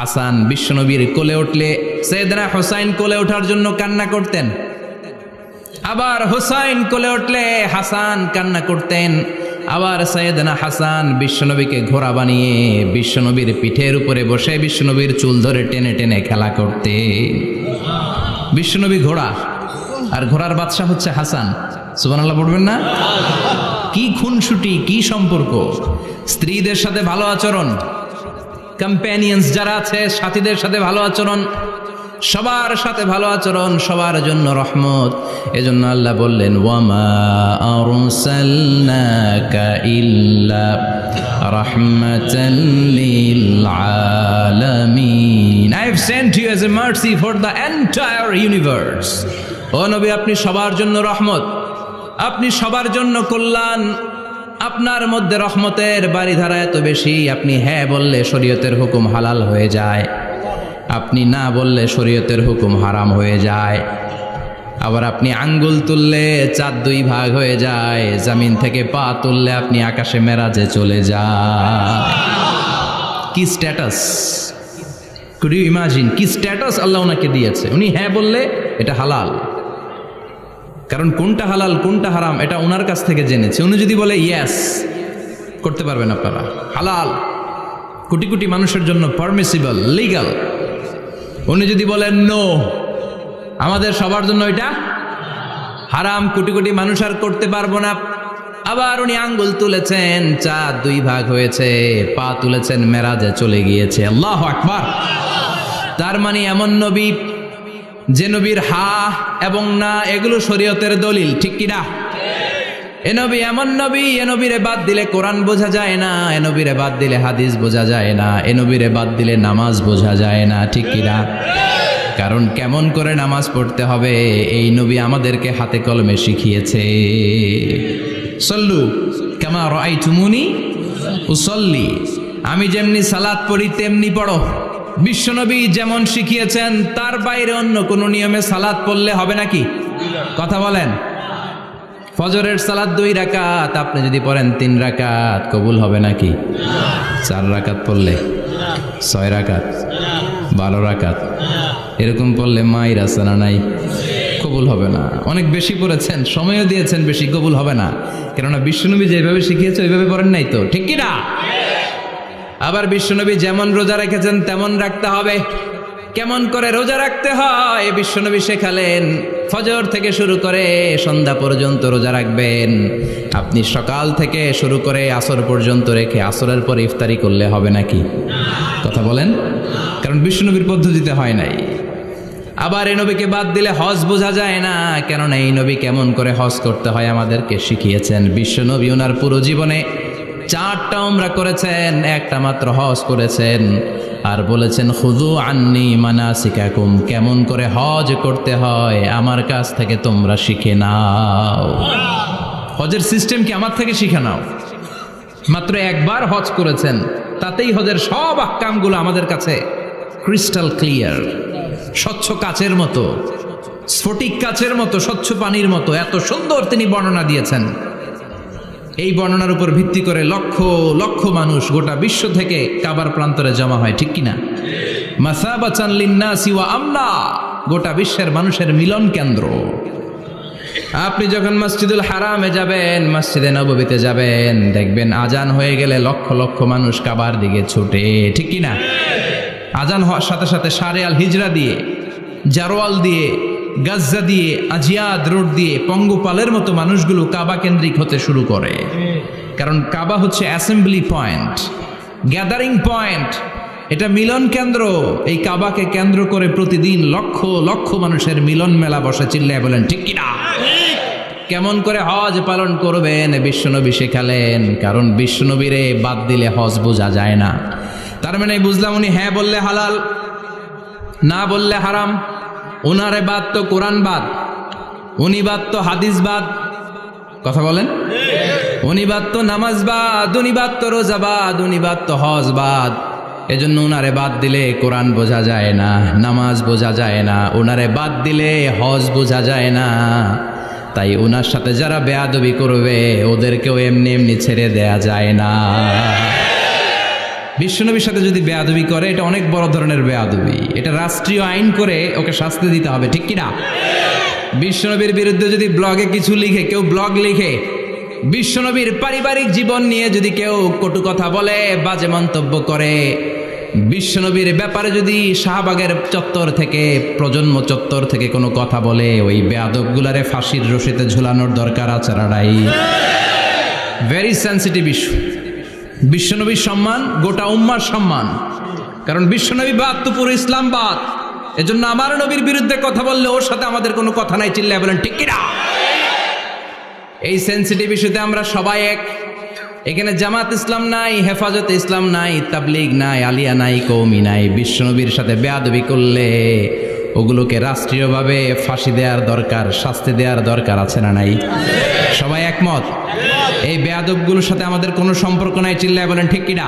হাসান বিশ্বনবীর কোলে উঠলে সৈয়দনা হুসাইন কোলে ওঠার জন্য কান্না করতেন, আবার হুসাইন কোলে উঠলে হাসান কান্না করতেন। আবার সৈয়দনা হাসান বিশ্বনবীকে ঘোড়া বানিয়ে বিশ্বনবীর পিঠের উপরে বসে বিশ্বনবীর চুল ধরে টেনে টেনে খেলা করতে। বিশ্বনবী ঘোড়া আর ঘোড়ার বাদশা হচ্ছে হাসান। সুবহানাল্লাহ পড়বেন না? কি খুনসুটি, কি সম্পর্ক! স্ত্রীদের সাথে ভালো আচরণ, কম্প্যানিয়ন্স যারা আছে সাথীদের সাথে ভালো আচরণ, সবার সাথে ভালো আচরণ, সবার জন্য রহমত। এজন্য আল্লাহ বললেন ওয়ামা আরসালনাকা ইল্লা রাহমাতাল লিল আলামিন। I have sent you as a mercy for the entire universe. ও নবী, আপনি সবার জন্য রহমত, আপনি সবার জন্য কল্যাণ। আপনার মধ্যে রহমতের বাড়িধারা এত বেশি, আপনি হ্যাঁ বললে শরীয়তের হুকুম হালাল হয়ে যায়, আপনি না বললে শরীয়তের হুকুম হারাম হয়ে যায়। আবার আপনি আঙ্গুল তুললে চাঁদ দুই ভাগ হয়ে যায়, জমিন থেকে পা তুললে আপনি আকাশে মেরাজে চলে যায়। কি স্ট্যাটাস! কুড ইউ ইমাজিন কি স্ট্যাটাস আল্লাহ ওনাকে দিয়েছে। উনি হ্যাঁ বললে এটা হালাল, কারণ কোনটা হালাল কোনটা হারাম এটা ওনার কাছ থেকে জেনেছে। উনি যদি বলে ইয়েস, করতে পারবেন আপনারা, হালাল, কোটি কোটি মানুষের জন্য পারমিসিবল, লিগ্যাল। উনি যদি বলেন নো, আমাদের সবার জন্য এটা হারাম, কোটি কোটি মানুষ আর করতে পারবো না। আবার উনি আঙ্গুল তুলেছেন, চাঁদ দুই ভাগ হয়েছে, পা তুলেছেন, মেরাজে চলে গিয়েছে। আল্লাহু আকবার! তার মানে এমন নবী যে নবীর হা এবং না এগুলো শরীয়তের দলিল, ঠিক কিনা? এ নবী এমন নবী, এ নবীরে বাদ দিলে কোরআন বোঝা যায় না, এ নবীরে বাদ দিলে হাদিস বোঝা যায় না, এ নবীরে বাদ দিলে নামাজ বোঝা যায় না, ঠিক কিনা? কারণ কেমন করে নামাজ পড়তে হবে এই নবী আমাদেরকে হাতে কলমে শিখিয়েছে। সল্লু কামা রাআইতুমুনি উসাল্লি, আমি যেমনি সালাত পড়ি তেমনি পড়ো। বিশ্বনবী যেমন শিখিয়েছেন তার বাইরে অন্য কোন নিয়মে সালাত পড়লে হবে নাকি? কথা বলেন। ফজরের সালাত 2 রাকাত, আপনি যদি পড়েন 3 রাকাত, কবুল হবে নাকি? 4 রাকাত পড়লে, 6 রাকাত, 12 রাকাত এরকম পড়লে মায়ের আসানা নাই, কবুল হবে না। অনেক বেশি পড়েছেন, সময়ও দিয়েছেন বেশি, কবুল হবে না। কেননা বিশ্বনবী যেভাবে শিখিয়েছে ওইভাবে পড়েন নাই তো, ঠিক কিনা? আবার বিশ্বনবী যেমন রোজা রেখেছেন তেমন রাখতে হবে। কেমন করে রোজা রাখতে হয় বিশ্বনবী শেখালেন। ফজর থেকে শুরু করে সন্ধ্যা পর্যন্ত রোজা রাখবেন। আপনি সকাল থেকে শুরু করে আসর পর্যন্ত রেখে আসরের পর ইফতারি করলে হবে নাকি? কথা বলেন। কারণ বিশ্বনবীর পদ্ধতিতে হয় নাই। আবার এই নবীকে বাদ দিলে হজ বোঝা যায় না, কেননা এই নবী কেমন করে হজ করতে হয় আমাদেরকে শিখিয়েছেন। বিশ্বনবী ওনার পুরো জীবনে 4টা উমরা করেছেন, একটা মাত্র হজ করেছেন। আর বলেছেন খুযু আন্নী মানাসিকাকুম, কেমন করে হজ করতে হয় আমার কাছ থেকে তোমরা শিখে নাও। হজের সিস্টেম কি আমার থেকে শিখে নাও। মাত্র একবার হজ করেছেন, তাতেই হজের সব আহকামগুলো আমাদের কাছে ক্রিস্টাল ক্লিয়ার, স্বচ্ছ কাচের মতো, স্ফটিক কাচের মতো, স্বচ্ছ পানির মতো এত সুন্দর তিনি বর্ণনা দিয়েছেন। এই বর্ণনার উপর ভিত্তি করে লক্ষ লক্ষ মানুষ গোটা বিশ্ব থেকে কাবার প্রান্তরে জমা হয়, ঠিক কিনা? মাসাবাতান লিন্নাসি ওয়া আমনা, গোটা বিশ্বের মানুষের মিলন কেন্দ্র। আপনি যখন মসজিদুল হারামে যাবেন, মসজিদে নববীতে যাবেন, দেখবেন আজান হয়ে গেলে লক্ষ লক্ষ মানুষ কাবার দিকে ছুটে, ঠিক কিনা? আজান হওয়ার সাথে সাথে শারে আল হিজরা দিয়ে, জারওয়াল দিয়ে, গাজ্জা দিয়ে, আজিয়াদ রোড দিয়ে পঙ্গপালের মতো মানুষগুলো কাবা কেন্দ্রিক হতে শুরু করে। কারণ কাবা হচ্ছে অ্যাসেম্বলি পয়েন্ট, গ্যাদারিং পয়েন্ট, এটা মিলন কেন্দ্র। এই কাবাকে কেন্দ্র করে প্রতিদিন লক্ষ লক্ষ মানুষের মিলন মেলা বসে। চিল্লায় বলেন ঠিক কিনা? কেমন করে হজ পালন করবেন বিশ্বনবী শেখালেন। কারণ বিশ্বনবীরে বাদ দিলে হজ বোঝা যায় না। তার মানে বুঝলাম উনি হ্যাঁ বললে হালাল, না বললে হারাম। উনারে বাদ তো কোরআন বাদ, উনি বাদ তো হাদিস বাদ। কথা বলেন। উনি বাদ তো নামাজ বাদ, উনি বাদ তো রোজা বাদ, উনি বাদ তো হজ বাদ। এজন্য উনারে বাদ দিলে কোরআন বোঝা যায় না, নামাজ বোঝা যায় না, উনারে বাদ দিলে হজ বোঝা যায় না। তাই উনার সাথে যারা বেয়াদবি করবে ওদেরকেও এমনি এমনি ছেড়ে দেয়া যায় না। বিশ্বনবীর সাথে যদি বেয়াদবি করে এটা অনেক বড় ধরনের বেয়াদবি, এটা রাষ্ট্রীয় আইন করে ওকে শাস্তি দিতে হবে, ঠিক কিনা? বিশ্বনবীর বিরুদ্ধে যদি ব্লগে কিছু লিখে, কেউ ব্লগ লিখে, বিশ্বনবীর পারিবারিক জীবন নিয়ে যদি কেউ কটু কথা বলে, বাজে মন্তব্য করে, বিশ্বনবীর ব্যাপারে যদি শাহবাগের চত্বর থেকে, প্রজন্ম চত্বর থেকে কোনো কথা বলে, ওই বেয়াদবগুলারে ফাঁসির রশিতে ঝুলানোর দরকার আছে না নাই? Very sensitive issue. বিশ্বনবীর সম্মান গোটা উম্মার সম্মান, কারণ বিশ্বনবী বাদ তো পুরো ইসলাম বাদ। এজন্য আমার নবীর বিরুদ্ধে কথা বললে ওর সাথে আমাদের কোনো কথা নাই, চিল্লায় বলেন ঠিক কিনা? এই সেন্সিটিভ ইস্যুতে আমরা সবাই এক। এখানে জামাত ইসলাম নাই, হেফাজতে ইসলাম নাই, তাবলিগ নাই, আলিয়া নাই, কওমি নাই। বিশ্বনবীর সাথে বেয়াদবি করলে ওগুলোকে রাষ্ট্রীয়ভাবে ফাঁসি দেওয়ার দরকার, শাস্তি দেওয়ার দরকার আছে না নাই? সবাই একমত? এই বেয়াদবগুলোর সাথে আমাদের কোনো সম্পর্ক নাই, চিল্লায় বলেন ঠিক কিনা?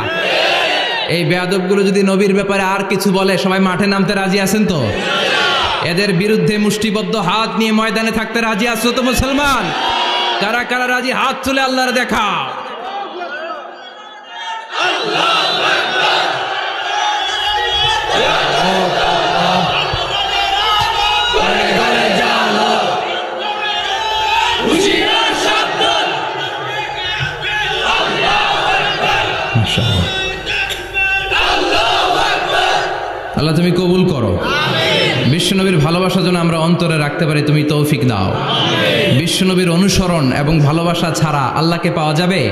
এই বেয়াদবগুলো যদি নবীর ব্যাপারে আর কিছু বলে, সবাই মাঠে নামতে রাজি আছেন তো? এদের বিরুদ্ধে মুষ্টিবদ্ধ হাত নিয়ে ময়দানে থাকতে রাজি আছো তো মুসলমান? কারা কারা রাজি হাত তুলে আল্লাহর দেখা। আল্লাহ তুমি কবুল করো। বিশ্বনবীর ভালোবাসা যেন আমরা অন্তরে রাখতে পারি, তুমি তৌফিক দাও। বিশ্বনবীর অনুসরণ এবং ভালোবাসা ছাড়া আল্লাহকে পাওয়া যাবে?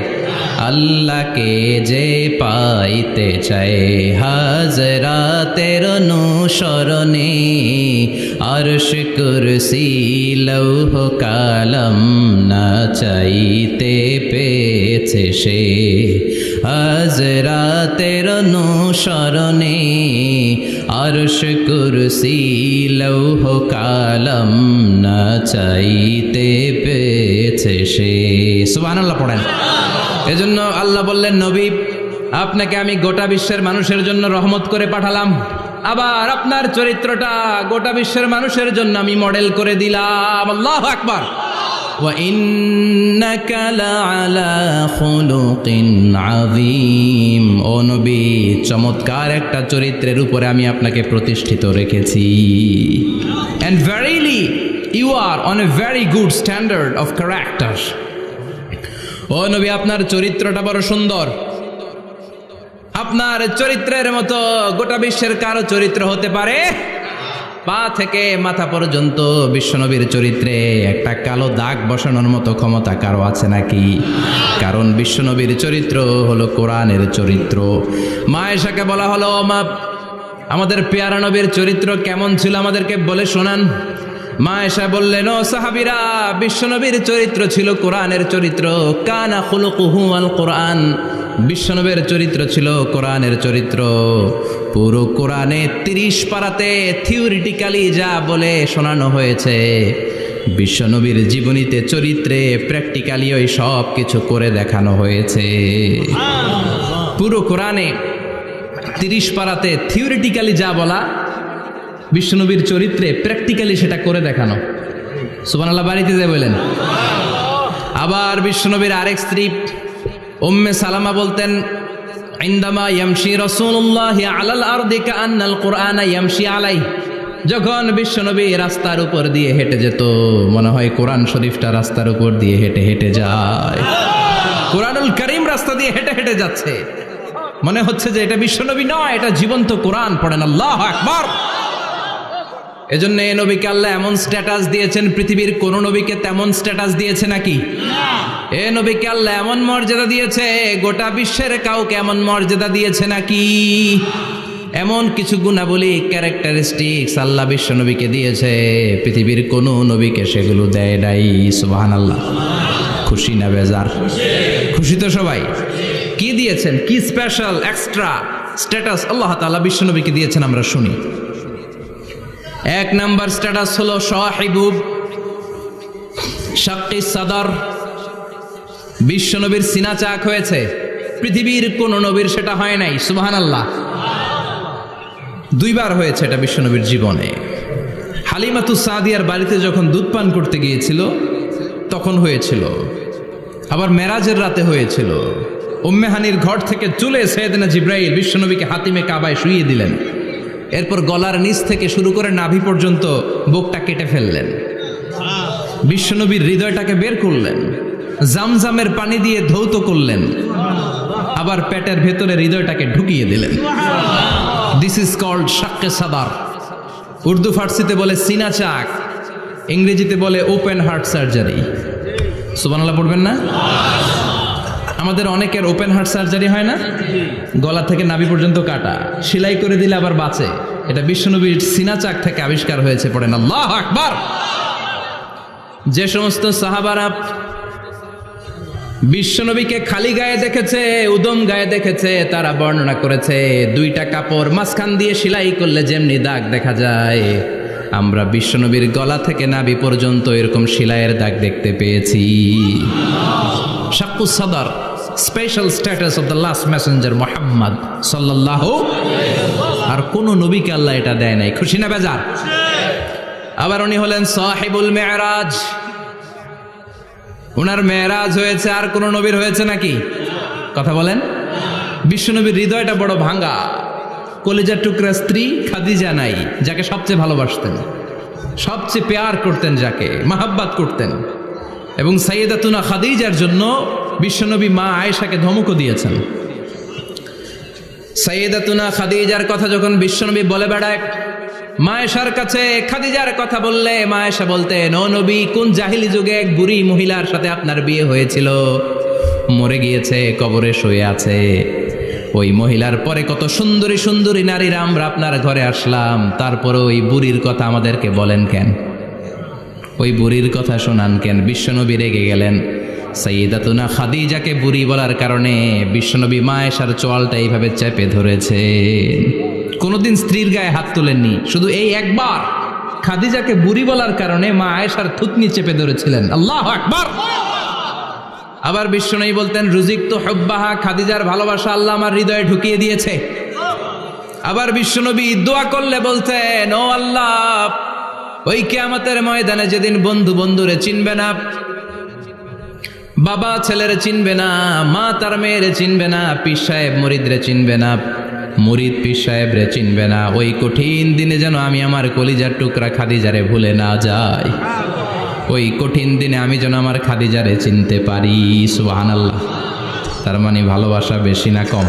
আল্লাহকে যে পাইতে চায় হাজরাতের অনুসরণে, আরশ কুরসি লৌহ কালাম না চাইতে পেয়েছে সে। হাজরাতের অনুসরণে আরশ কুরসি লৌহ কালাম না চাইতে পেয়েছে সে। সুবহানাল্লাহ পড়েন। এজন্য আল্লাহ বললেন, নবী আপনাকে আমি গোটা বিশ্বের মানুষের জন্য রহমত করে পাঠালাম, আবার আপনার চরিত্রটা গোটা বিশ্বের মানুষের জন্য আমি মডেল করে দিলাম। আল্লাহু আকবার। ওয়া ইন্নাকা লাআলা খুলুকিন আযীম। ও নবী, চমৎকার একটা চরিত্রের উপরে আমি আপনাকে প্রতিষ্ঠিত রেখেছি। And verily you are on a very good standard of character. ও নবী, আপনার চরিত্রটা বড় সুন্দর। আপনার চরিত্রের মতো গোটা বিশ্বের কারো চরিত্র হতে পারে? পা থেকে মাথা পর্যন্ত বিশ্বনবীর চরিত্রে একটা কালো দাগ বসানোর মতো ক্ষমতা কারো আছে নাকি? কারণ বিশ্বনবীর চরিত্র হলো কোরআনের চরিত্র। মা আয়েশাকে বলা হলো, মা আমাদের পেয়ারা নবীর চরিত্র কেমন ছিল আমাদেরকে বলে শোনান। মা আয়েশা বললেন, ও সাহাবীরা, বিশ্বনবীর চরিত্র ছিল কোরআনের চরিত্র। কানা খুলুকুহু আল কোরআন। বিশ্বনবীর চরিত্র ছিল কোরআনের চরিত্র। পুরো কোরআনে 30 পারাতে থিওরিটিক্যালি যা বলে শোনানো হয়েছে, বিশ্বনবীর জীবনীতে চরিত্রে প্র্যাকটিক্যালি ওই সব কিছু করে দেখানো হয়েছে। পুরো কোরআনে 30 পারাতে থিওরিটিক্যালি যা বলা, বিশ্বনবীর চরিত্রে প্র্যাকটিক্যালি সেটা করে দেখানো। সুবহানাল্লাহ বাড়িতে যে বলেন। আবার বিশ্বনবীর আরেক স্ত্রী উম্মে সালামা বলতেন, ইনদামা ইয়ামশি রাসূলুল্লাহি আলাল আরদি কাআন্নাল কুরআনা ইয়ামশি আলাইহি। যখন বিশ্বনবী রাস্তার উপর দিয়ে হেঁটে যেত, মনে হয় কোরআন শরীফটা রাস্তার উপর দিয়ে হেঁটে হেঁটে যায়। কোরআনুল কারীম রাস্তা দিয়ে হেঁটে হেঁটে যাচ্ছে, মনে হচ্ছে যে এটা বিশ্বনবী নয়, এটা জীবন্ত কোরআন। পড়েন আল্লাহু আকবার। এজন্য এই নবীকে আল্লাহ এমন স্ট্যাটাস দিয়েছেন, পৃথিবীর কোন নবীকে তেমন স্ট্যাটাস দিয়েছে নাকি? এ নবীকে আল্লাহ এমন মর্যাদা দিয়েছে, গোটা বিশ্বের কাউকে এমন মর্যাদা দিয়েছে নাকি? এমন কিছু গুণাবলী, ক্যারেক্টারিস্টিক্স আল্লাহ বিশ্ব নবীকে দিয়েছে, পৃথিবীর কোন নবীকে সেগুলো দেয় নাই। সুবহানাল্লাহ। খুশি না বেজার? খুশি তো সবাই। কি দিয়েছেন, কি স্পেশাল এক্সট্রা স্ট্যাটাস আল্লাহ তাআলা বিশ্ব নবীকে দিয়েছেন আমরা শুনি। এক নাম্বার স্ট্যাটাস হলো সাহিবু শাক্কি সাদর। বিশ্বনবীর সিনা চাক হয়েছে, পৃথিবীর কোন নবীর সেটা হয় নাই। সুবহানাল্লাহ। 2 বার হয়েছে এটা বিশ্বনবীর জীবনে। হালিমাতুস সাদিয়ার বাড়িতে যখন দুধ পান করতে গিয়েছিল তখন হয়েছিল, আবার মেরাজের রাতে হয়েছিল। উম্মে হানির ঘর থেকে চলে সাইয়েদনা জিবরাইল বিশ্বনবীকে হাতিমে কাবায় শুইয়ে দিলেন। এরপর গলার নিচ থেকে শুরু করে নাভি পর্যন্ত বুকটা কেটে ফেললেন, বিশ্বনবীর হৃদয়টাকে বের করলেন, জামজামের পানি দিয়ে ধৌত করলেন, আবার পেটের ভেতরে হৃদয়টাকে ঢুকিয়ে দিলেন। দিস ইজ কল্ড শাক্কে সাদার। উর্দু ফার্সিতে বলে সিনা চাক, ইংরেজিতে বলে ওপেন হার্ট সার্জারি। সুবহানাল্লাহ পড়বেন না? আমাদের অনেকের ওপেন হার্ট সার্জারি হয় না, গলা থেকে নাভি পর্যন্ত কাটা, সেলাই করে দিলে আবার বাঁচে। এটা বিশ্বনবীর সিনা চাক থেকে আবিষ্কার হয়েছে। পড়েন আল্লাহু আকবার। যে সমস্ত সাহাবারা বিশ্বনবীকে খালি গায়ে দেখেছে, উদম গায়ে দেখেছে, তারা বর্ণনা করেছে দুইটা কাপড় মাঝখান দিয়ে সেলাই করলে যেমনি দাগ দেখা যায়, আমরা বিশ্বনবীর গলা থেকে নাভি পর্যন্ত এরকম সেলাইয়ের দাগ দেখতে পেয়েছি। শাক্কুস সাদার, special status of the last Messenger Muhammad সাল্লাল্লাহু। আর কোন নবীকে আল্লাহ এটা দেয় নাই। খুশি না বেজার? আবার উনি হলেন সাহিবুল মেরাজ। ওনার মেরাজ হয়েছে, আর কোন নবীর হয়েছে নাকি? কথা বলেন। বিশ্বনবীর হৃদয়টা বড় ভাঙা, কলিজার টুকরা স্ত্রী খাদিজা নাই, যাকে সবচেয়ে ভালোবাসতেন, সবচেয়ে প্যার করতেন, যাকে মাহাব্বাত করতেন। এবং সাইয়েদাতুনা খাদিজার জন্য বিশ্বনবী মা আয়েশাকে ধমকও দিয়েছেন। সাইয়েদাতুনা খাদিজার কথা যখন বিশ্বনবী বলে বেড়ায় মা আয়েশার কাছে, খাদিজার কথা বললে মা আয়েশা বলতেন, ও নবী, কোন জাহিলি যুগে এক বুড়ি মহিলার সাথে আপনার বিয়ে হয়েছিল, মরে গিয়েছে, কবরে শুয়ে আছে। ওই মহিলার পরে কত সুন্দরী সুন্দরী নারীরা আমরা আপনার ঘরে আসলাম, তারপরে ওই বুড়ির কথা আমাদেরকে বলেন কেন? ওই বুড়ির কথা শোনান কেন? বিশ্বনবী রেগে গেলেন। সাইয়েদাতুনা খাদিজাকে বুড়ি বলার কারণে বিশ্বনবী মা আয়েশার চোয়ালটা এইভাবে চেপে ধরেছেন। কোনোদিন স্ত্রীর গায়ে হাত তোলেননি, শুধু এই একবার খাদিজাকে বুড়ি বলার কারণে মা আয়েশার থুতনি চেপে ধরেছিলেন। আল্লাহু আকবার। আবার বিশ্বনবী বলতেন, রুজিকতু হুব্বাহা, খাদিজার ভালোবাসা আল্লাহ আমার হৃদয়ে ঢুকিয়ে দিয়েছে। আবার বিশ্বনবী দোয়া করলে বলতেন, ও আল্লাহ, ওই কিয়ামতের ময়দানে যেদিন বন্ধু বন্ধুরে চিনবে না, বাবা ছেলেরে চিনবে না, মা তার মেয়েরে চিনবে না, পীর সাহেব মুরিদরে চিনবে না, মুরিদ পীর সাহেবরে চিনবে না, ওই কঠিন দিনে যেন আমি আমার কলিজার টুকরা খাদিজারে ভুলে না যাই। ওই কঠিন দিনে আমি যেন আমার খাদিজারে চিনতে পারি। সুবহানাল্লাহ। তার মানে ভালোবাসা বেশি না কম?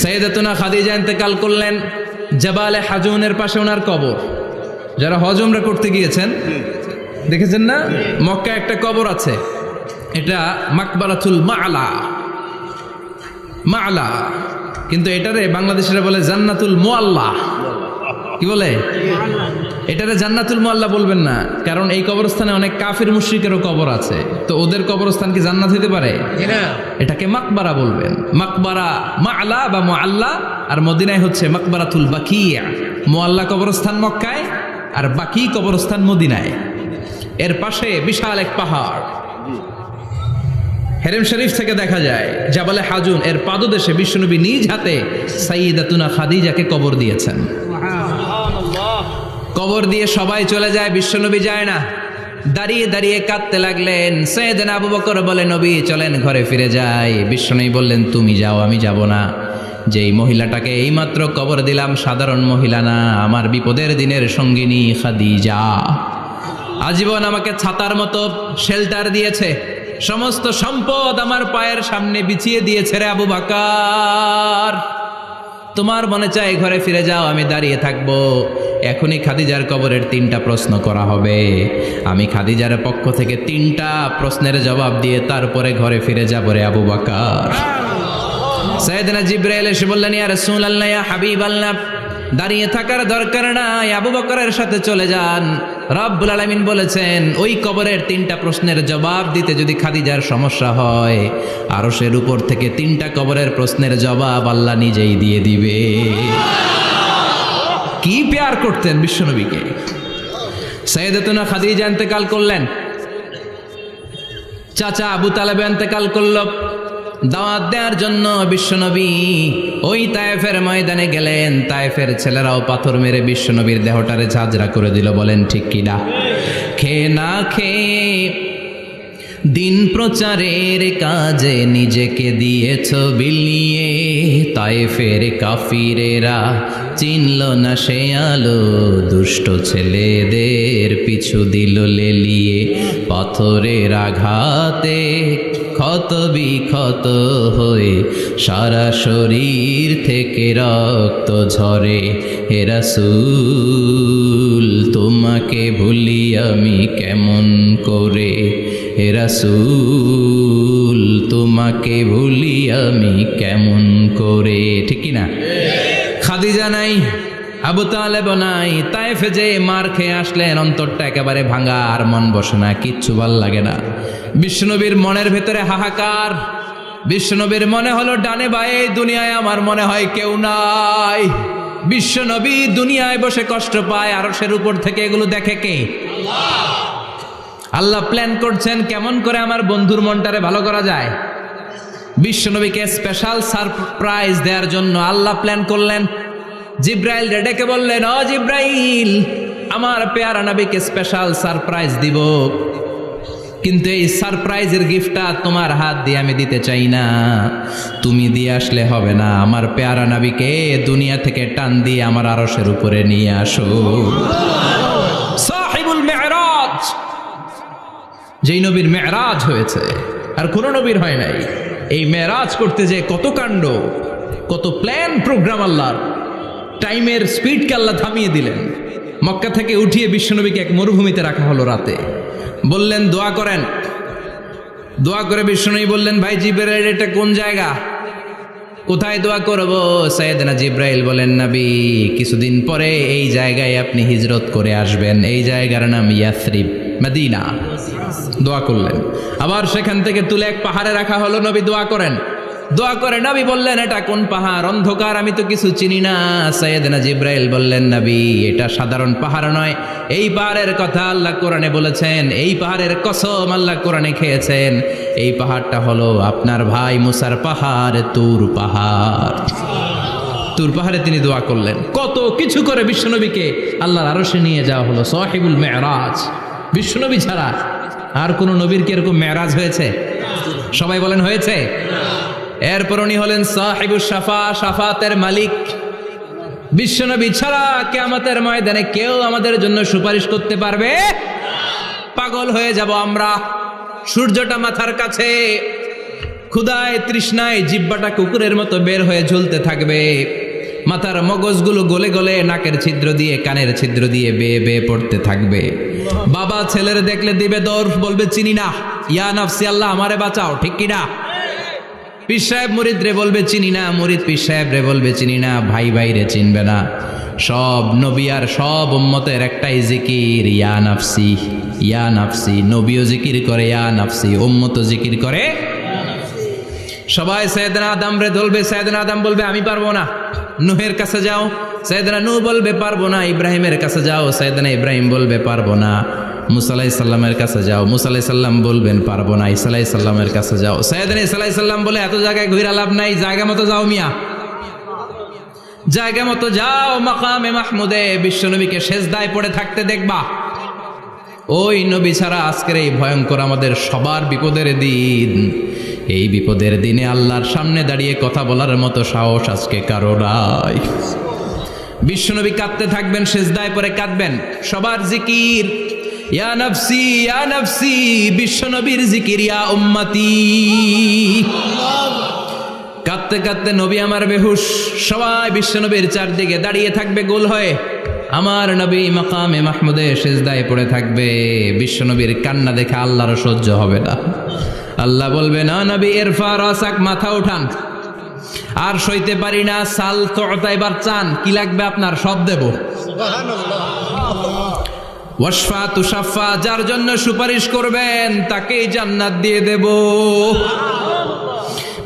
সাইয়েদাতুনা খাদিজা ইন্তেকাল করলেন, জাবালে হাজুনের পাশে ওনার কবর। যারা হজ উমরা করতে গিয়েছেন দেখেছেন না, মক্কায় একটা কবর আছে, এটা মাকবারাতুল মা'লা। মা'লা, কিন্তু এটারে বাংলাদেশিরা বলে জান্নাতুল মুআল্লা। কি বলে? এটারে জান্নাতুল মুআল্লা বলবেন না, কারণ এই কবরস্থানে অনেক কাফির মুশরিকেরও কবর আছে, তো ওদের কবরস্থান কি জান্নাত হতে পারে? এটাকে মাকবারা বলবেন। মাকবারা মা'লা বা মুআল্লা, আর মদিনায় হচ্ছে মাকবারাতুল বাকিয়া। মুআল্লা কবরস্থান মক্কায়, আর বাকি কবরস্থান মদিনায়। এর পাশে বিশাল এক পাহাড়, হেরেম শরীফ থেকে দেখা যায় জাবালে হাজুন, এর পাদদেশে বিশ্বনবী নিজ হাতে সাইয়েদাতুনা খাদিজাকে কবর দিয়েছেন। কবর দিয়ে সবাই চলে যায়, বিশ্বনবী যায় না। দাঁড়িয়ে দাঁড়িয়ে কাঁদতে লাগলেন। সাইয়েদনা আবু বকর বলে, নবী চলেন ঘরে ফিরে যাই। বিশ্বনবী বললেন, তুমি যাও, আমি যাব না। যেই মহিলাটাকে এইমাত্র কবর দিলাম সাধারণ মহিলা না, আমার বিপদের দিনের সঙ্গিনী খাদিজা। আজীবন আমাকে ছাতার মতো শেল্টার দিয়েছে, সমস্ত সম্পদ আমার পায়ের সামনে বিছিয়ে দিয়েছে রে আবু বকর। তোমার মনে চাই ঘরে ফিরে যাও, আমি দাঁড়িয়ে থাকবো। এখনই খাদিজার কবরের 3টা প্রশ্ন করা হবে। আমি খাদিজার পক্ষ থেকে 3টা প্রশ্নের জবাব দিয়ে তারপরে ঘরে ফিরে যাবো রে আবু বকর। সাইয়েদনা জিবরাইল এসে বললেন, ইয়া রাসূলুল্লাহ, ইয়া হাবিবাল্লাহ, দাঁড়িয়ে থাকার দরকার নাই, আবু বকরের সাথে চলে যান। রব্বুল আলামিন বলেছেন, ওই কবরের 3টা প্রশ্নের জবাব দিতে যদি খাদিজার সমস্যা হয়, আরশের উপর থেকে 3টা কবরের প্রশ্নের জবাব আল্লাহ নিজেই দিয়ে দিবে। কি প্যার করতেন বিশ্বনবীকে। সাইয়েদাতুনা খাদিজা ইন্তেকাল করলেন, চাচা আবু তালেব ইন্তেকাল করল। দাওয়াত দেওয়ার জন্য বিশ্বনবী ওই তায়েফের ময়দানে গেলেন। তায়েফের ছেলেরাও পাথর মেরে বিশ্বনবীর দেহটারে ঝাঁঝরা করে দিল। বলেন ঠিক কিনা? খেয়ে না খেয়ে দিন প্রচারের কাজে নিজেকে দিয়েছ বিলিয়ে, তায়েফের কাফিরেরা চিনল না সে আলো, দুষ্ট ছেলেদের পিছু দিল লেলিয়ে। পাথরের আঘাতে ক্ষত বিক্ষত হয়ে সারা শরীর থেকে রক্ত ঝরে। হে রাসূল তোমাকে ভুলি আমি কেমন করে, হে রাসূল তোমাকে ভুলি আমি কেমন করে। ঠিক কি না? খাদিজা নাই, আবু তালেব নাই, তায়েফে যে মার খেয়ে আসলেন, অন্তরটা একেবারে ভাঙা, আর মন বসে না, কিচ্ছু ভাল লাগে না। বিশ্বনবীর মনের ভেতরে হাহাকার। বিশ্বনবীর মনে হলো ডানে বায়ে দুনিয়ায় আমার মনে হয় কেউ নাই। বিশ্বনবী দুনিয়ায় বসে কষ্ট পায়, আরশের উপর থেকে এগুলো দেখে কে? আল্লাহ প্ল্যান করছেন কেমন করে আমার বন্ধুর মনটারে ভালো করা যায়। বিশ্বনবীকে স্পেশাল সারপ্রাইজ দেওয়ার জন্য আল্লাহ প্ল্যান করলেন। জিব্রাইল ডেকে বললেন, ও জিব্রাইল, আমার পেয়ারা নবীকে স্পেশাল সারপ্রাইজ দিব, কিন্তু এই সারপ্রাইজের গিফটটা তোমার হাত দিয়ে আমি দিতে চাই না, তুমি দিয়ে আসলে হবে না। আমার পেয়ারা নবীকে দুনিয়া থেকে টান দিয়ে আমার আরশের উপরে নিয়ে আসো। সাহিবুল মেরাজ, যেই নবীর মেরাজ হয়েছে আর কোন নবীর হয় নাই। এই মেরাজ করতে যে কত কাণ্ড, কত প্ল্যান প্রোগ্রাম আল্লাহর। টাইমের স্পিডকে আল্লাহ থামিয়ে দিলেন। মক্কা থেকে উঠিয়ে বিশ্বনবীকে এক মরুভূমিতে রাখা হলো রাতে। বললেন দোয়া করেন। দোয়া করে বিশ্বনবী বললেন, ভাই জিব্রাইল এটা কোন জায়গা, কোথায় দোয়া করব? সাইয়েদনা জিব্রাইল বলেন, নবী কিছুদিন পরে এই জায়গায় আপনি হিজরত করে আসবেন, এই জায়গার নাম ইয়াসরিব, মদিনা। দোয়া করলেন। আবার সেখান থেকে তুলে এক পাহাড়ে রাখা হলো, নবী দোয়া করেন। দোয়া করে নবী বললেন, এটা কোন পাহাড়? অন্ধকার, আমি তো কিছু চিনি না। সাইয়েদনা জিব্রাইল বললেন, নবী এটা সাধারণ পাহাড় নয়, এই পাহাড়ের কথা আল্লাহ কোরআনে বলেছেন, এই পাহাড়ের কসম আল্লাহ কোরআনে খেয়েছেন। এই পাহাড়টা হলো আপনার ভাই মুসার পাহাড়, তুর পাহাড়। তুর পাহাড়ে তিনি দোয়া করলেন। কত কিছু করে বিশ্বনবীকে আল্লাহর আরশে নিয়ে যাওয়া হলো। সাহিবুল মেরাজ। বিশ্বনবী ছাড়া আর কোন নবীর কি এরকম মেরাজ হয়েছে? সবাই বলেন হয়েছে। এরপর উনি হলেন সাহিবুস শাফা, শাফাতের মালিক। বিশ্বনবী ছাড়া কিয়ামতের ময়দানে কেউ আমাদের জন্য সুপারিশ করতে পারবে? পাগল হয়ে যাব আমরা। সূর্যটা মাথার কাছে, ক্ষুধায় তৃষ্ণায় জিহ্বাটা কুকুরের মতো বের হয়ে ঝুলতে থাকবে। মাথার মগজগুলো গলে গলে নাকের ছিদ্র দিয়ে কানের ছিদ্র দিয়ে বেয়ে বেয়ে পড়তে থাকবে। বাবা ছেলের দেখলে দিবে দৌড়, বলবে চিনি না, ইয়া নাফসি আল্লাহ আমারে বাঁচাও। ঠিক কিনা? পীর সাহেব মুরিদ রে বলবে চিনি না, মুরিদ পীর সাহেব রে বলবে চিনি না, ভাই ভাই রে চিনবে না। সব নবী আর সব উম্মতের একটাই জিকির, ইয়া নাফসি, ইয়া নাফসি। নবীও জিকির করে ইয়া নাফসি, উম্মতও জিকির করে। সবাই সাইয়েদনা আদম রে ধরবে, সাইয়েদনা আদম বলবে আমি পারবো না। নূহের কাছে যাও, সাইয়েদনা নূহ বলবে পারবো না। ইব্রাহিমের কাছে যাও, সাইয়েদনা ইব্রাহিম বলবে পারবো না। মুসা আলাইহিস সালামের কাছে যাও, মুসা আলাইহিস সালাম বলবেন পারবো না। ঈসা আলাইহিস সালামের কাছে যাও, সাইয়েদনা ঈসা আলাইহিস সালাম বলে এত জায়গায় ঘুরে লাভ নাই, জায়গা মতো যাও মিয়া, জায়গা মতো যাও মাকামে মাহমুদে। বিশ্বনবীকে সেজদায় পড়ে থাকতে দেখবা। ওই নবী ছাড়া আজকের এই ভয়ঙ্কর আমাদের সবার বিপদের দিন। এই বিপদের দিনে আল্লাহর সামনে দাঁড়িয়ে কথা বলার মতো সাহস আজকে কারো নাই। বিশ্বনবী কাঁদতে থাকবেন, সেজদায় পড়ে কাঁদবেন। সবার জিকির ইয়া নাফসি, ইয়া নাফসি। বিশ্বনবীর জিকির ইয়া উম্মতি। কাঁদতে কাঁদতে নবী আমার বেহুশ। সবাই বিশ্বনবীর চারদিকে দাঁড়িয়ে থাকবে গোল হয়ে। আমার নবী মাকামে মাহমুদে সেজদায় পড়ে থাকবে। বিশ্বনবীর কান্না দেখে আল্লাহর সহ্য হবে না। আল্লাহ বলবে, না নবী ইরফা রাসাক, মাথা উঠান, আর সইতে পারি না। সাল তোতা, এবার চান, কি লাগবে আপনার সব দেব। ওয়াশফা তুশাফা, যার জন্য সুপারিশ করবেন তাকেই জান্নাত দিয়ে দেব।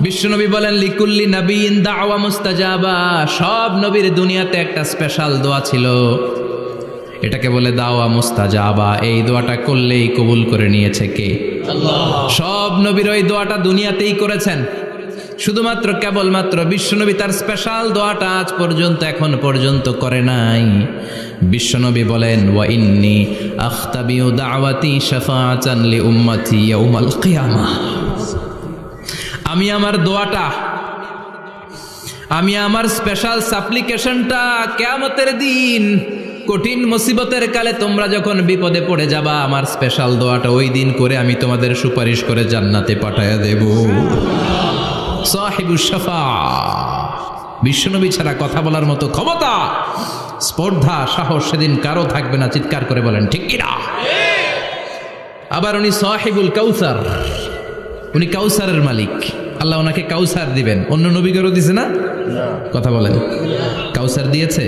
বিশ্বনবী বলেন, লিকুল্লি নবীন দাওয়া মুস্তাজাবা। সব নবীর দুনিয়াতে একটা স্পেশাল দোয়া ছিল, এটাকে বলে দাওয়া মুস্তাজাবা। এই দোয়াটা করলেই কবুল করে নিয়েছে কে? আল্লাহ। সব নবীর ওই দোয়াটা দুনিয়াতেই করেছেন। শুধুমাত্র কেবলমাত্র বিশ্বনবী তার স্পেশাল দোয়াটা আজ পর্যন্ত এখন পর্যন্ত করে নাই। বিশ্বনবী বলেন, ওয়া ইন্নী আখতাবিউ দাওয়াতি শাফাআতান লি উম্মতি ইয়াউমাল কিয়ামাহ। আমি আমার দোয়াটা, আমি আমার স্পেশাল সাপ্লিকেশনটা কিয়ামতের দিন কঠিন মুসিবতের কালে তোমরা যখন বিপদে পড়ে যাবা, আমার স্পেশাল দোয়াটা ওই দিন করে আমি তোমাদের সুপারিশ করে জান্নাতে পাঠায়া দেব। সাহিবুশ শাফাআহ, বিশ্বনবী ছাড়া কথা বলার মতো ক্ষমতা, স্পর্ধা, সাহস সেদিন কারো থাকবে না। চিৎকার করে বলেন ঠিক কি না? আবার উনি সাহিবুল কাউসার, উনি কাউসারের মালিক। আল্লাহ ওনাকে কাউসার দিবেন। অন্য নবীদেরও দিছে না? কথা বলেন, কাউসার দিয়েছে।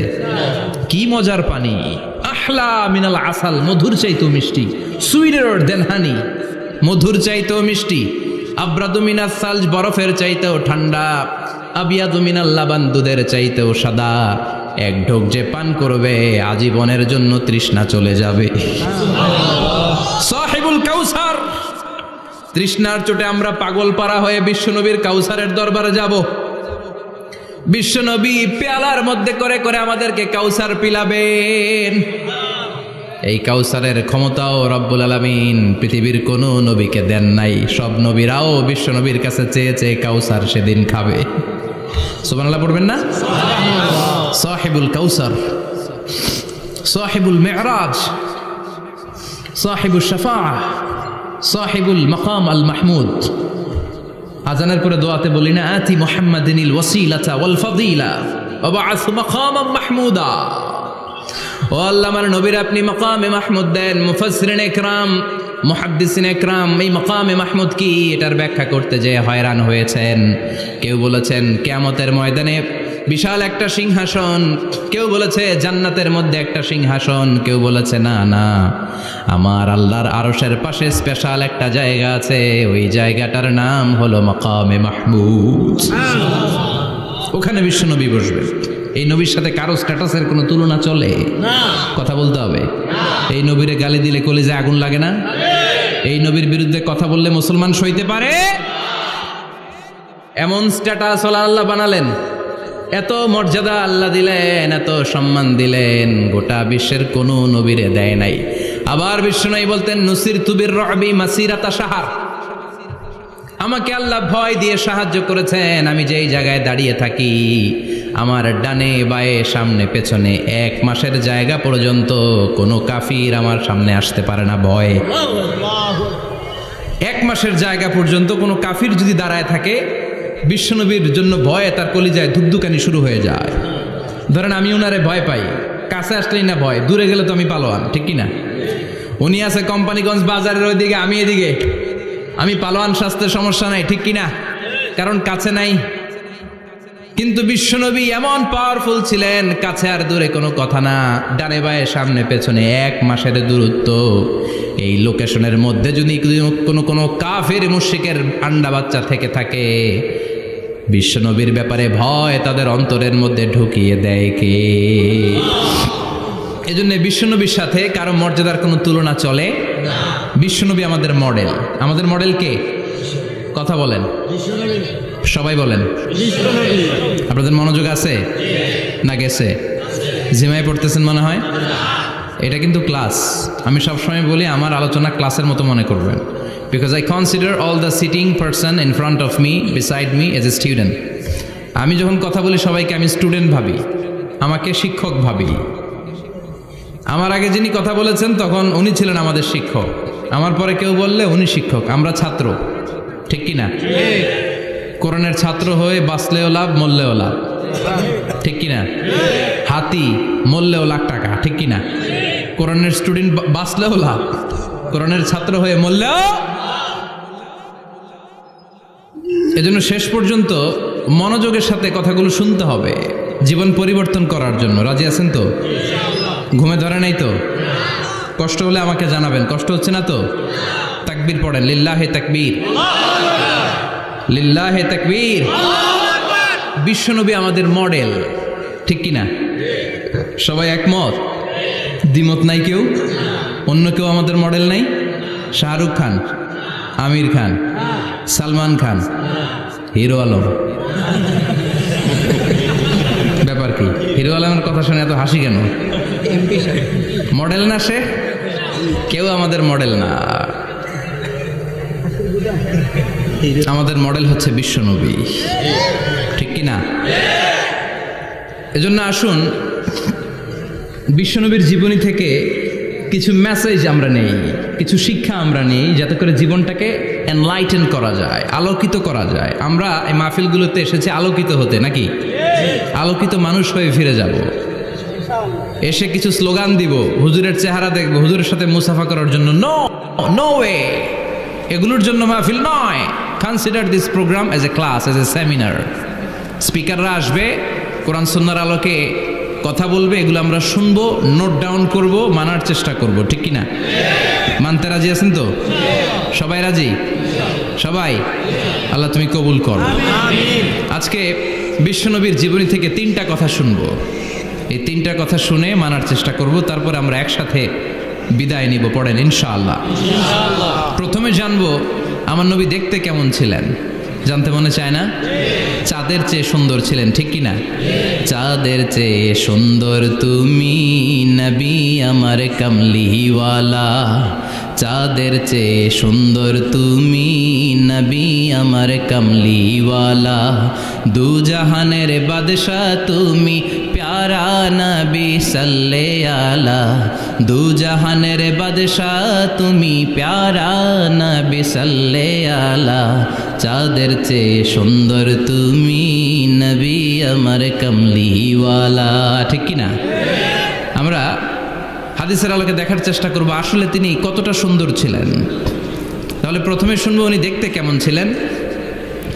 কি মজার পানি, আহলা মিনাল আসাল, মধুর চাইতেও মিষ্টি। সুইটার দেন হানি, মধুর চাইতেও মিষ্টি। আব্রাদু মিনাস সালজ, বরফের চাইতেও ঠান্ডা। আবিয়াদু মিনাল লাবান, দুধের চাইতেও সাদা। এক ঢোক যে পান করবে আজীবনের জন্য তৃষ্ণা চলে যাবে। সাহিবুল কাউসার। তৃষ্ণার চোটে আমরা পাগল পারা হয়ে বিশ্বনবীর কাউসারের দরবারে যাব। বিশ্বনবী পেয়ালার মধ্যে করে করে আমাদেরকে কাউসার পিলাবেন। এই কাউসারের ক্ষমতাও রব্বুল আলামিন পৃথিবীর কোনো নবীকে দেন নাই। সব নবীরাও বিশ্বনবীর কাছে চেয়ে চেয়ে কাউসার সেদিন খাবে। সুবহানাল্লাহ পড়বেন না? সাহিবুল কাউসার, সাহিবুল মি'রাজ, সাহিবুশ শাফাআহ, সাহিবুল মাকাম আল মাহমুদ। আজানের পরে দোয়াতে বলি না, আতি মুহাম্মাদিনিল ওয়াসিলাতা ওয়াল ফাদিলা ওয়া বা'আস মাকামান মাহমুদা। ও আল্লাহ, আমার নবীর আপনি মাকামে মাহমুদ দেন। মুফাসসিরিন ইকরাম, মুহাদ্দিসিন ইকরাম এই মাকামে মাহমুদ কি এটার ব্যাখ্যা করতে যে হয়রান হয়েছেন। কেউ বলেছেন কিয়ামতের ময়দানে বিশাল একটা সিংহাসন, কেউ বলেছে জান্নাতের মধ্যে একটা সিংহাসন, কেউ বলেছে না না, আমার আল্লাহর আরশের পাশে স্পেশাল একটা জায়গা আছে, ওই জায়গাটার নাম হলো মাকামে মাহমুদ। ওখানে বিশ্বনবী বসবে। এই নবীর সাথে কারো স্ট্যাটাসের কোনো তুলনা চলে? কথা বলতে হবে। এই নবীরে গালি দিলে কলিজায় আগুন লাগে না? এই নবীর বিরুদ্ধে কথা বললে মুসলমান সইতে পারে? এমন স্ট্যাটাস আল্লাহ বানালেন, এত মর্যাদা আল্লাহ দিলেন, এত সম্মান দিলেন, গোটা বিশ্বের কোনো নবীরে দেয় নাই। আবার বিশ্বনবী বলতেন, নুসিরতু বির-রু'বি মাসিরাতা শাহর, আমাকে আল্লাহ ভয় দিয়ে সাহায্য করেছেন। আমি যেই জায়গায় দাঁড়িয়ে থাকি, আমার ডানে বায়ে সামনে পেছনে 1 মাসের জায়গা পর্যন্ত কোনো কাফির আমার সামনে আসতে পারে না ভয়ে। 1 মাসের জায়গা পর্যন্ত কোনো কাফির যদি দাঁড়ায় থাকে, বিশ্বনবীর জন্য ভয়ে তার কলিজায় ধুকধুকানি শুরু হয়ে যায়। ধরেন আমি ওনারে ভয় পাই, কাছে আসলেই না ভয়, দূরে গেলে তো আমি পালোয়ান, ঠিক কিনা? উনি আছে কোম্পানিগঞ্জ বাজারের ওইদিকে, আমি এদিকে, আমি পালোয়ান, স্বাস্থ্যের সমস্যা নাই, ঠিক কিনা? কারণ কাছে নাই। কিন্তু বিশ্বনবী এমন পাওয়ারফুল ছিলেন, কাছে আর দূরে কোনো কথা না, ডানে বায়ে সামনে পেছনে 1 মাসের দূরত্ব। এই লোকেশনের মধ্যে যদি কোনো কাফির মুশরিকের আন্ডা বাচ্চা থেকে থাকে, বিশ্বনবীর ব্যাপারে ভয় তাদের অন্তরের মধ্যে ঢুকিয়ে দেয় কে? এজন্য বিশ্বনবীর সাথে কারো মর্যাদার কোনো তুলনা চলে না। বিশ্বনবী আমাদের মডেল। আমাদের মডেল কে? কথা বলেন, সবাই বলেন। আপনাদের মনোযোগ আছে না গেছে? জিমায় পড়তেছেন মনে হয়। এটা কিন্তু ক্লাস। আমি সবসময় বলি আমার আলোচনা ক্লাসের মতো মনে করবেন, because I consider all the sitting person in front of me, beside me as a student. আমি যখন কথা বলি সবাইকে আমি স্টুডেন্ট ভাবি, আমাকে শিক্ষক ভাবি। আমার আগে যিনি কথা বলেছেন তখন উনি ছিলেন আমাদের শিক্ষক, আমার পরে কেউ বললে উনি শিক্ষক, আমরা ছাত্র, ঠিক কিনা? কোরআনের ছাত্র হয়ে বাঁচলেও লাভ, মরলেও লাভ, ঠিক কিনা? হাতি মরলেও লাখ টাকা, ঠিক কিনা? কোরআনের স্টুডেন্ট বাঁচলেও লাভ, কোরআনের ছাত্র হয়ে মরলেও। এজন্য শেষ পর্যন্ত মনোযোগের সাথে কথাগুলো শুনতে হবে জীবন পরিবর্তন করার জন্য। রাজি আছেন তো? ঘুমে ধরে নাই তো? কষ্ট হলে আমাকে জানাবেন। কষ্ট হচ্ছে না তো? তাকবীর পড়েন, লিল্লাহে তাকবীর, লিল্লাহে তাকবীর। বিশ্বনবী আমাদের মডেল, ঠিক কিনা? সবাই একমত? দ্বিমত নাই কেউ? অন্য কেউ আমাদের মডেল নাই? শাহরুখ খান, আমির খান, সালমান খান, হিরো আলম। ব্যাপার কি? হিরো আলমের কথা শুনে এত হাসি কেন? মডেল না সে? কেউ আমাদের মডেল না। আমাদের মডেল হচ্ছে বিশ্বনবী, ঠিক কি না? এজন্য আসুন বিশ্বনবীর জীবনী থেকে কিছু মেসেজ আমরা নেই, কিছু শিক্ষা আমরা নেই, যাতে করে জীবনটাকে এনলাইটেন করা যায়, আলোকিত করা যায়। আমরা এই মাহফিলগুলোতে এসেছি আলোকিত হতে, নাকি? আলোকিত মানুষ হয়ে ফিরে যাব। এসে কিছু স্লোগান দিব, হুজুরের চেহারা দেখবো, হুজুরের সাথে মুসাফা করার জন্য, নো নো ওয়ে, এগুলোর জন্য মাহফিল নয়। Consider this program as a class, as a seminar. স্পিকাররা আসবে, কোরআন সুন্নাহর আলোকে কথা বলবে, এগুলো আমরা শুনবো, নোট ডাউন করব, মানার চেষ্টা করব, ঠিক কি না? মানতে রাজি আছেন তো? সবাই রাজি? সবাই? আল্লাহ তুমি কবুল করো। আজকে বিশ্বনবীর জীবনী থেকে 3টা কথা শুনবো। এই 3টা কথা শুনে মানার চেষ্টা করব, তারপর আমরা একসাথে বিদায় নিব। পড়েন ইনশাআল্লাহ। প্রথমে জানবো আমার নবী দেখতে কেমন ছিলেন। জানতে মনে চায় না? চাঁদের চেয়ে সুন্দর ছিলেন, ঠিক কি না? চাঁদের চেয়ে সুন্দর তুমি নবী আমার কামলিওয়ালা, চাঁদের চেয়ে সুন্দর তুমি নবী আমার কামলিওয়ালা, দু জাহানের বাদশাহ তুমি প্যারা নবী সাল্লে আলা, দু জাহানের বাদশাহ তুমি প্যারা নবী সাল্লে আলা, চাঁদের চেয়ে সুন্দর তুমি নবী আমার কামলিওয়ালা, ঠিক কি না? আমরা হাদিসের আলোকে দেখার চেষ্টা করব আসলে তিনি কতটা সুন্দর ছিলেন। তাহলে প্রথমে শুনবো উনি দেখতে কেমন ছিলেন,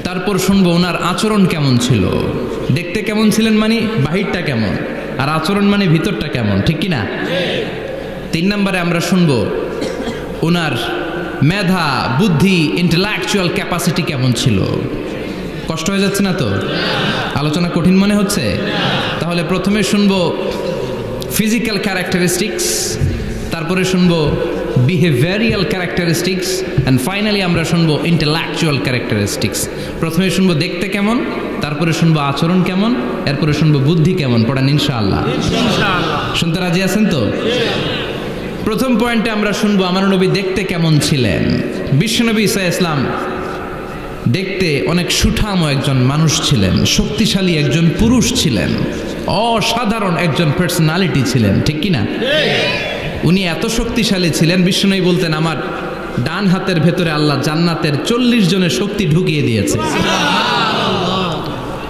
তারপর শুনবো ওনার আচরণ কেমন ছিল। দেখতে কেমন ছিলেন মানে বাহিরটা কেমন, আর আচরণ মানে ভিতরটা কেমন, ঠিক কি না? 3 নম্বরে আমরা শুনবো ওনার মেধা, বুদ্ধি, ইন্টেলেকচুয়াল ক্যাপাসিটি কেমন ছিল। কষ্ট হয়ে যাচ্ছে না তো? আলোচনা কঠিন মনে হচ্ছে? তাহলে প্রথমে শুনবো ফিজিক্যাল ক্যারেক্টারিস্টিক্স, তারপরে শুনবো বিহেভিয়ারিয়াল ক্যারেক্টারিস্টিক্স, অ্যান্ড ফাইনালি আমরা শুনবো ইন্টেলেকচুয়াল ক্যারেক্টারিস্টিক্স। প্রথমে শুনবো দেখতে কেমন, তারপরে শুনবো আচরণ কেমন, এরপরে শুনবো বুদ্ধি কেমন। পড়েন ইনশাআল্লাহ। শুনতে রাজি আছেন তো? প্রথম পয়েন্টে আমরা শুনবো আমার নবী দেখতে কেমন ছিলেন। বিশ্বনবী ঈসা ইসলাম দেখতে অনেক সুঠাম একজন মানুষ ছিলেন, শক্তিশালী একজন পুরুষ ছিলেন, অসাধারণ একজন পার্সোনালিটি ছিলেন, ঠিক কি না? উনি এত শক্তিশালী ছিলেন, বিশ্বনবী বলতেন আমার ডান হাতের ভেতরে আল্লাহ জান্নাতের 40 জনের শক্তি ঢুকিয়ে দিয়েছে।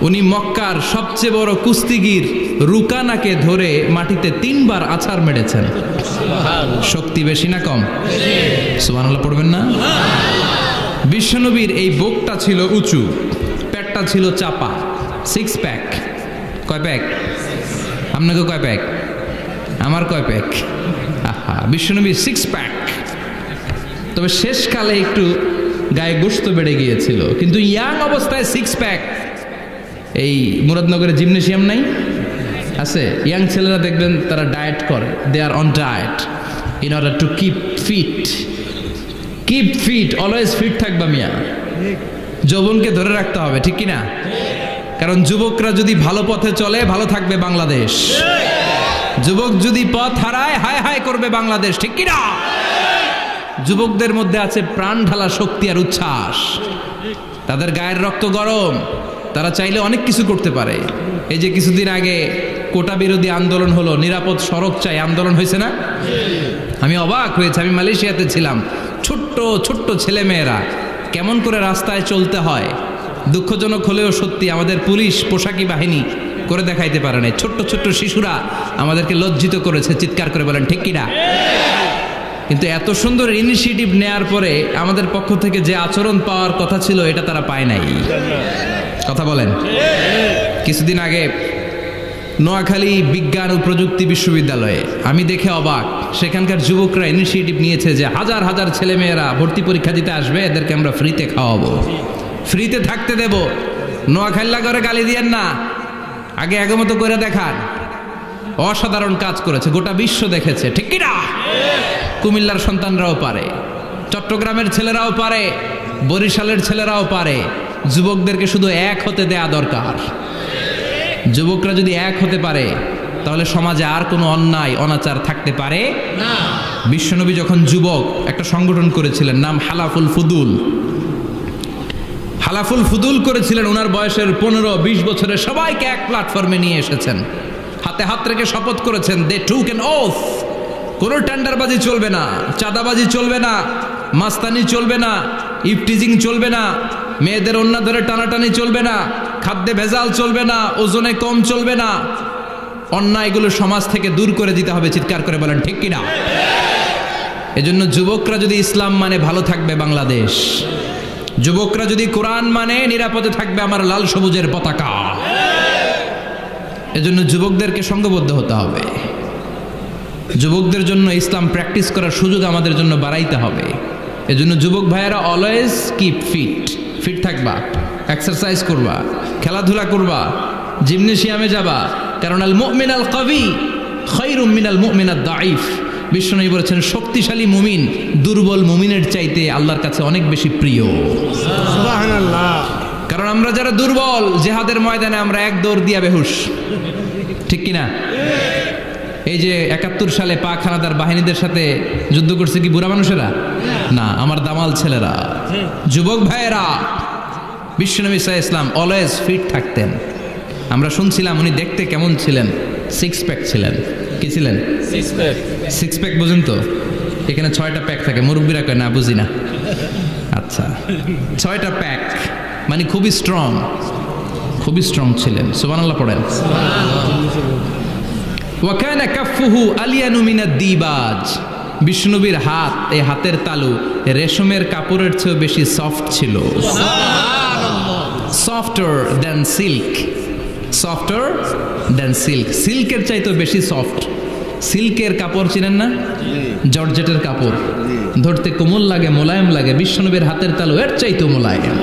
উনি মক্কার সবচেয়ে বড় কুস্তিগির রুকানাকে ধরে মাটিতে 3 বার আছাড় মেরেছেন। শক্তি বেশি না কম? সুবহানাল্লাহ পড়বেন না? বিশ্বনবীর এই বুকটা ছিল উঁচু, পেটটা ছিল চাপা, 6 প্যাক। কয় প্যাক? আপনাকে কয় প্যাক? আমার কয় প্যাক? বিশ্বনবীর 6 প্যাক। তবে শেষকালে একটু গায়ে গোশত বেড়ে গিয়েছিল, কিন্তু ইয়াং অবস্থায় 6 প্যাক। এই মুরাদনগরে জিমনেশিয়াম নাই? আছে। ইয়াং ছেলেরা দেখবেন তারা ডায়েট করে, they are on diet in order to keep fit. Keep fit, always fit থাকবা মিয়া। যৌবনকে ধরে রাখতে হবে, ঠিক কিনা? কারণ যুবকরা যদি ভালো পথে চলে, ভালো থাকবে বাংলাদেশ। যুবক যদি পথ হারায়, হায় হায় করবে বাংলাদেশ, ঠিক কিনা? যুবকদের মধ্যে আছে প্রাণ ঢালা শক্তি আর উচ্ছ্বাস, তাদের গায়ের রক্ত গরম, তারা চাইলে অনেক কিছু করতে পারে। এই যে কিছুদিন আগে কোটা বিরোধী আন্দোলন হলো, নিরাপদ সড়ক চাই আন্দোলন হয়েছে না? আমি অবাক হয়েছে, আমি মালয়েশিয়াতে ছিলাম, ছোট্ট ছোট্ট ছেলে মেয়েরা কেমন করে রাস্তায় চলতে হয়, দুঃখজনক হলেও সত্যি আমাদের পুলিশ পোশাকি বাহিনী করে দেখাইতে পারে না। ছোট্ট ছোট্ট শিশুরা আমাদেরকে লজ্জিত করেছে, চিৎকার করে বলেন, ঠিক কিনা? কিন্তু এত সুন্দর ইনিশিয়েটিভ নেয়ার পরে আমাদের পক্ষ থেকে যে আচরণ পাওয়ার কথা ছিল, এটা তারা পায় নাই। কথা বলেন। কিছুদিন আগে নোয়াখালী বিজ্ঞান ও প্রযুক্তি বিশ্ববিদ্যালয়ে আমি দেখে অবাক, সেখানকার যুবকরা ইনিশিয়েটিভ নিয়েছে যে হাজার হাজার ছেলেমেয়েরা ভর্তি পরীক্ষা দিতে আসবে, এদেরকে আমরা ফ্রিতে খাওয়াবো, ফ্রিতে থাকতে দেব। নোয়াখালী করে গালি দিয়েন না, আগে আগমত করে দেখান। অসাধারণ কাজ করেছে, গোটা বিশ্ব দেখেছে, ঠিক কিনা? কুমিল্লার সন্তানরাও পারে, চট্টগ্রামের ছেলেরাও পারে, বরিশালের ছেলেরাও পারে, যুবকদেরকে শুধু এক হতে দেয়া দরকার। যুবকরা যদি এক হতে পারে তাহলে সমাজে আর কোনো অন্যায় অনাচার থাকতে পারে না। বিশ্বনবী যখন যুবক একটা সংগঠন করেছিলেন, নাম হালাফুল ফুদুল। হালাফুল ফুদুল করেছিলেন, ওনার বয়সের 15-20 বছরের সবাইকে এক প্ল্যাটফর্মে নিয়ে এসেছেন, হাতে হাত রেখে শপথ করেছেন, দে টুক অ্যান ওথ, কোনো টেন্ডারবাজি চলবে না, চাঁদাবাজি চলবে না, মাস্তানি চলবে না, ইফটিজিং চলবে না, মেয়েদের ওন্না ধরে টানাটানি চলবে না, খাদ্যে ভেজাল চলবে না, ওজনে কম চলবে না, অন্যায়গুলো সমাজ থেকে দূর করে দিতে হবে। চিৎকার করে বলেন ঠিক কিনা? এজন্য যুবকরা যদি ইসলাম মানে ভালো থাকবে বাংলাদেশ, যুবকরা যদি কোরআন মানে নিরাপদে থাকবে আমার লাল সবুজের পতাকা। এজন্য যুবকদেরকে সংঘবদ্ধ হতে হবে, যুবকদের জন্য ইসলাম প্র্যাকটিস করার সুযোগ আমাদের জন্য বাড়াইতে হবে। এজন্য যুবক ভাইয়েরা অলওয়েজ কিপ ফিট থাকবা, এক্সারসাইজ করবা, খেলাধুলা করবা, জিমনেশিয়ামে যাবা, কারণ আল মুমিন আল কবি খায়রুম মিনাল মুমিন আদ দাঈফ। বিশ্বনবী বলেছেন শক্তিশালী মুমিন দুর্বল মুমিনের চাইতে আল্লাহর কাছে অনেক বেশি প্রিয়। সুবহানাল্লাহ। কারণ আমরা যারা দুর্বল, জিহাদের ময়দানে আমরা এক দৌড় দিয়া বেহুশ, ঠিক কিনা? এই যে 71 সালে পাক হানাদার বাহিনীদের সাথে যুদ্ধ করছে কি বুড়া মানুষেরা? না, আমার দামাল ছেলেরা, যুবক ভাইয়েরা। বিশ্বনবী সাল্লাল্লাহু আলাইহি ওয়াসাল্লাম অলওয়েজ ফিট থাকতেন। আমরা শুনছিলাম উনি দেখতে কেমন ছিলেন? 6 প্যাক ছিলেন। কি ছিলেন? 6 প্যাক বুঝেন তো? এখানে 6টা প্যাক থাকে, মুরব্বীরা কয় না বুঝি না। আচ্ছা, 6টা প্যাক মানে খুবই স্ট্রং ছিলেন। সুবহানাল্লাহ পড়েন। ওয়াকানা কাফুহু আলিয়ানু মিনাদ দিবাজ। বিষ্ণুবীর হাত, এই হাতের তালু রেশমের কাপড়ের চেয়ে বেশি সফট ছিল। সফটার দ্যান সিল্ক, সিল্কের চাইতে বেশি সফট। সিল্কের কাপড় চিনেন না? জর্জেটের কাপড় ধরতে কোমল লাগে, মোলায়েম লাগে। বিশ্বনবীর হাতের তালু এর চাইতে মোলায়েম।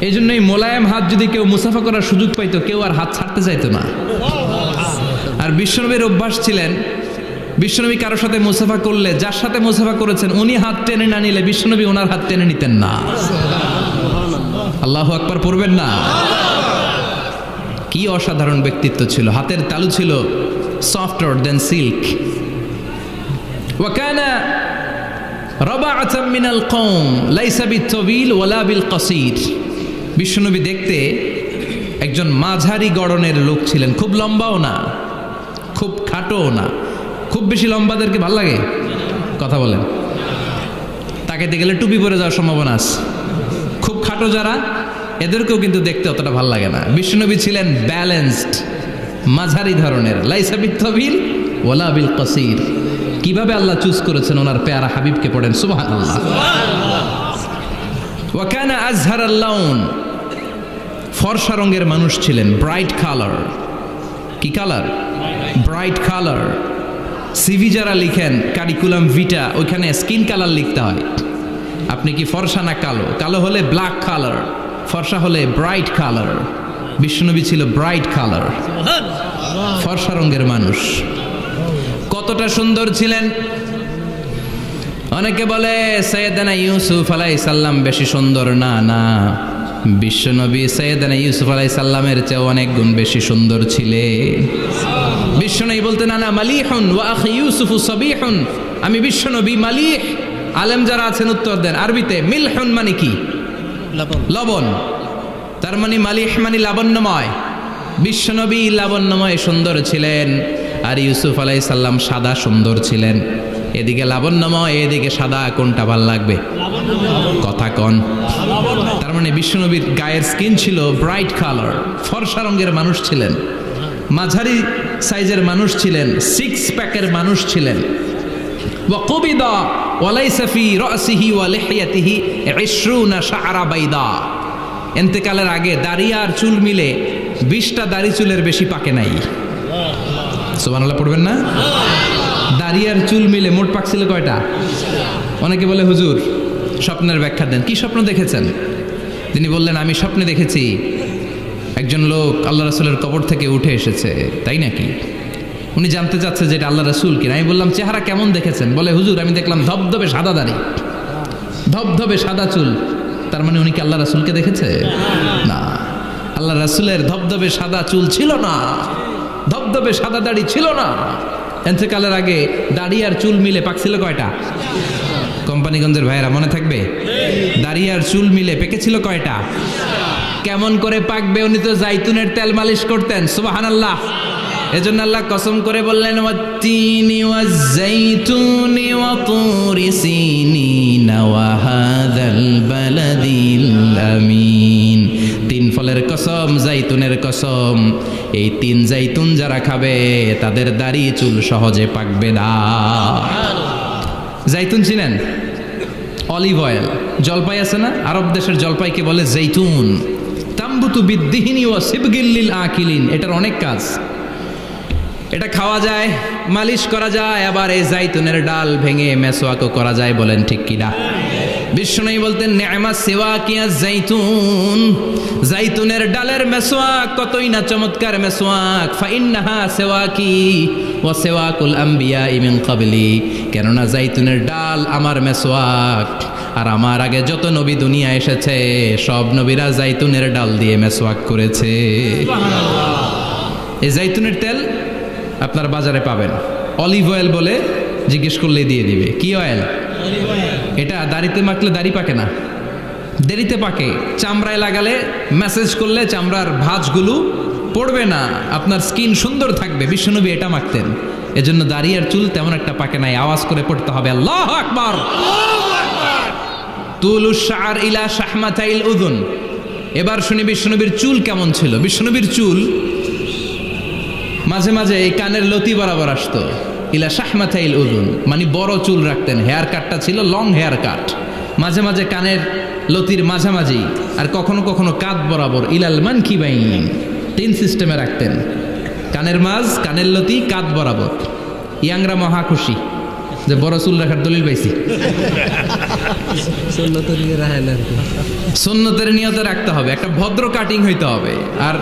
এই জন্য এই মোলায়েম হাত যদি কেউ মুসাফা করার সুযোগ পাইতো, কেউ আর হাত ছাড়তে চাইতো না। আর বিশ্বনবীর অভ্যাস ছিলেন, বিশ্বনবী কারোর সাথে মুসাফা করলে, যার সাথে মুসাফা করেছেন উনি হাত টেনে না নিলে বিশ্বনবী ওনার হাত টেনে নিতেন না। আল্লাহু আকবার পড়বেন না? কি অসাধারণ ব্যক্তিত্ব ছিল। হাতের তালু ছিল সফটার দেন সিল্ক। ওয়াকানা রাবাআতাম মিনাল কওম লাইসা বিত-তাবিল ওয়ালা বিল কাসীর। বিশ্বনবী দেখতে একজন মাঝারি গড়নের লোক ছিলেন, খুব লম্বাও না, খুব খাটোও না। খুব বেশি লম্বাদেরকে ভাল লাগে? কথা বলেন। তাকাইতে গেলে টুপি পরে যাওয়ার সম্ভাবনা আছে। খুব খাটো যারা, এদেরকেও কিন্তু দেখতে অতটা ভাল লাগে না। বিশ্বনবী ছিলেন ব্যালেন্সড, মাঝারি ধরনের। লাইসা বিত-তাবিল ওয়ালা বিল কাসীর। কিভাবে আল্লাহ চুজ করেছেন ওনার পেয়ারা হাবিবকে, পড়েন সুবহানাল্লাহ। ওয়াকানা আজহারাল লাউন। ফর্সা রঙের মানুষ ছিলেন, ব্রাইট কালার। কি কালার? Bright colour. সিভি যারা লিখেন কারিকুলাম ভিটা, ওইখানে স্কিন কালার লিখতে হয়। আপনি কি ফর্সা না কালো? কালো হলে ব্ল্যাক কালার, ফর্সা হলে ব্রাইট কালার। বিশ্বনবী ছিল ব্রাইট কালার, ফর্সা রঙের মানুষ। কতটা সুন্দর ছিলেন! অনেকে বলে সৈয়দনা ইউসুফ আলাইহিস সালাম বেশি সুন্দর। না না, বিশ্বনবী সৈয়দনা ইউসুফ আলাইহিস সালামের চেয়ে অনেক গুণ বেশি সুন্দর ছিলেন। বিশ্বনবী বলতেন আনা মালিহুন ওয়া আখি ইউসুফু সাবিহুন। আমি বিশ্বনবী মালিহ। আলেম যারা আছেন উত্তর দেন আরবিতে। মিলহুন মানে কি? লবণ। তার মানে মালিহ মানে লাবণ্যময়। বিশ্বনবী লাবণ্যময় সুন্দর ছিলেন, আর ইউসুফ আলাইহিস সালাম সাদা সুন্দর ছিলেন। এদিকে লাবণ্যময়, এদিকে সাদা, কোনটা ভাল লাগবে? কথা কন। তার মানে বিশ্বনবীর গায়ের স্কিন ছিল ব্রাইট কালার, ফর্সা রঙের মানুষ ছিলেন, মাঝারি সাইজের মানুষ ছিলেন, 6 প্যাকের মানুষ ছিলেন। ওয়া কুবিদা ওয়া লাইসা ফি রাসিহি ওয়া লিহিয়াতিহি 20 শাআরা বাইদা। ইন্তেকালের আগে দাড়ি আর চুল মিলে 20টা দাড়ি চুলের বেশি পাকে নাই। সুবহানাল্লাহ পড়বেন না? দাড়ি আর চুল মিলে মোট পাকছিল কয়টা? অনেকে বলে হুজুর স্বপ্নের ব্যাখ্যা দেন। কি স্বপ্ন দেখেছেন? তিনি বললেন আমি স্বপ্নে দেখেছি একজন লোক আল্লাহ রাসূলের কবর থেকে উঠে এসেছে। তাই নাকি? উনি জানতে চাচ্ছে যে এটা আল্লাহ রাসূল কিনা। আমি বললাম চেহারা কেমন দেখেছেন? বলে হুজুর আমি দেখলাম ধবধবে সাদা দাড়ি, ধবধবে সাদা চুল, তার মানে উনি কি আল্লাহ রাসূলকে দেখেছে? না, আল্লাহ রাসূলের ধবধবে সাদা চুল ছিল না, ধবধবে সাদা দাড়ি ছিল না। এতেকালের আগে দাড়ি আর চুল মিলে পাকছিল কয়টা? কোম্পানিগঞ্জের ভাইয়েরা মনে থাকবে? দাড়ি আর চুল মিলে পেকেছিল কয়টা? কেমন করে পাকবে? উনি তো জাইতুনের তেল মালিশ করতেন। সুবহানাল্লাহ। এজন্য আল্লাহ কসম করে বললেন, ওয়াত্তিনি ওয়াজ-জাইতুনি ওয়া তুরি সিনিনা ওয়া হাযাল বালাদিল আমিন। তিন ফলের কসম, জাইতুনের কসম, এই তিন জাইতুন যারা খাবে তাদের দাড়ি চুল সহজে পাকবে না। জাইতুন চিনেন? Olive oil. জলপাই আছে না, আরব দেশের জলপাইকে বলে জাইতুন। তাম্বুতু বিদ্দিহিনি ওয়া সিবগিল লিল আকিলিন। এটার অনেক কাজ। এটা খাওয়া যায়, মালিশ করা যায়, আবার এই জাইতুনের ডাল ভেঙে মেসওয়াকও করা যায়। বলেন ঠিক কিনা? বিশ্বনবী বলতেন, নি'মা সিওয়াকিয়া জাইতুন, জাইতুনের ডালের মেসওয়াক কতই না চমৎকার মেসওয়াক। ফাইন্নাহা সিওয়াকি ওয়া সিওয়াকুল আম্বিয়া মিন ক্বাবলি। কেননা জাইতুনের ডাল আমার মেসওয়াক, আর আমার আগে যত নবী দুনিয়া এসেছে সব নবীরা জাইতুনের ডাল দিয়ে মেসওয়াক করেছে। এই জাইতুনের তেল আপনার বাজারে পাবেন। অলিভ অয়েল বলে জিজ্ঞেস করলেই দিয়ে দিবে। কি অয়েল? এটা দাড়িতে মাখলে দাড়ি পাকে না, দেরিতে পাকে। চামড়ায় লাগালে ম্যাসেজ করলে চামড়ার ভাঁজগুলো পড়বে না, আপনার স্কিন সুন্দর থাকবে। বিশ্বনবী এটা মাখতেন। এজন্য দাড়ি আর চুল তেমন একটা পাকে নাই। আওয়াজ করে পড়তে হবে আল্লাহু আকবার। তুলুশ শা'r ইলা শাহমাতাইল উযুন। এবার শুনি বিশ্বনবীর চুল কেমন ছিল। বিশ্বনবীর চুল মাঝে মাঝে এই কানের লতি বরাবর আসতো। ইলা শাহমাতাইল উযুন মানে বড় চুল রাখতেন। হেয়ার কাটটা ছিল লং হেয়ার কাট, মাঝে মাঝে কানের লতির মাঝামাঝি, আর কখনো কখনো কাঁধ বরাবর। ইলাল মানকিবাইন, তিন সিস্টেমে রাখতেন। কানের মাঝ, কানের লতি, কাঁধ বরাবর। ইয়াংরা মহা খুশি যে বড় চুল রাখার দলিল পাইছি। সুন্নতের নিয়তে রাখতে হবে, একটা ভদ্র কাটিং হইতে হবে। আর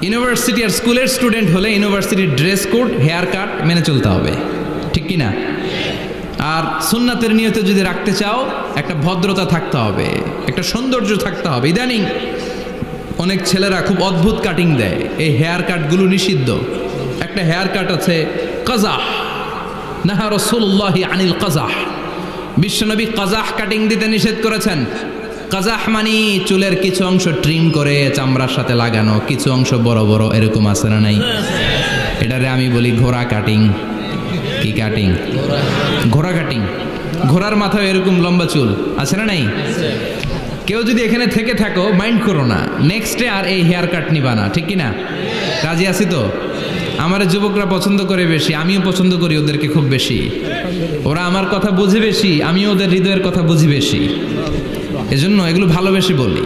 ইউনিভার্সিটি আর স্কুলের স্টুডেন্ট হলে ইউনিভার্সিটির ড্রেস কোড, হেয়ার কাট মেনে চলতে হবে, ঠিক কি না? আর সুন্নাতের নিয়তে যদি রাখতে চাও একটা ভদ্রতা থাকতে হবে, একটা সৌন্দর্য থাকতে হবে। ইদানিং অনেক ছেলেরা খুব অদ্ভুত কাটিং দেয়। এই হেয়ার কাটগুলো নিষিদ্ধ। একটা হেয়ার কাট আছে কাজাহ, নাহা রাসূলুল্লাহি আনিল কাজাহ। বিশ্বনবী কাজাহ কাটিং দিতে নিষেধ করেছেন। কাজাহ মানি চুলের কিছু অংশ ট্রিম করে চামড়ার সাথে লাগানো, কিছু অংশ বড় বড়, এরকম আছে না নাই? এটারে আমি বলি ঘোড়া কাটিং। কি কাটিং? ঘোড়া কাটিং। ঘোড়ার মাথায় এরকম লম্বা চুল আছে না নাই? কেউ যদি এখানে থেকে থাকো মাইন্ড করো না, নেক্সটে আর এই হেয়ার কাট নিবা না, ঠিক কি না? রাজি আছি তো? আমার যুবকরা পছন্দ করে বেশি, আমিও পছন্দ করি ওদেরকে খুব বেশি। ওরা আমার কথা বুঝে বেশি, আমিও ওদের হৃদয়ের কথা বুঝি বেশি। এজন্য এগুলো ভালোবেসে বলি।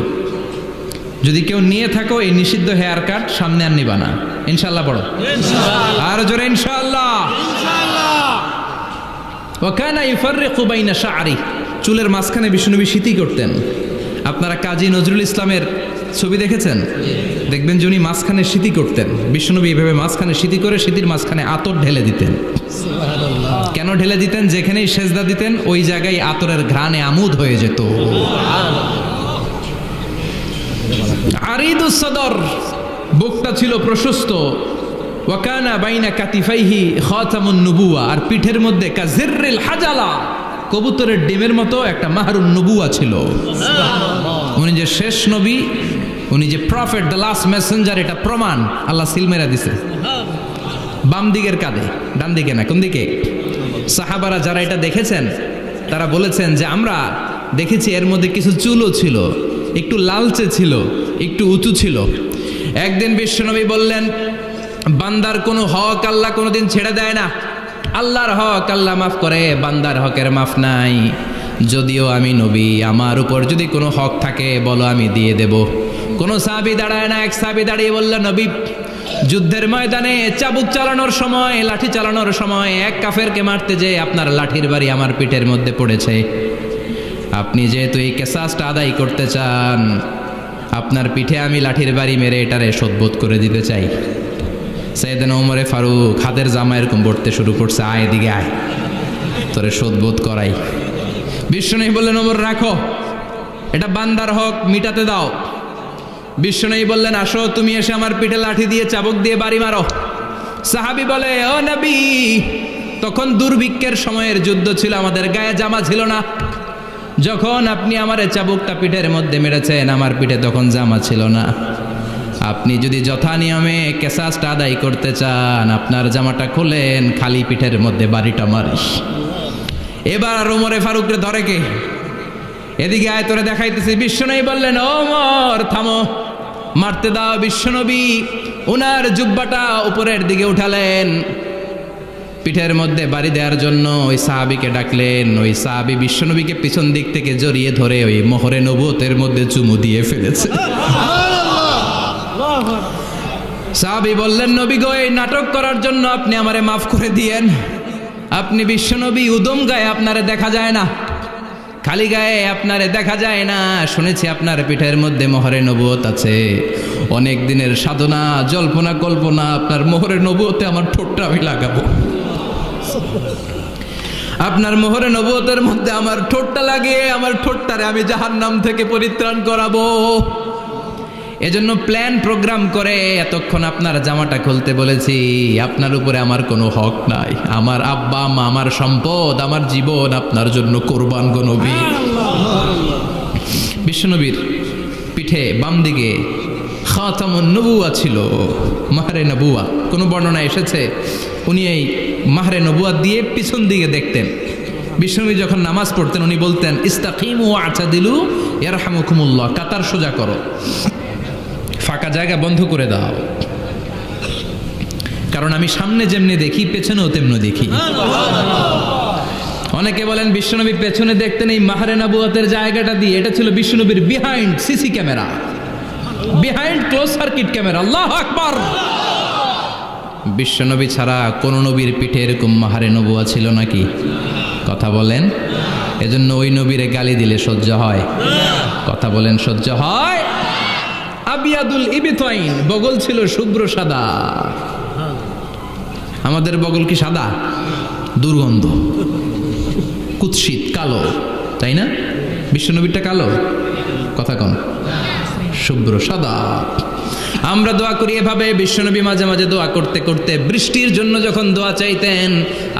যদি কেউ নিয়ে থাকো এই নিষিদ্ধ হেয়ার কাট, সামনে আর নিবা না। ইনশাআল্লাহ পড়ো, আর জোরে ইনশাআল্লাহ। ওয়া কানা ইউফাররিকু বাইনা শা'রি। চুলের মাঝখানে বিশ্বনবী সিঁথি করতেন। আপনারা কাজী নজরুল ইসলামের ছবি দেখেছেন? দেখবেন যে উনি মাঝখানে সিঁথি করতেন। বিশ্বনবী এইভাবে মাঝখানে সিঁথি করে সিঁথির মাঝখানে আতর ঢেলে দিতেন। কেন ঢেলে দিতেন? যেখানেই সেজদা দিতেন ওই জায়গায় আতরের ঘ্রাণে আমোদ হয়ে যেত। আরিদুস সদর, বুকটা ছিল প্রশস্ত। ওয়া কানা বাইনা কাতিফাইহি খাতামুন নবুওয়া, আর পিঠের মধ্যে কাজিররিল হাজালা, কবুতরের ডিমের মতো একটা মাহরুন নবুওয়া ছিল। উনি যে শেষ নবী, উনি যে প্রফেট, দ্য লাস্ট মেসেঞ্জার, এটা প্রমাণ আল্লাহ সিল মেরা দিছে। বাম দিকের কাঁধে, ডান দিকে না। কোন দিকে? সাহাবারা যারা এটা দেখেছেন তারা বলেছেন যে আমরা দেখেছি এর মধ্যে কিছু চুলও ছিল, একটু লালচে ছিল, একটু উঁচু ছিল। একদিন বিশ্বনবী বললেন, বান্দার কোনো হক আল্লাহ কোনোদিন ছেড়ে দেয় না। আল্লাহর হক আল্লাহ মাফ করে, বান্দার হকের মাফ নাই। যদিও আমি নবী, আমার উপর যদি কোনো হক থাকে বলো, আমি দিয়ে দেব। কোনো সাহাবী দাঁড়ায় না। এক সাহাবী দাঁড়িয়ে বলল, নবী, যুদ্ধের ময়দানে চাবুক চালানোর সময়, লাঠি চালানোর সময় এক কাফেরকে মারতে যে আপনার লাঠির বাড়ি আমার পিঠের মধ্যে পড়েছে। আপনি যেহেতু এই কেসাসটা আদায় করতে চান, আপনার পিঠে আমি লাঠির বাড়ি মেরে এটারে শোধবোধ করে দিতে চাই। সাইয়েদনা ওমরে ফারুক হাতের জামা এরকম পড়তে শুরু করছে, আয় এদিকে আয়, তোরে শোধবোধ করাই। বিশ্বনবী বললেন, ওমর রাখো, এটা বান্দার হক, মিটাতে দাও। বিশ্বনবী বললেন, আসো তুমি এসে আমার পিঠে লাঠি দিয়ে চাবুক দিয়ে বাড়ি মারো। সাহাবী বলে, ও নবী, তখন দুর্ভিক্ষের সময়ের যুদ্ধ ছিল, আমাদের গায়ে জামা ছিল না। যখন আপনি আমার চাবুকটা পিঠের মধ্যে মেরেছেন, আমার পিঠে তখন জামা ছিল না। আপনি যদি যথা নিয়মে কেসাসটা আদায় করতে চান, আপনার জামাটা খুলেন, খালি পিঠের মধ্যে বাড়িটা মারিস। এবার আর ওমরে ফারুকরে ধরে কে? এদিকে আয়, তোরে দেখাইতেছি। বিশ্বনবী বললেন, ওমর থামো, মারতে দাও। বিশ্বনবী ওনার জুব্বাটা উপরের দিকে উঠালেন, পিঠের মধ্যে বাড়ি দেওয়ার জন্য ওই সাহাবীকে ডাকলেন। ওই সাহাবী বিশ্বনবীকে পিছন দিক থেকে জড়িয়ে ধরে ওই মোহরে নবুয়তের মধ্যে চুমু দিয়ে ফেলেছে। সাহাবী বললেন, নবী গো, এই নাটক করার জন্য আপনি আমারে মাফ করে দিয়েন। আপনি বিশ্বনবী, উদম গায়ে আপনারে দেখা যায় না, খালি গায়ে আপনারে দেখা যায় না। শুনেছি আপনার পিঠের মধ্যে মোহরে নবুয়ত আছে। অনেক দিনের সাধনা, জল্পনা কল্পনা, আপনার মোহরে নবুয়তে আমার ঠোঁটটা আমি লাগাবো। আপনার মোহরে নবুয়তের মধ্যে আমার ঠোঁটটা লাগিয়ে আমার ঠোঁটটারে আমি জাহান্নাম থেকে পরিত্রাণ করাবো। এজন্য প্ল্যান প্রোগ্রাম করে এতক্ষণ আপনার জামাটা খুলতে বলেছি। আপনার উপরে আমার কোনো হক নাই। আমার আব্বা মা, আমার সম্পদ, আমার জীবন আপনার জন্য কোরবান গো নবী। বিশ্বনবীর পিঠে বাম দিকে খাতামুন নবুয়া ছিল, মাহরে নবুয়া। কোনো বর্ণনা এসেছে উনি এই মাহরে নবুয়া দিয়ে পিছন দিকে দেখতেন। বিশ্বনবী যখন নামাজ পড়তেন উনি বলতেন, ইস্তাকিমু ওয়া'তাদিলু ইয়ারহামুকুমুল্লাহ, কাতার সোজা করো, ফাঁকা জায়গা বন্ধ করে দাও। কারণ আমি সামনে যেমনি দেখি, পেছনেও তেমনি দেখি। অনেকে বলেন বিশ্বনবী পেছনে দেখতেন এই মাহরে নবুয়তের জায়গাটা দিয়ে। এটা ছিল বিশ্বনবীর behind CC camera, behind close circuit camera. আল্লাহু আকবার। বিশ্বনবী ছাড়া কোন নবীর পিঠে এরকম মাহরে নবুয়া ছিল নাকি? কথা বলেন। এজন্য ওই নবীরে গালি দিলে সহ্য হয়? কথা বলেন, সহ্য হয়? আবিয়াদুল ইবিতাইন, বগল ছিল শুভ্র সাদা। আমাদের বগল কি সাদা? দুর্গন্ধ, কুৎসিত, কালো, তাই না? বিশ্বনবীরটা কালো? কথা কন, শুভ্র সাদা। আমরা দোয়া করি এভাবে। বিশ্বনবী মাঝে মাঝে দোয়া করতে করতে বৃষ্টির জন্য যখন দোয়া চাইতেন,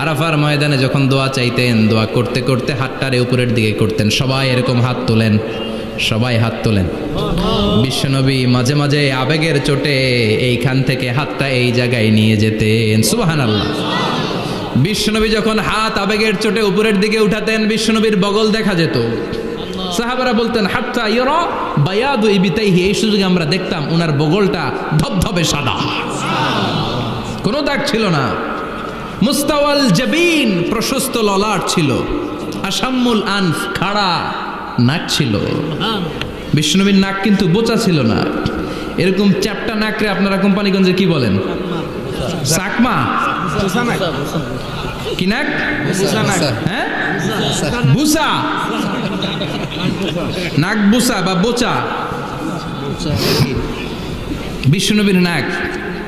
আরাফার ময়দানে যখন দোয়া চাইতেন, দোয়া করতে করতে হাতটারে উপরের দিকে করতেন। সবাই এরকম হাত তোলেন, সবাই হাত তোলেন। বিশ্বনবী মাঝে মাঝে আবেগের চোটে এইখান থেকে হাতটা এই জায়গায় নিয়ে যেতেন। সুবহানাল্লাহ। বিশ্বনবী যখন হাত আবেগের চোটে উপরের দিকে উঠাতেন, বিশ্বনবীর বগল দেখা যেত। সাহাবারা বলতেন, হাত্তা ইয়ারা বায়াদু ইবিতাইহি, এই সুযোগে আমরা দেখতাম ওনার বগলটা ধবধবে সাদা, কোনো দাগ ছিল না। মুস্তাওয়াল জাবিন, প্রশস্ত ললাট ছিল। আসাম্মুল আনফ, খাড়া নাক ছিল। বিশ্বনবীর নাক কিন্তু বোচা ছিল না। এরকম চ্যাপটা নাকরে আপনারা কোম্পানিগঞ্জে কি বলেন? চাকমা? কি নাক? হ্যাঁ, বুসা। নাক বুসা বা বোচা। বিশ্বনবীর নাক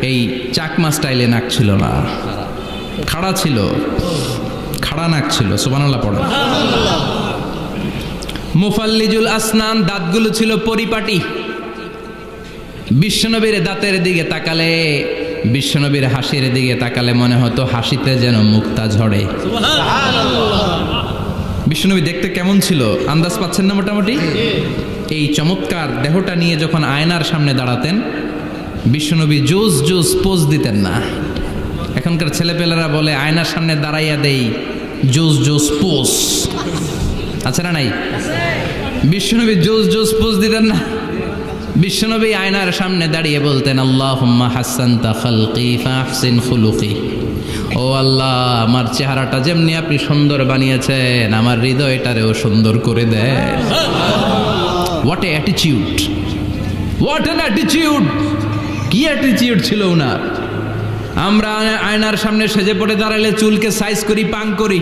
এই চাকমা স্টাইলে নাক ছিল না, খাড়া ছিল, খাড়া নাক ছিল। সুবহানাল্লাহ পড়ে। মুফাল্লিজুল আসনান, দাঁতগুলো ছিল পরিপাটি। বিশ্বনবীর দাঁতের দিকে তাকালে, বিশ্বনবীর হাসির দিকে তাকালে মনে হতো হাসিতে যেন মুক্তা ঝরে। বিশ্বনবী দেখতে কেমন ছিল আন্দাজ পাচ্ছেন না মোটামুটি? এই চমৎকার দেহটা নিয়ে যখন আয়নার সামনে দাঁড়াতেন, বিশ্বনবী জোস জোস পোজ দিতেন না। এখনকার ছেলেপেলেরা বলে আয়নার সামনে দাঁড়াইয়া দেই জোস জোস পোজ, আছে না নাই? বিশ্বনবী জোস জোস পোজ দিতেন না। বিশ্বনবী আয়নার সামনে দাঁড়িয়ে বলতেন, আল্লাহুম্মা হাসানতা খালকি ফাহসিন খুলুকি। ও আল্লাহ, আমার চেহারাটা যেমনি আপনি সুন্দর বানিয়েছেন, আমার হৃদয়টারেও সুন্দর করে দেন। What a attitude, what an attitude! কি অ্যাটিটিউড ছিল ওনার! আমরা আয়নার সামনে সেজে পড়ে দাঁড়ালে চুলকে সাইজ করি, পাং করি,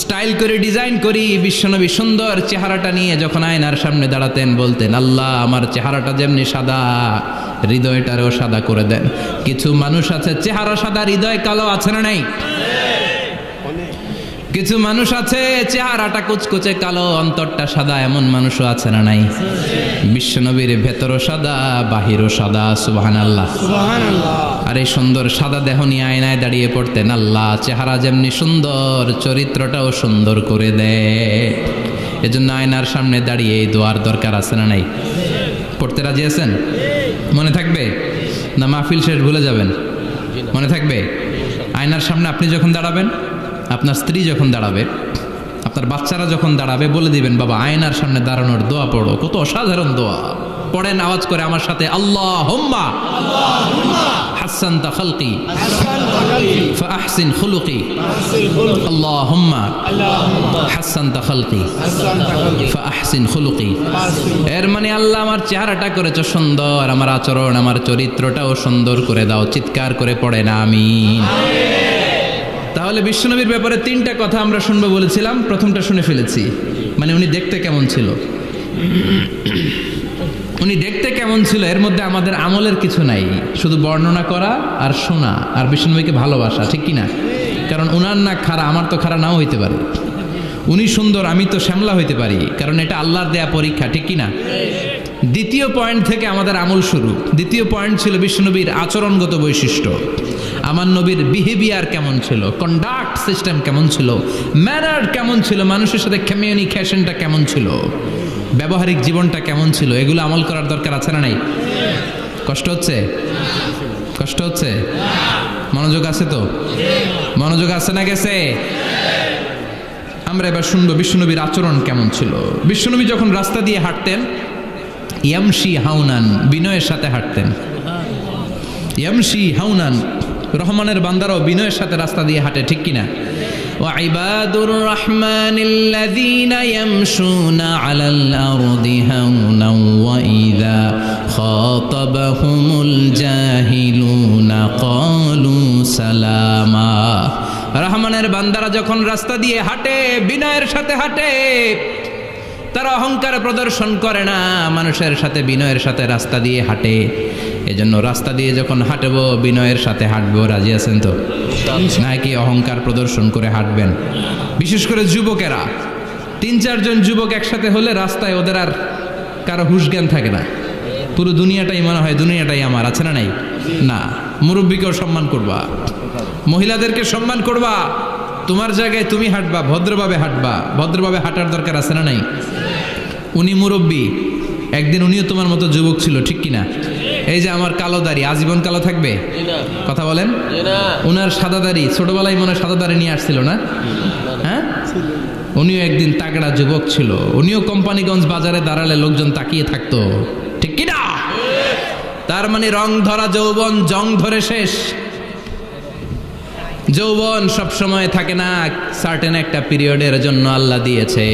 স্টাইল করে ডিজাইন করি। বিশ্বনবী সুন্দর চেহারাটা নিয়ে যখন আয়নার সামনে দাঁড়াতেন বলতেন, আল্লাহ, আমার চেহারাটা যেমনি সাদা, হৃদয়টারেও সাদা করে দেন। কিছু মানুষ আছে চেহারা সাদা, হৃদয় কালো, আছে না নাই? কিছু মানুষ আছে চেহারাটা কুচকুচে কালো, অন্তরটা সাদা, এমন মানুষও আছে না নাই? বিশ্বনবীর ভেতরও সাদা, বাহিরও সাদা। সুবহানাল্লাহ। আর এই সুন্দর সাদা দেহ নিয়ে আয়নায় দাঁড়িয়ে পড়তেন, আল্লাহ চেহারা যেমনি সুন্দর চরিত্রটাও সুন্দর করে দেয়। এজন্য আয়নার সামনে দাঁড়িয়ে এই দোয়ার দরকার আছে না নাই? পড়তে রাজি আছেন? মনে থাকবে না মাহফিল শেষ ভুলে যাবেন? মনে থাকবে? আয়নার সামনে আপনি যখন দাঁড়াবেন, আপনার স্ত্রী যখন দাঁড়াবে, আপনার বাচ্চারা যখন দাঁড়াবে, বলে দিবেন বাবা আয়নার সামনে দাঁড়ানোর দোয়া পড়ো। কত অসাধারণ দোয়া! পড়েন আওয়াজ করে আমার সাথে, আল্লাহুম্মা হাসানতা খালকি ফাআহসিন খুলুকি, আল্লাহুম্মা হাসানতা খালকি ফাআহসিন খুলুকি। এর মানে আল্লাহ আমার চেহারাটা করেছো সুন্দর, আমার আচরণ, আমার চরিত্রটাও সুন্দর করে দাও। চিৎকার করে পড়েন আমিন। তাহলে বিশ্বনবীর ব্যাপারে 3টা কথা আমরা শুনবো বলেছিলাম, প্রথমটা শুনে ফেলেছি। মানে উনি দেখতে কেমন ছিল, উনি দেখতে কেমন ছিল, এর মধ্যে আমাদের আমলের কিছু নাই, শুধু বর্ণনা করা আর শোনা আর বিশ্বনবীকে ভালোবাসা, ঠিক কিনা? কারণ উনার না খাড়া, আমার তো খাড়া নাও হইতে পারে। উনি সুন্দর, আমি তো শ্যামলা হইতে পারি, কারণ এটা আল্লাহর দেয়া পরীক্ষা, ঠিক কিনা? দ্বিতীয় পয়েন্ট থেকে আমাদের আমল শুরু। দ্বিতীয় পয়েন্ট ছিল বিশ্বনবীর আচরণগত বৈশিষ্ট্য। আমার নবীর বিহেভিয়ার কেমন ছিল, কন্ডাক্ট সিস্টেম কেমন ছিল, ম্যানার কেমন ছিল, মানুষের সাথে কমিউনিকেশনটা কেমন ছিল, ব্যবহারিক জীবনটা কেমন ছিল, এগুলো আমল করার দরকার আছে না নাই? কষ্ট হচ্ছে? কষ্ট হচ্ছে? মনোযোগ আছে তো? মনোযোগ আছে না গেছে? আমরা এবার শুনবো বিশ্বনবীর আচরণ কেমন ছিল। বিশ্বনবী যখন রাস্তা দিয়ে হাঁটতেন, ইয়ামশি হাউনান, বিনয়ের সাথে হাঁটতেন। ইয়ামশি হাউনান, রহমানের বান্দারাও বিনয়ের সাথে রাস্তা দিয়ে হাঁটে, ঠিক কিনা? ওয়াইবাদুর রহমানিল্লাযীনা ইয়ামশুনা আলাল আরদি হাওনাও ওয়া ইযা খাতাবাহুমুল জাহিলুনা ক্বালু সালামা। রহমানের বান্দারা যখন রাস্তা দিয়ে হাঁটে, বিনয়ের সাথে হাঁটে, তারা অহংকার প্রদর্শন করে না, মানুষের সাথে বিনয়ের সাথে রাস্তা দিয়ে হাঁটে। এজন্য রাস্তা দিয়ে যখন হাঁটবো বিনয়ের সাথে হাঁটবো। রাজি আছেন তো? নাকি অহংকার প্রদর্শন করে হাঁটবেন? বিশেষ করে যুবকেরা, 3-4 জন যুবক একসাথে হলে রাস্তায় ওদের আর কারো হুঁশ জ্ঞান থাকে না, পুরো দুনিয়াটাই মনে হয় দুনিয়াটাই আমার, আছে না নাই? না, মুরব্বীকেও সম্মান করবা, মহিলাদেরকে সম্মান করবা, তোমার জায়গায় তুমি হাঁটবা, ভদ্রভাবে হাঁটবা। ভদ্রভাবে হাঁটার দরকার আছে না নাই? উনি মুরব্বী, একদিন উনিও তোমার মতো যুবক ছিল, ঠিক কিনা? এই যে আমার কালো দাড়ি আজীবন কালো থাকবে? কথা বলেন। উনার সাদা দাড়ি ছোটবেলায় মনে সাদা দাড়ি নিয়ে আসছিল না? হ্যাঁ, উনিও একদিন তাগড়া যুবক ছিল, উনিও কোম্পানিগঞ্জ বাজারে দাঁড়ালে লোকজন তাকিয়ে থাকতো, ঠিক কিনা? তার মানে রং ধরা যৌবন জং ধরে শেষ। যৌবন সব সময় থাকে না, সার্টেন একটা পিরিয়ডের জন্য আল্লাহ দিয়েছে।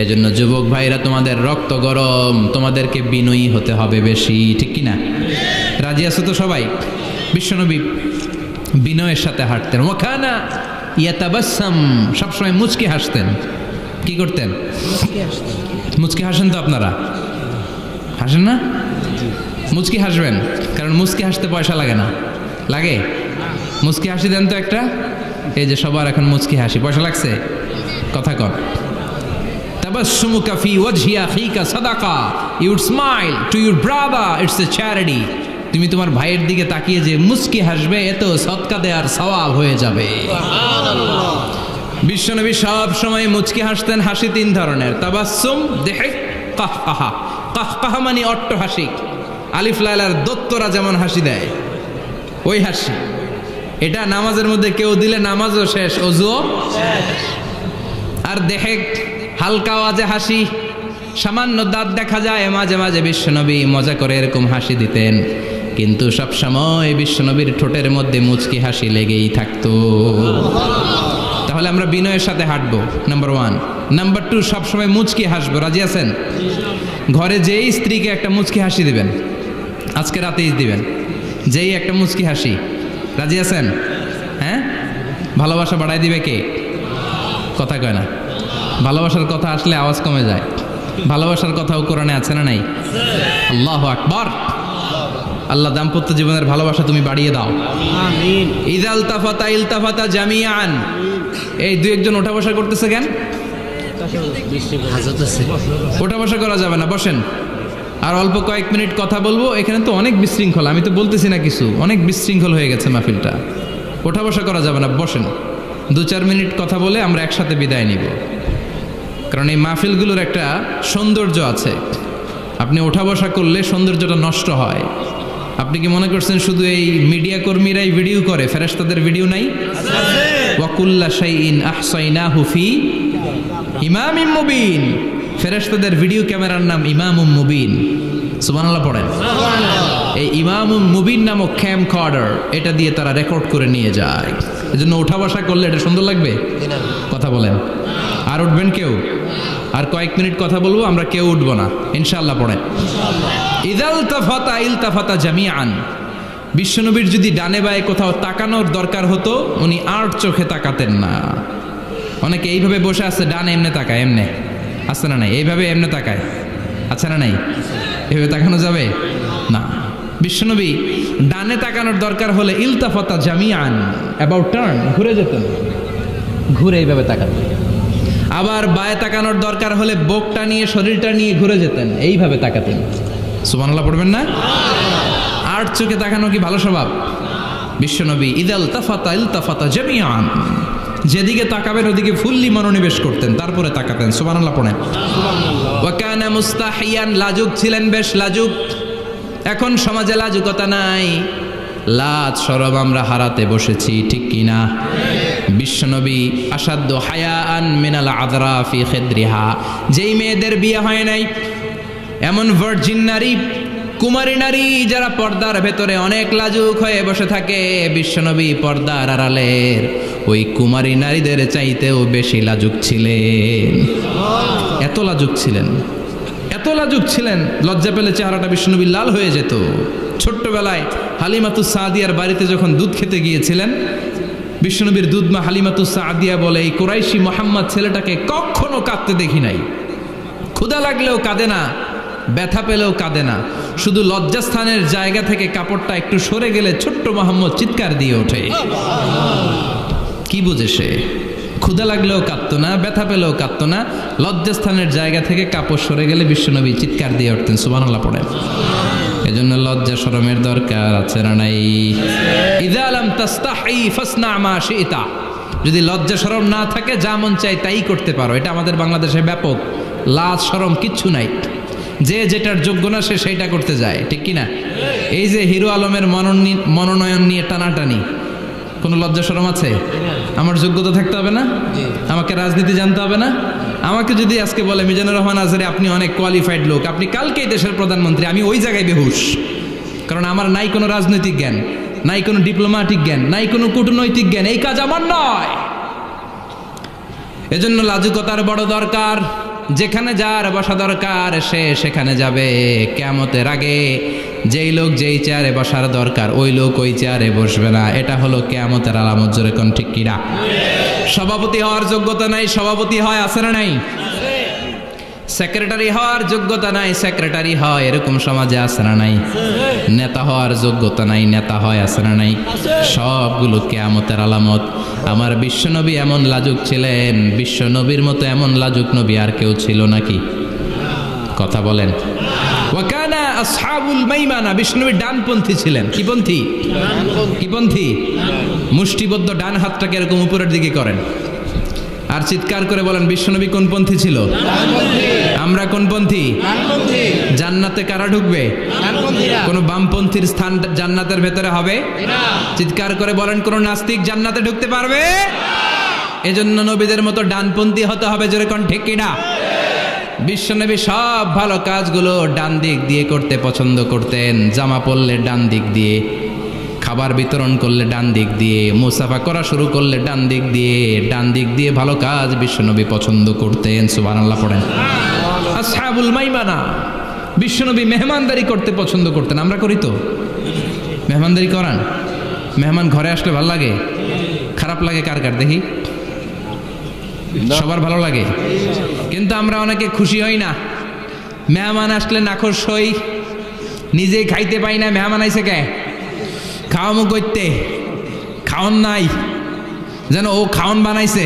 এজন্য যুবক ভাইরা, তোমাদের রক্ত গরম, তোমাদেরকে বিনয়ী হতে হবে বেশি, ঠিক কিনা? রাজি আছো তো সবাই? বিশ্বনবী বিনয়ের সাথে হাঁটতেন। ওয়াকানা ইয়াতাবাসসাম, সবসময় মুচকি হাসতেন। কি করতেন? মুচকি হাসেন তো আপনারা? হাসেন না? মুচকি হাসবেন, কারণ মুচকি হাসতে পয়সা লাগে না। লাগে? মুচকি হাসি দেন তো একটা। এই যে সবার এখন মুচকি হাসি, পয়সা লাগছে? কথা কন। তাবাসসুমুকা ফি ওয়াজহি আখিকা সাদাকা, you would smile to your brother, it's a charity. তুমি তোমার ভাইয়ের দিকে তাকিয়ে যে মুচকি হাসবে, এত সদকা দেওয়ার সওয়াব হয়ে যাবে। সুবহানাল্লাহ। বিশ্বনবী সব সময় মুচকি হাসতেন। হাসি 3 ধরনের, তাবাসসুম, দিহক, কাহকাহা। কাহকাহা মানে অট্টহাসি, আলিফ লাইলার দত্তরা যেমন হাসি দেয় ওই হাসি। এটা নামাজের মধ্যে কেউ দিলে নামাজও শেষ, ওযুও শেষ। আর দেহেক, হালকা আওয়াজে হাসি, সামান্য দাঁত দেখা যায় মাঝে মাঝে। বিশ্বনবী মজা করে এরকম হাসি দিতেন, কিন্তু সব সময় বিশ্বনবীর ঠোঁটের মধ্যে মুচকি হাসি লেগেই থাকতো। তাহলে আমরা বিনয়ের সাথে হাঁটবো, নাম্বার 1। নাম্বার 2, সবসময় মুচকি হাসবো। রাজি আছেন? ঘরে যেই স্ত্রীকে একটা মুচকি হাসি দিবেন, আজকে রাতেই দিবেন, যেই একটা মুচকি হাসি। রাজি আছেন? হ্যাঁ, ভালোবাসা বাড়াই দিবে কে? কথা কয় না। ভালোবাসার কথা আসলে আওয়াজ কমে যায়। ভালোবাসার কথাও কোরআনে আছে না নাই? আল্লাহু আকবার। আল্লাহ দাম্পত্য জীবনের ভালোবাসা তুমি বাড়িয়ে দাও। আমিন। ইদাল তাফাতা ইলতাফাতা জামিয়ান। এই দুই একজন ওঠা বসা করতেছে কেন? হাজত আছে। ওঠা বসা করা যাবে না, বসেন। আর অল্প কয়েক মিনিট কথা বলবো। এখানে তো অনেক বিশৃঙ্খল, আমি তো বলতেছি না কিছু, অনেক বিশৃঙ্খল হয়ে গেছে মাহফিলটা। ওঠা বসা করা যাবে না, বসেন। 2-4 মিনিট কথা বলে আমরা একসাথে বিদায় নিব। কারণ এই মাহফিলগুলোর একটা সৌন্দর্য আছে, আপনি ওঠা বসা করলে সৌন্দর্যটা নষ্ট হয়। আপনি কি মনে করছেন শুধু এই মিডিয়া কর্মীরাই ভিডিও করে, ফেরেশতাদের ভিডিও নাই? ওয়াকুল্লা শাইইন আহসাইনাহু ফি ইমামিম মুবিন। ফেরেশতাদের ভিডিও ক্যামেরার নাম ইমামুম মুবিন। সুবহানাল্লাহ পড়েন। এই ইমামুম মুবিন নামক ক্যামকর্ডার, এটা দিয়ে তারা রেকর্ড করে নিয়ে যায়। এজন্য ওঠা বসা করলে এটা সুন্দর লাগবে। কথা বলেন। আর উঠবেন কেউ? আর কয়েক মিনিট কথা বলবো, আমরা কেউ উঠবো না ইনশাআল্লাহ। পড়েন। ইদাল তাফাতা ইলতাফাতা জামিআন। বিশ্বনবীর যদি ডানে বায়ে কোথাও তাকানোর দরকার হতো, উনি আর চোখে তাকাতেন না। অনেকে এইভাবে বসে আছে, ডানে এমনে তাকায়, এমনে আছে না নাই? এইভাবে এমনে তাকায়, আছে না নাই? এভাবে তাকানো যাবে না। বিশ্বনবী ডানে তাকানোর দরকার হলে ইলতাফাতা জামিআন, অ্যাবাউট টার্ন, ঘুরে যেতেন, ঘুরে এইভাবে তাকাতেন। আবার বায়ে তাকানোর দরকার হলে বুকটা নিয়ে, শরীরটা নিয়ে ঘুরে যেতেন, এইভাবে তাকাতেন। সুবহানাল্লাহ পড়বেন না? আর চোখে তাকানো কি ভালো স্বভাব? বিশ্বনবী ইদাল তাফাতা ইলতাফাতা জামিআন, যেদিকে তাকাবেন ওদিকে ফুল্লি মনোনিবেশ করতেন, তারপরে তাকাতেন। সুবহানাল্লাহ পড়েন। ওয়া কানা মুস্তাহিয়ান, লাজুক ছিলেন, বেশ লাজুক। এখন সমাজে লাজুকতা নাই, লাজ শরম আমরা হারাতে বসেছি, ঠিক কিনা? বিশ্বনবী আসাদ্দু হায়াআন মিনাল আযরা ফি খিদরিহা, যেই মেয়েদের বিয়ে হয় নাই, এমন ভার্জিন নারী, কুমারী নারী যারা পর্দার ভেতরে অনেক লাজুক হয়ে বসে থাকে, বিশ্বনবী পর্দার আড়ালের ওই কুমারী নারীদের চাইতেও বেশি লাজুক ছিলেন। এত লাজুক ছিলেন, এত লাজুক ছিলেন, লজ্জা পেলে চেহারাটা বিশ্বনবী লাল হয়ে যেত। ছোট্টবেলায় হালিমাতুস সাদিয়ার বাড়িতে যখন দুধ খেতে গিয়েছিলেন, বিশ্বনবীর দুধমা হালিমাতুস সাদিয়া বলে, এই কুরাইশি মোহাম্মদ ছেলেটাকে কখনো কাঁদতে দেখি নাই। ক্ষুধা লাগলেও কাঁদে না, ব্যথা পেলেও কাঁদে না, শুধু লজ্জাস্থানের জায়গা থেকে কাপড়টা একটু সরে গেলে ছোট্ট মোহাম্মদ চিৎকার দিয়ে ওঠে। কি বুঝে সে? ক্ষুধা লাগলেও কাঁদতো না, ব্যথা পেলেও কাঁদতো না, লজ্জাস্থানের জায়গা থেকে কাপড় সরে গেলে বিশ্বনবী চিৎকার দিয়ে উঠতেন। সুবহানাল্লাহ পড়েন। এজন্য লজ্জা শরমের দরকার আছে না নাই? ইযা লাম তাস্তাহি ফাসনা মা শিতা। যদি লজ্জা শরম না থাকে, যা মন চাই তাই করতে পারো। এটা আমাদের বাংলাদেশে ব্যাপক। লাজ শরম কিচ্ছু নাই, যে যেটার যোগ্য না সে সেইটা করতে যায়, ঠিক কিনা? এই যে হিরো আলমের মনোনয়ন নিয়ে টানাটানি, কোনো লজ্জা শরম আছে? আমার যোগ্যতা থাকতে হবে না? আমাকে রাজনীতি জানতে হবে না? আমাকে যদি আজকে বলে মিজানুর রহমান আজহারী আপনি অনেক কোয়ালিফাইড লোক, আপনি কালকেই দেশের প্রধানমন্ত্রী, আমি ওই জায়গায় বেহুশ। কারণ আমার নাই কোনো রাজনৈতিক জ্ঞান, নাই কোনো ডিপ্লোম্যাটিক জ্ঞান, নাই কোনো কূটনৈতিক জ্ঞান, এই কাজ আমার নয়। এজন্য লাজুকতার বড় দরকার। যেখানে যার বসা দরকার সে সেখানে যাবে। কিয়ামতের আগে যেই লোক যেই চেয়ারে বসার দরকার ওই লোক ওই চেয়ারে বসবে না। এটা হলো কিয়ামতের আলামত। জোরে কোন ঠিক কিনা? সভাপতি হওয়ার যোগ্যতা নাই, সভাপতি হয়, আছে না নাই? সেক্রেটারি হওয়ার যোগ্যতা নাই, সেক্রেটারি হয়, এরকম সমাজে আছে না নাই? নেতা হওয়ার যোগ্যতা নাই, নেতা হয়, আছে না নাই? সবগুলো কিয়ামতের আলামত। আমার বিশ্বনবী এমন লাজুক ছিলেন, বিশ্বনবীর মতো এমন লাজুক নবী আর কেউ ছিল নাকি? কথা বলেন। ওয়াকানা আসহাবুল মাইমানা, বিষ্ণুবী ডানপন্থী ছিলেন। কি পন্থী? কি পন্থী? মুষ্টিবদ্ধ ডান হাতটাকে এরকম উপরের দিকে করেন আর চিৎকার করে বলেন, বিশ্বনবী কোন পন্থী ছিল? আমরা কোন পন্থী? জান্নাতে কারা ঢুকবে? কোন বামপন্থীর স্থান জান্নাতের ভেতরে হবে? চিৎকার করে বলেন, কোন নাস্তিক জান্নাতে ঢুকতে পারবে? এজন্য নবীদের মতো ডানপন্থী হতে হবে। জোরে কোন ঠিক কিনা? বিশ্বনবী সব ভালো কাজগুলো ডান দিক দিয়ে করতে পছন্দ করতেন। জামা পরলে ডান দিক দিয়ে, খাবার বিতরণ করলে ডান দিক দিয়ে, মুসাফা করা শুরু করলে ডান দিক দিয়ে, ডান দিক দিয়ে ভালো কাজ বিশ্বনবী পছন্দ করতেন। সুবহানাল্লাহ পড়েন। আসহাবুল মাইমানা, বিশ্বনবী মেহমানদারি করতে পছন্দ করতেন। আমরা করি তো? মেহমানদারি করান? মেহমান ঘরে আসলে ভালো লাগে? খারাপ লাগে কার কার দেখি? সবার ভালো লাগে, কিন্তু আমরা অনেকে খুশি হই না। মেহমান আসলে নাখোশ হই, নিজে খাইতে পাই না, মেহমান আইছে কে? খাওয়ামু করতে, খাওন নাই, যেন ও খাওন বানাইছে।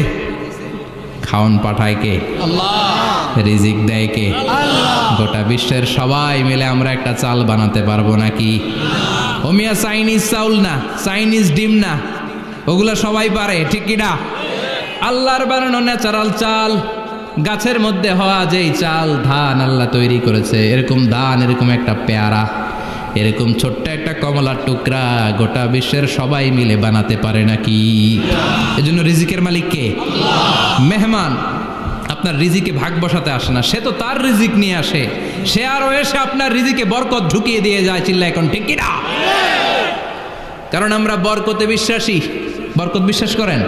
খাওন পাঠায় কে? আল্লাহ। রিজিক দেয় কে? আল্লাহ। গোটা বিশ্বের সবাই মিলে আমরা একটা চাল বানাতে পারবো নাকি? ও মিয়া চাইনিজ চাউল না, চাইনিজ ডিম না, ওগুলা সবাই পারে, ঠিক কি না? আল্লাহর বানানো ন্যাচারাল চাল, গাছের মধ্যে হওয়া যেই চাল, ধান আল্লাহ তৈরি করেছে, এরকম ধান, এরকম একটা পেয়ারা, এরকম ছোট্ট একটা কমলার টুকরা গোটা বিশ্বের সবাই মিলে বানাতে পারে নাকি? এজন্য রিজিকের মালিক কে? মেহমান আপনার রিজিকে ভাগ বসাতে আসে না, সে তো তার রিজিক নিয়ে আসে, সে আরো এসে আপনার রিজিকে বরকত ঢুকিয়ে দিয়ে যায়। চিল্লা এখন ঠিক কি না? কারণ আমরা বরকতে বিশ্বাসী। বরকত বিশ্বাস করেন?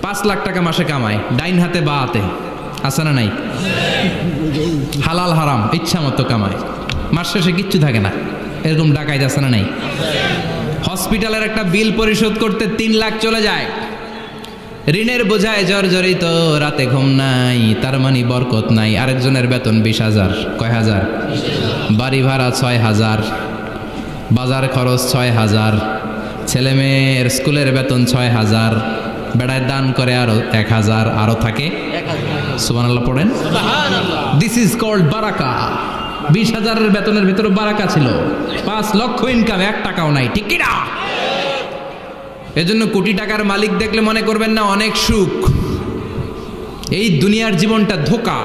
5 লাখ টাকা মাসে কামায়, ডাইন হাতে বা হাতে, আছে না নাই? হালাল হারাম ইচ্ছা মতো কামায়, মাস শেষে কিচ্ছু থাকে না, এরকম ডাকাইত আছে না নাই? হসপিটালের একটা বিল পরিশোধ করতে 3 লাখ চলে যায়, ঋণের বোঝায় জর্জরিত, রাতে ঘুম নাই, তার মানে বরকত নাই। আরেকজনের বেতন 20,000, কয় হাজার? বাড়ি ভাড়া 6,000, বাজার খরচ 6,000, ছেলে মেয়ের স্কুলের বেতন 6,000, বেড়ায় দান করে আরো 1,000, আরো থাকে। সুবহানাল্লাহ পড়েন। দিস ইজ কল্ড বারাকা। 20,000-এর বেতনের ভিতরে বারাকা ছিল, 5 লক্ষ ইনকাম, 1 টাকাও নাই, ঠিক কি না? এজন্য কোটি টাকার মালিক দেখলে মনে করবেন না অনেক সুখ। এই দুনিয়ার জীবনটা ধোঁকা,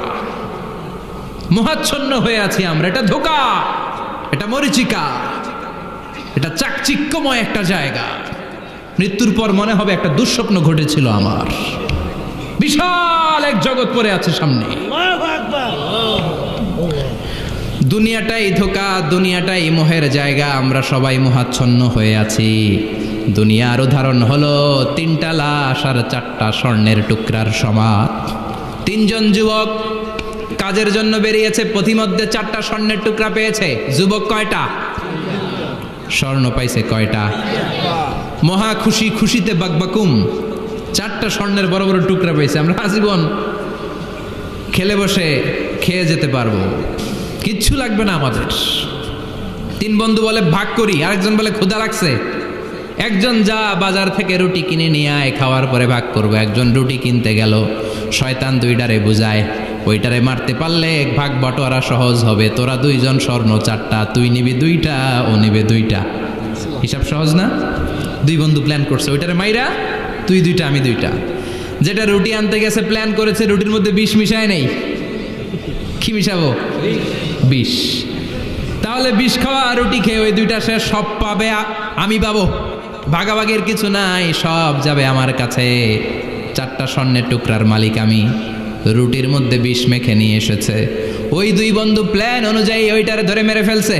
মোহাচ্ছন্ন হয়ে আছি আমরা, এটা ধোঁকা, এটা মরিচিকা, এটা চাকচিক্যময় একটা জায়গা। মৃত্যুর পর মনে হবে একটা দুঃস্বপ্ন ঘটেছিল আমার, বিশাল এক জগৎ পড়ে আছে সামনে। দুনিয়াটাই ধোঁকা, দুনিয়াটাই মোহের জায়গা, আমরা সবাই মোহাচ্ছন্ন হয়ে আছি। দুনিয়ার উদাহরণ হলো 3টা লাশ আর 4টা স্বর্ণের টুকরার সমান। 3 জন যুবক কাজের জন্য বেরিয়েছে, পথিমধ্যে 4টা স্বর্ণের টুকরা পেয়েছে। যুবক কয়টা? স্বর্ণ পাইছে কয়টা? মহা খুশি, খুশিতে বাকবাকুম, 4টা স্বর্ণের বড় বড় টুকরা পেয়েছে। আমরা আজীবন খেলে বসে খেয়ে যেতে পারবো, কিচ্ছু লাগবে না আমাদের। 3 বন্ধু বলে ভাগ করি, আরেকজন বলে ক্ষুধা লাগছে। একজন যা বাজার থেকে রুটি কিনে নিয়ে আয়, খাওয়ার পরে ভাগ করবো। একজন রুটি কিনতে গেল, শয়তান 2টারে বুঝায়, ওইটারে মারতে পারলে ভাগ বটোয়ারা সহজ হবে। তোরা 2 জন স্বর্ণ 4টা, তুই নিবি 2টা, ও নিবে 2টা। হিসাব সহজ না? 2 বন্ধু প্ল্যান করছে, ওইটারে মাইরা তুই 2টা, আমি 2টা। যেটা রুটি আনতে গেছে প্ল্যান করেছে, রুটির মধ্যে বিষ মিশায় নেই। কি মিশাবো? বিষ। তাহলে বিষ খাওয়া রুটি খেয়ে ওই 2টা সে সব পাবে, আমি পাবো। ভাগাভাগির কিছু নাই, সব যাবে আমার কাছে। 4টা স্বর্ণের টুকরার মালিক আমি। রুটির মধ্যে বিষ মেখে নিয়ে এসেছে। ওই 2 বন্ধু প্ল্যান অনুযায়ী ওইটারে ধরে মেরে ফেলছে।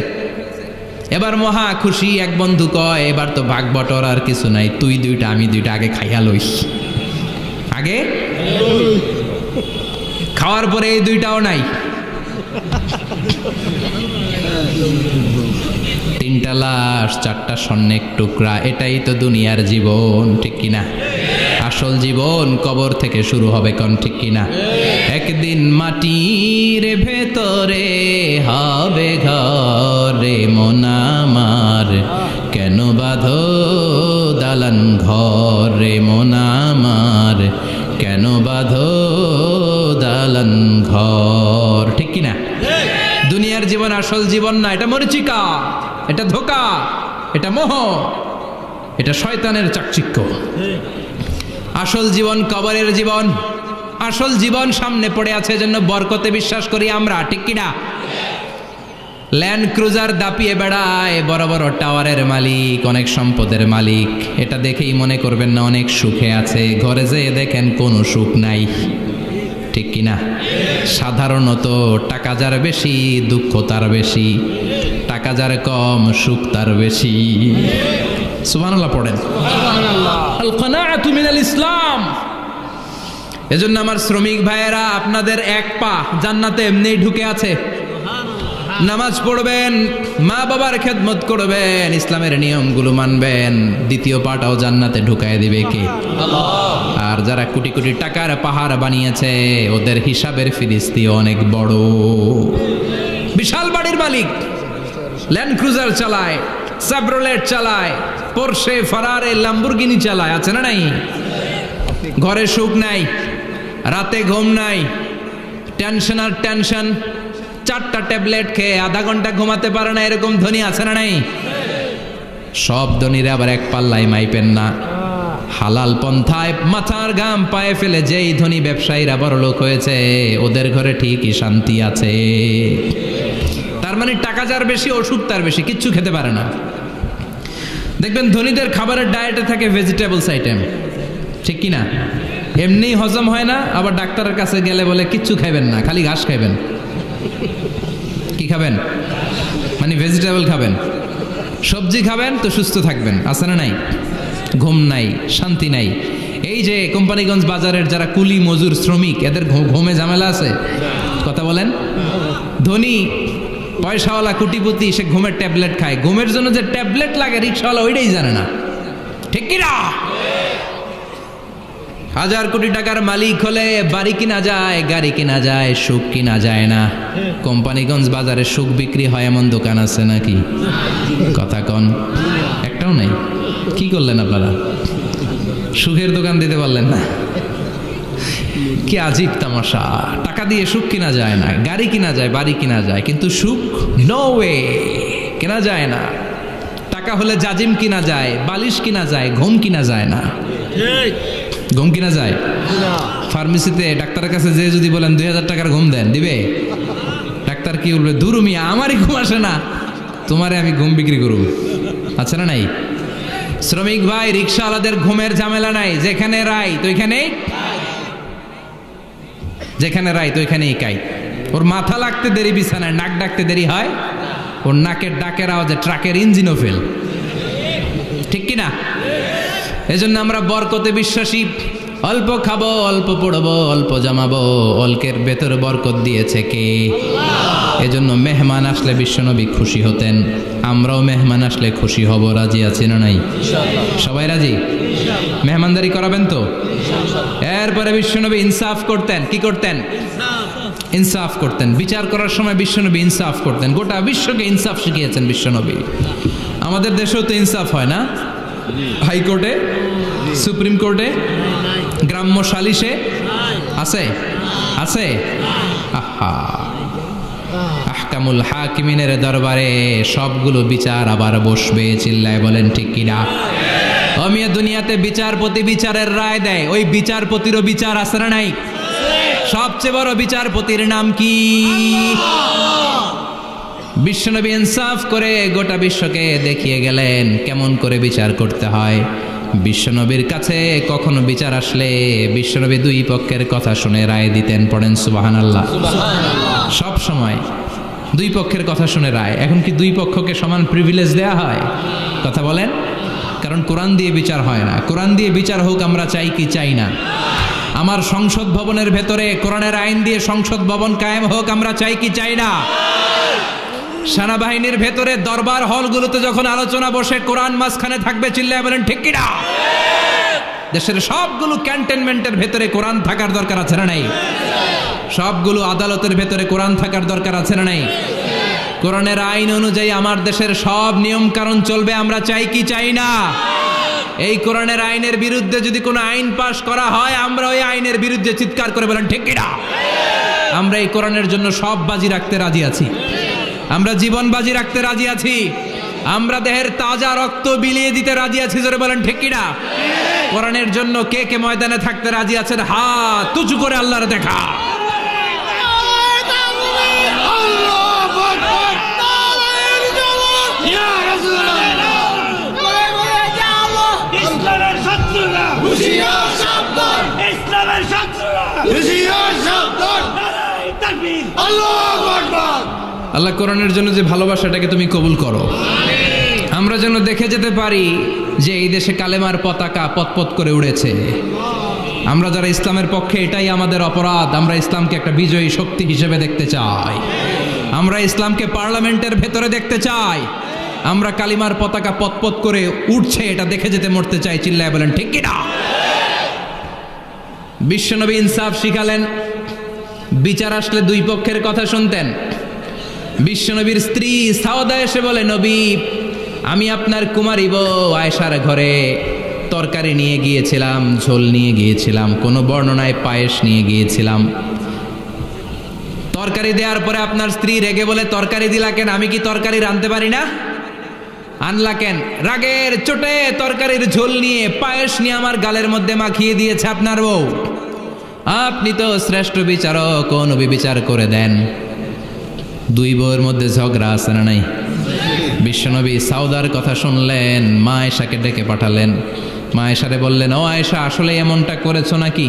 এবার মহা খুশি। এক বন্ধু কয়, এবার তো ভাগ বটর আর কিছু নাই, তুই 2টা, আমি 2টা, আগে খাইয়া লই। আগে খাওয়ার পরে এই 2টাও নাই। 3টা লাশ, 4টা স্বর্ণের টুকরা, এটাই তো দুনিয়ার জীবন, ঠিক কিনা? আসল জীবন কবর থেকে শুরু হবে, কোন ঠিক কিনা? একদিন মাটির ভেতরে হবে ঘরে মন আমার, কেন বাঁধো দালান ঘরে মন আমার, কেন বাঁধো দালান ঘর, ঠিক কিনা? দুনিয়ার জীবন আসল জীবন না, এটা মরিচিকা, এটা ধোঁকা, এটা মোহ, এটা শয়তানের চাকচিক্য। আসল জীবন কবরের জীবন। আসল জীবন সামনে পড়ে আছে, জন্য বরকতে বিশ্বাস করি আমরা, ঠিক কিনা? ল্যান্ড ক্রুজার দাপিয়ে বেড়ায়, বড় বড় টাওয়ারের মালিক, অনেক সম্পদের মালিক। এটা দেখেই মনে করবেন না অনেক সুখে আছে, ঘরে যেয়ে দেখেন কোনো সুখ নাই, ঠিক কিনা? সাধারণত টাকা যার বেশি, দুঃখ তার বেশি, টাকা যার কম, সুখ তার বেশি। সুবহানাল্লাহ পড়েন। আল কানাআতু মিনাল ইসলাম। এজন্য আমার শ্রমিক ভাইয়েরা, আপনাদের 1 পা জান্নাতে এমনিই ঢুকে আছে। নামাজ পড়বেন, মা বাবার খেদমত করবেন, ইসলামের নিয়মগুলো মানবেন, 2য় পাটাও জান্নাতে ঢুকায় দিবে কে? আল্লাহ। আর যারা কোটি কোটি টাকার পাহাড় বানিয়েছে, ওদের হিসাবের ফিরিস্তি অনেক বড়, বিশাল বাড়ির মালিক। ল্যান্ড ক্রুজার চালায়, সাব্রোলেট চালায়, পোরশে, ফারারে, ল্যাম্বরগিনি চালায়, আছে না নাই? ঘরে সুখ নাই, রাতে ঘুম নাই, টেনশন আর টেনশন, 4টা ট্যাবলেট খেয়ে আধা ঘন্টা ঘুমাতে পারে না, এরকম ধনী আছে না নাই? সব ধনীরা আবার এক পাল্লায় মাইপেন না। হালাল পন্থায় মাথার ঘাম পায়ে ফেলে যেই ধনী ব্যবসায়ীরা বড় লোক হয়েছে, ওদের ঘরে ঠিকই শান্তি আছে। তার মানে টাকা যার বেশি, ওষুধ তার বেশি, কিচ্ছু খেতে পারে না। দেখবেন ধনীদের খাবারের ডায়েটে থাকে ভেজিটেবলস আইটেম, ঠিক কিনা? এমনি হজম হয় না, আবার ডাক্তারের কাছে গেলে বলে কিচ্ছু খাইবেন না, খালি ঘাস খাইবেন। কি খাবেন? মানে ভেজিটেবল খাবেন, সবজি খাবেন তো সুস্থ থাকবেন, আছে না নাই? ঘুম নাই, শান্তি নাই। এই যে কোম্পানিগঞ্জ বাজারের যারা কুলি মজুর শ্রমিক, এদের ঘুমে ঝামেলা আছে? কথা বলেন। ধনী পয়সাওয়ালা কুটিপতি সে ঘুমের ট্যাবলেট খায়, ঘুমের জন্য যে ট্যাবলেট লাগে রিক্সাওয়ালা ওইটাই জানে না, ঠিক কিনা? 1000 কোটি টাকার মালিক হলে বাড়ি কিনা যায়, গাড়ি কিনা যায়, সুখ কিনা যায় না। কোম্পানিগঞ্জ বাজারে সুখ বিক্রি হয় এমন দোকান আছে নাকি? কথা কন, একটাও নাই। কি করলেন আপনারা? সুখের দোকান দিতে পারলেন না? কি আজীব তামাশা। টাকা দিয়ে সুখ কিনা যায় না, গাড়ি কিনা যায়, বাড়ি কিনা যায়, কিন্তু সুখ নো ওয়ে, কেনা যায় না। টাকা হলে জাজিম কিনা যায়, বালিশ কিনা যায়, ঘুম কিনা যায় না। ঘুম কিনা যায়? ফার্মেসিতে ডাক্তারের কাছে যে যদি বলেন 2000 টাকার ঘুম দেন, দিবে? ডাক্তার কি বলবে? দূর মিয়া, আমারই ঘুম আসে না, তোমারে আমি ঘুম বিক্রি করব। আচ্ছা না নাই? শ্রমিক ভাই, রিক্সাওয়ালাদের ঘুমের ঝামেলা নাই, যেখানে রাই তো ওইখানেই, যেখানে রাই তো ওইখানেই কাই। ওর মাথা লাগতে দেরি বিছানায়, নাক ডাকতে দেরি হয়, ওর নাকের ডাকের আওয়াজে ট্রাকের ইঞ্জিনও ফেল, ঠিক কিনা? এজন্য আমরা বরকতে বিশ্বাসী। অল্প খাবো, অল্প পড়বো, অল্প জমাবো, অল্পের ভেতর বরকত দিয়েছে কে? এজন্য মেহমান আসলে বিশ্বনবী খুশি হতেন, আমরাও মেহমান আসলে খুশি হব। রাজি আছি না নাই? সবাই রাজি? মেহমানদারি করাবেন তো? এরপরে বিশ্বনবী ইনসাফ করতেন। কি করতেন? ইনসাফ করতেন। বিচার করার সময় বিশ্বনবী ইনসাফ করতেন। গোটা বিশ্বকে ইনসাফ শিখিয়েছেন বিশ্বনবী। আমাদের দেশেও তো ইনসাফ হয় না? হাইকোর্টে, সুপ্রিম কোর্টে, গ্রাম্য সালিশে আছে, আছে। আহা, আহকামুল হাকিমিনের দরবারে সবগুলো বিচার আবার বসবে। চিল্লায় বলেন ঠিক কিনা? অমিয়া দুনিয়াতে বিচারপতি বিচারের রায় দেয়, ওই বিচারপতিরও বিচার আছে না নাই? সবচেয়ে বড় বিচারপতির নাম কি? বিশ্বনবী ইনসাফ করে গোটা বিশ্বকে দেখিয়ে গেলেন কেমন করে বিচার করতে হয়। বিশ্বনবীর কাছে কখনো বিচার আসলে বিশ্বনবী দুই পক্ষের কথা শুনে রায় দিতেন। পড়েন সুবহানাল্লাহ। সব সময় দুই পক্ষের কথা শুনে রায়। এখন কি দুই পক্ষকে সমান প্রিভিলেজ দেয়া হয়? কথা বলেন। কারণ কোরআন দিয়ে বিচার হয় না। কোরআন দিয়ে বিচার হোক আমরা চাই কি চাই না? আমার সংসদ ভবনের ভেতরে কোরআনের আইন দিয়ে সংসদ ভবন কায়েম হোক আমরা চাই কি চাই না? সেনাবাহিনীর ভেতরে দরবার হলগুলোতে যখন আলোচনা বসে কোরআন মাঝখানে থাকবে, চিল্লায় বলেন ঠিক কিনা? দেশের সবগুলো ক্যান্টনমেন্টের ভেতরে কোরআন থাকার দরকার আছে না নাই? সবগুলো আদালতের ভেতরে কোরআন থাকার দরকার আছে না নাই? কোরআনের আইন অনুযায়ী আমার দেশের সব নিয়ম কানুন চলবে আমরা চাই কি চাই না? এই কোরআনের আইনের বিরুদ্ধে যদি কোনো আইন পাশ করা হয় আমরা ওই আইনের বিরুদ্ধে চিৎকার করে বলেন ঠিক কিনা? আমরা এই কোরআনের জন্য সব বাজি রাখতে রাজি আছি। আমরা জীবন বাজি রাখতে রাজি আছি। আমরা দেহের তাজা রক্ত বিলিয়ে দিতে রাজি আছি। জোরে বলেন ঠিক কিনা? কোরআনের জন্য কে কে ময়দানে থাকতে রাজি আছেন? হাত উঁচু করে আল্লাহর দেখা। আল্লাহ কোরআনের জন্য যে ভালোবাসাটাকে তুমি কবুল করো। আমরা যেন দেখে যেতে পারি যে এই দেশে কালেমার পতাকা পতপত করে উড়েছে। আমরা যারা ইসলামের পক্ষে, এটাই আমাদের অপরাধ। আমরা ইসলামকে একটা বিজয়ী শক্তি হিসেবে দেখতে চাই। আমরা ইসলামকে পার্লামেন্টের ভেতরে দেখতে চাই। আমরা কালিমার পতাকা পতপত করে উঠছে এটা দেখে যেতে মরতে চাই। চিল্লায় বলেন ঠিক কিনা? বিশ্বনবী ইনসাফ শিখালেন। বিচার আসলে দুই পক্ষের কথা শুনতেন। বিশ্বনবীর স্ত্রী সাওদা এসে বলে, নবী, আমি আপনার কুমারী বউ আয়েশার ঘরে তরকারি নিয়ে গিয়েছিলাম, ঝোল নিয়ে গিয়েছিলাম, কোনো বর্ণনায় পায়েস নিয়ে গিয়েছিলাম। তরকারি দেওয়ার পরে আপনার স্ত্রী রেগে বলে, তরকারি দিলা কেন? আমি কি তরকারি রাঁধতে পারি না? আনলা কেন? রাগের চোটে তরকারির ঝোল নিয়ে পায়েস নিয়ে আমার গালের মধ্যে মাখিয়ে দিয়েছে আপনার বউ। আপনি তো শ্রেষ্ঠ বিচারক, ও নবী বিচার করে দেন। দুই বউয়ের মধ্যে ঝগড়া আছে না নাই? বিশ্বনবী সাউদার কথা শুনলেন, মা আয়েশাকে ডেকে পাঠালেন। মা আয়েশারে বললেন, ও আয়েশা, আসলে এমনটা করেছো নাকি?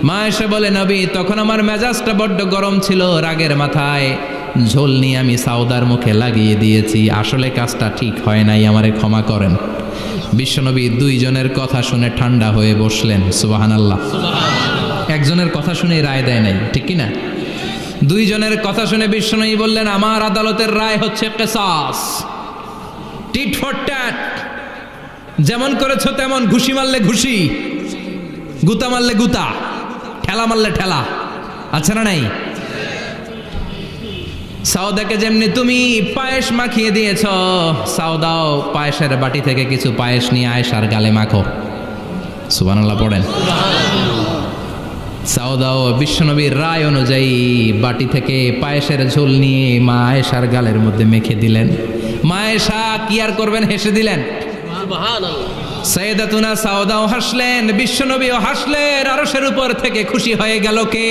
মা আয়েশা বলে, নবী, তখন আমার মেজাজটা বড্ড গরম ছিল, রাগের মাথায় ঝোল নিয়ে আমি সাউদার মুখে লাগিয়ে দিয়েছি, আসলে কাজটা ঠিক হয় নাই, আমারে ক্ষমা করেন। বিশ্বনবী দুইজনের কথা শুনে ঠান্ডা হয়ে বসলেন। সুবহানাল্লাহ। একজনের কথা শুনে রায় দেয় নাই, ঠিক কি না? দুইজনের কথা শুনে বিশ্বনবী বললেন, আমার আদালতের রায় হচ্ছে কিসাস, টিট ফর ট্যাট। যেমন করেছো তেমন, ঘুষি মারলে ঘুষি, গুতা মারলে গুতা, ঠেলা মারলে ঠেলা, আচ্ছা না নাই? সাউদাকে যেমনি তুমি পায়েস মাখিয়ে দিয়েছ, সাউদাও পায়েসের বাটি থেকে কিছু পায়েস নিয়ে আয়েশার গালে মাখো। সুবহানাল্লাহ পড়েন। সাউদাও বিশ্বনবীর রায় অনুযায়ী বাটি থেকে পায়েসের ঝোল নিয়ে মা আয়েশার গালের মধ্যে মেখে দিলেন। মা আয়েশা কি আর করবেন, হেসে দিলেন। সাইয়েদাতুনা সাউদাও হাসলেন, বিশ্বনবীও হাসলেন। আরশের উপর থেকে খুশি হয়ে গেল কে?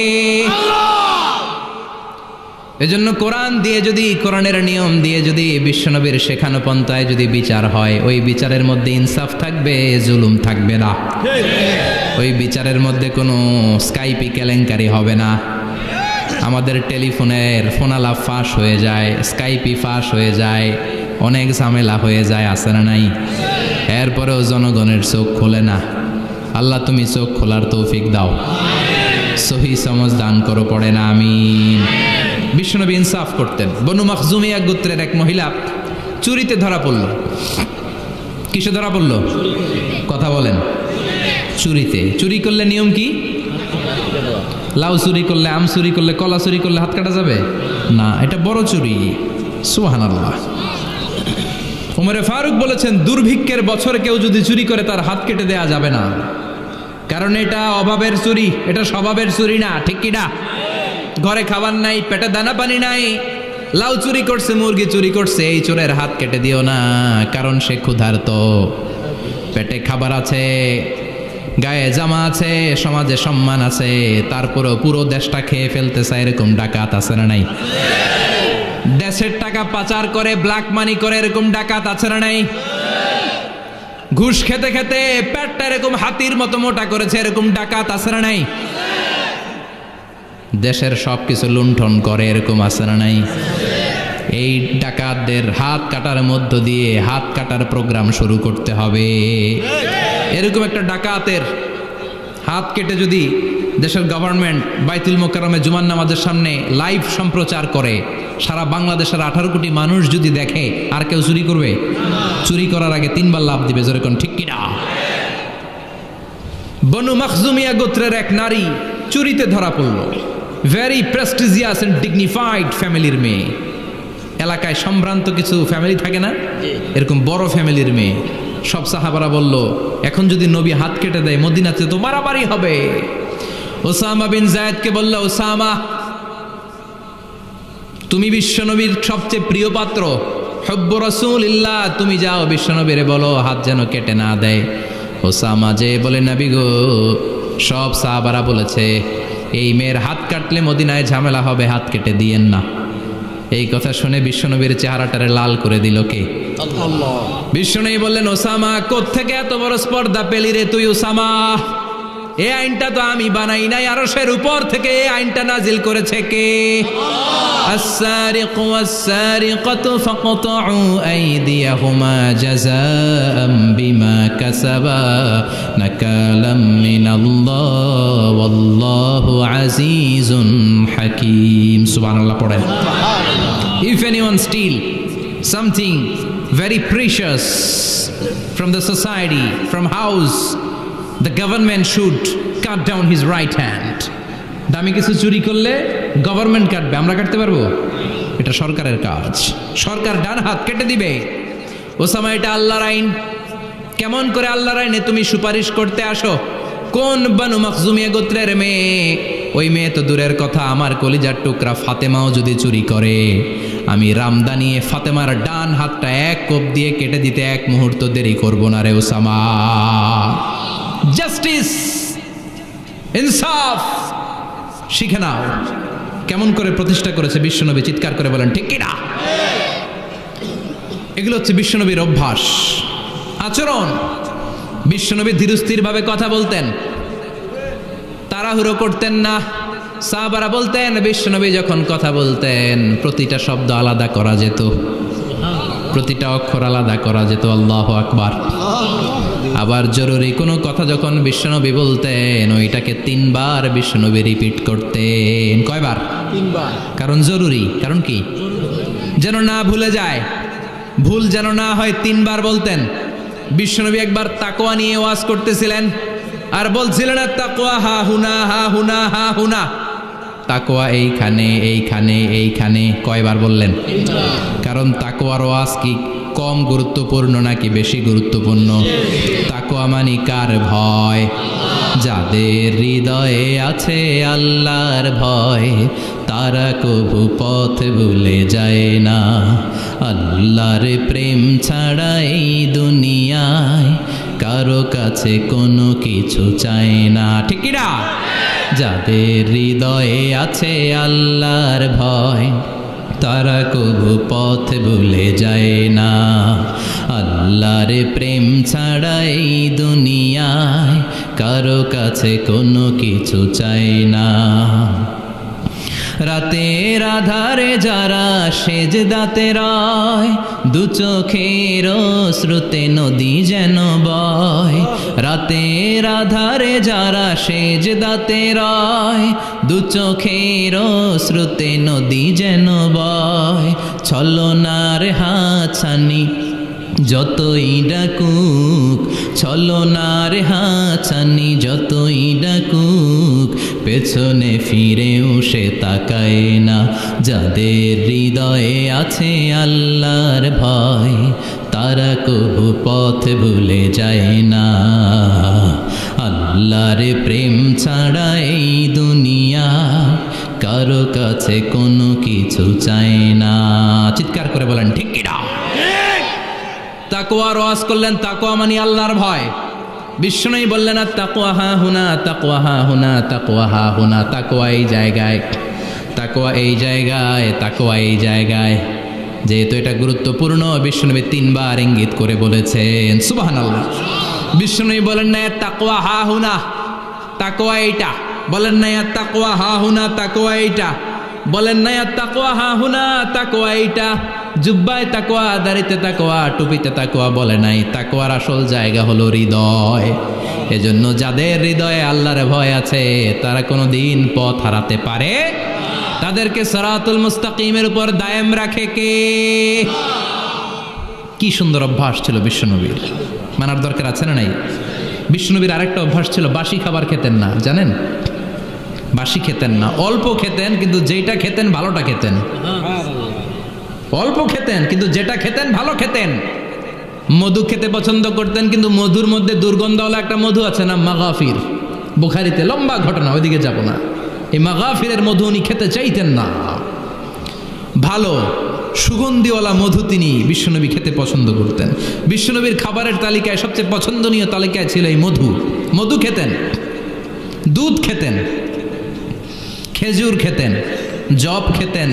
এজন্য কোরআন দিয়ে যদি, কোরআনের নিয়ম দিয়ে যদি, বিশ্বনবীর শেখানো পন্থায় যদি বিচার হয়, ওই বিচারের মধ্যে ইনসাফ থাকবে, জুলুম থাকবে না। ওই বিচারের মধ্যে কোনো স্কাইপি কেলেঙ্কারি হবে না। আমাদের টেলিফোনের ফোনালাপ ফাঁস হয়ে যায়, স্কাইপি ফাঁস হয়ে যায়, অনেক ঝামেলা হয়ে যায়, আছে না নাই? এরপরেও জনগণের চোখ খোলে না। আল্লাহ তুমি চোখ খোলার তৌফিক দাও, সহি সমজ দান করো, পড়ে না আমিন। বিশ্বনবী ইনসাফ করতেন। বনু মাখজুমিয়া গোত্রের এক মহিলা চুরিতে ধরা পড়ল। কিসে ধরা পড়ল? কথা বলেন। চুরিতে। চুরি করলে নিয়ম কি? লাউ চুরি করলে, আম চুরি করলে, কলা চুরি করলে হাত কাটা যাবে না, এটা বড় চুরি। সুবহানাল্লাহ। ওমরে ফারুক বলেছেন, দুর্ভিক্ষের বছরে কেউ যদি চুরি করে তার হাত কেটে দেয়া যাবে না, কারণ এটা অভাবের চুরি, এটা স্বভাবের চুরি না, ঠিক কি না? ঘরে খাবার নাই, পেটে দানা পানি নাই, লাউ চুরি করছে, মুরগি চুরি করছে, এই চোরের হাত কেটে দিও না, কারণ সে ক্ষুধার্ত, পেটে খাবার আছে, গায়ে জামা আছে, সমাজে সম্মান আছে, তারপরেও পুরো দেশটা খেয়ে ফেলতে চায়, এরকম ডাকাত আছে না নাই? দেশের টাকা পাচার করে, ব্ল্যাক মানি করে, এরকম ডাকাত আছে না নাই? ঘুষ খেতে খেতে পেটটা এরকম হাতির মতো মোটা করেছে, এরকম ডাকাত আছে না নাই? দেশের সবকিছু লুণ্ঠন করে, এরকম আছে না নাই? এই ডাকাতদের হাত কাটার মধ্য দিয়ে হাত কাটার প্রোগ্রাম শুরু করতে হবে। এরকম একটা ডাকাতের হাত কেটে যদি দেশের গভর্নমেন্ট বাইতুল মোকাররমে জুমার নামাজের সামনে লাইভ সম্প্রচার করে, সারা বাংলাদেশের 18 কোটি মানুষ যদি দেখে, আর কেউ চুরি করবে? চুরি করার আগে 3 বার লাভ দিবে, যেরকম ঠিক কিনা? বনু মাখজুমিয়া গোত্রের এক নারী চুরিতে ধরা পড়ল। ভেরি প্রেস্টিজিয়াস এন্ড ডিগনিফাইড ফ্যামিলির মেয়ে। এলাকায় সম্ভ্রান্ত কিছু ফ্যামিলি থাকে না, এরকম বড় ফ্যামিলির মেয়ে। সব সাহাবারা বলল, এখন যদি নবী হাত কেটে দেয় মদিনাতে তো মারামারি হবে। ওসামা বিন যায়েদকে বলল, ওসামা, তুমি বিশ্বনবীর সবচেয়ে প্রিয় পাত্র, হুব্বু রাসূলিল্লাহ, তুমি যাও বিশ্বনবীরে বলো হাত যেন কেটে না দেয়। ওসামা যে বলে, নবী গো, সব সাহাবারা বলেছে এই মেয়ের হাত কাটলে মদিনায় ঝামেলা হবে, হাত কেটে দিয়েন না। এই কথা শুনে বিশ্বনবীর চেহারাটারে লাল করে দিল কে? আল্লাহ। বিশ্বনবী বললেন, ওসামা, কোত্থেকে এত বড় স্পর্ধা পেলি রে তুই ওসামা? এই আইনটা তো আমি বানাই নাই, আরশের উপর থেকে এই আইনটা নাজিল করেছে কে? আস-সারিকু ওয়াস-সারিকাতু ফাকতাউ আইদিয়াহুমা জাযাআম বিমা কাসাবা নাকালাম মিনাল্লাহ ওয়াল্লাহু আজিজুন হাকীম। সুবহানাল্লাহ পড়েন। If anyone steal something very precious from the society, from house, the government should cut down his right hand. দামি কিছু চুরি করলে গভর্নমেন্ট কাটবে, আমরা কাটতে পারবো? এটা সরকারের কাজ, সরকার ডান হাত কেটে দিবে। ওসামা, এটা আল্লাহর আইন। কেমন করে আল্লাহর আইনে তুমি সুপারিশ করতে আসো? কোন বানু মাখজুমিয়া গোত্রের মেয়ে? ওই মেয়ে তো দূরের কথা, আমার কলিজার টুকরা ফাতেমাও যদি চুরি করে, আমি রামদানিয়ে ফাতেমার ডান হাতটা এক কোপ দিয়ে কেটে দিতে এক মুহূর্ত দেরি করব না রে ওসামা। জাস্টিস, ইনসাফ শিখে নাও। কেমন করে প্রতিষ্ঠা করেছে বিশ্বনবী, চিৎকার করে বলেন ঠিক কিনা? এগুলো হচ্ছে বিশ্বনবীর অভ্যাস, আচরণ। বিশ্বনবী ধীরস্থির ভাবে কথা বলতেন, তাড়াহুড়ো করতেন না। সাহাবারা বলতেন বিশ্বনবী যখন কথা বলতেন প্রতিটা শব্দ আলাদা করা যেত, প্রতিটা অক্ষর আলাদা করা যেত। আল্লাহু আকবার। আবার জরুরি কোনো কথা যখন বিশ্বনবী বলতেন ওইটাকে 3 বার বিশ্বনবী রিপিট করতেন। কয়বার? 3 বার। কারণ জরুরি। কারণ কি? যেন না ভুলে যায়, ভুল যেন না হয় 3 বার বলতেন। বিশ্বনবী একবার তাকওয়া নিয়ে ওয়াজ করতেছিলেন আর বলছিলেন তাকওয়া হা হুনা হা হুনা হা হুনা, তাকওয়া এইখানে এইখানে এইখানে। কয়বার বললেন? কারণ তাকওয়ার ওয়াজ কি কম গুরুত্বপূর্ণ নাকি বেশি গুরুত্বপূর্ণ? তাকওয়া মানে কার ভয়? যাদের হৃদয়ে আছে আল্লাহর ভয় তারা কবু পথ ভুলে যায় না। আল্লাহর প্রেম ছাড়া এই দুনিয়ায় কারো কাছে কোনো কিছু চায় না, ঠিক কি না? যাদের হৃদয়ে আছে আল্লাহর ভয় তারা কবু পথ ভুলে যায় না। আল্লাহর প্রেম ছাড়া এই দুনিয়ায় কারো কাছে কোনো কিছু চায় না। রাতের আধারে যারা সেজদাতে রয় দু চোখের শ্রুতে নদী যেন বয়। রাতের আধারে যারা সেজদাতে রয় দু চোখের শ্রুতে নদী যেন বয়। ছলনার হাতছানি যতই ডাকুক, ছলনার হাতছানি যতই ডাকুক, পেছনে ফিরেও সে তাকায় না। যাদের হৃদয়ে আছে আল্লাহর ভয় তারা কবু পথ ভুলে যায় না। আল্লাহর প্রেম ছাড়া এই দুনিয়া কারো কাছে কোনো কিছু চায় না। চিৎকার করে বলেন ঠিক কিনা? তাকওয়ার ওয়াজ করলেন, তাকওয়া মানে আল্লাহর ভয়। বিষ্ণুই বললেন তাকওয়া হা হুনা, তাকওয়া হা হুনা, তাকওয়া হা হুনা। তাকওয়া এই জায়গায়, তাকওয়া এই জায়গায়, তাকওয়া এই জায়গায়। যেহেতু এটা গুরুত্বপূর্ণ বিষ্ণুনবী 3 বার ইঙ্গিত করে বলেছেন। সুবহানাল্লাহ। বিষ্ণুই বলেন না তাকওয়া হা হুনা, তাকওয়া এইটা। বলেন না তাকওয়া হা হুনা, তাকওয়া এইটা। বলেন না তাকওয়া হা হুনা, তাকওয়া এইটা। জুব্বায় তাকওয়া, দাড়িতে তাকওয়া, টুপিতে তাকওয়া বলে নাই। তাকওয়ার আসল জায়গা হলো হৃদয়। এজন্য যাদের হৃদয়ে আল্লাহর ভয় আছে তারা কোনো দিন পথ হারাতে পারে। তাদেরকে সিরাতুল মুস্তাকিমের উপর দায়েম রাখে কে? কি সুন্দর অভ্যাস ছিল বিশ্বনবীর, মানার দরকার আছে না নাই? বিশ্বনবীর আরেকটা অভ্যাস ছিল, বাসি খাবার খেতেন না। জানেন? বাসি খেতেন না, অল্প খেতেন, কিন্তু যেটা খেতেন ভালোটা খেতেন। অল্প খেতেন কিন্তু যেটা খেতেন ভালো খেতেন। মধু খেতে পছন্দ করতেন, কিন্তু মধুর মধ্যে দুর্গন্ধওয়ালা একটা মধু আছে না, মাগাফির। বুখারীতে লম্বা ঘটনা, ওইদিকে যাব না। এই মাগাফিরের মধু উনি খেতে চাইতেন না। ভালো সুগন্ধিওয়ালা মধু তিনি বিশ্বনবী খেতে পছন্দ করতেন। বিশ্বনবীর খাবারের তালিকায় সবচেয়ে পছন্দনীয় তালিকায় ছিল এই মধু। মধু খেতেন, দুধ খেতেন, খেজুর খেতেন, জব খেতেন,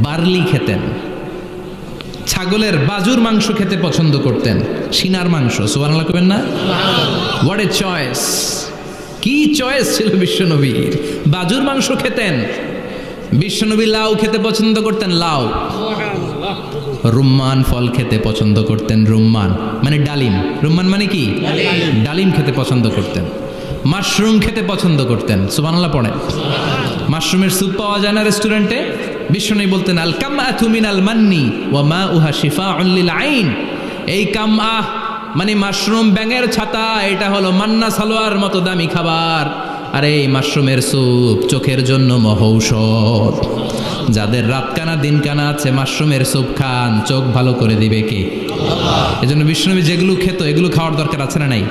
বার্লি খেতেন, ছাগলের বাজুর মাংস খেতে পছন্দ করতেন, সিনার মাংস। সুবহানাল্লাহ কবেন না? What a choice! কি চয়েস ছিল বিশ্বনবীর! বাজুর মাংস খেতেন। বিশ্বনবী লাউ খেতে পছন্দ করতেন, লাউ। রুম্মান ফল খেতে পছন্দ করতেন, রুম্মান মানে ডালিম। রুম্মান মানে কি? ডালিম খেতে পছন্দ করতেন। মাশরুম খেতে পছন্দ করতেন। সুবহানাল্লাহ পড়েন। মাশরুমের স্যুপ পাওয়া যায় না রেস্টুরেন্টে? বিশ্বনবী বলতেন আল কামআতু মিনাল মান্নি ওয়া মাউহা শিফাউন লিল আইন। এই কামআ মানে মাশরুম, ব্যাঙের ছাতা, এটা হলো মান্না সালোয়ার মতো দামি খাবার। আর এই মাশরুমের স্যুপ চোখের জন্য মহৌষধ। যাদের রাত কানা দিন কানা আছে মাশরুমের স্যুপ খান, চোখ ভালো করে দিবে কে? এজন্য বিশ্বনবী যেগুলো খেত এগুলো খাওয়ার দরকার আছে না নাই?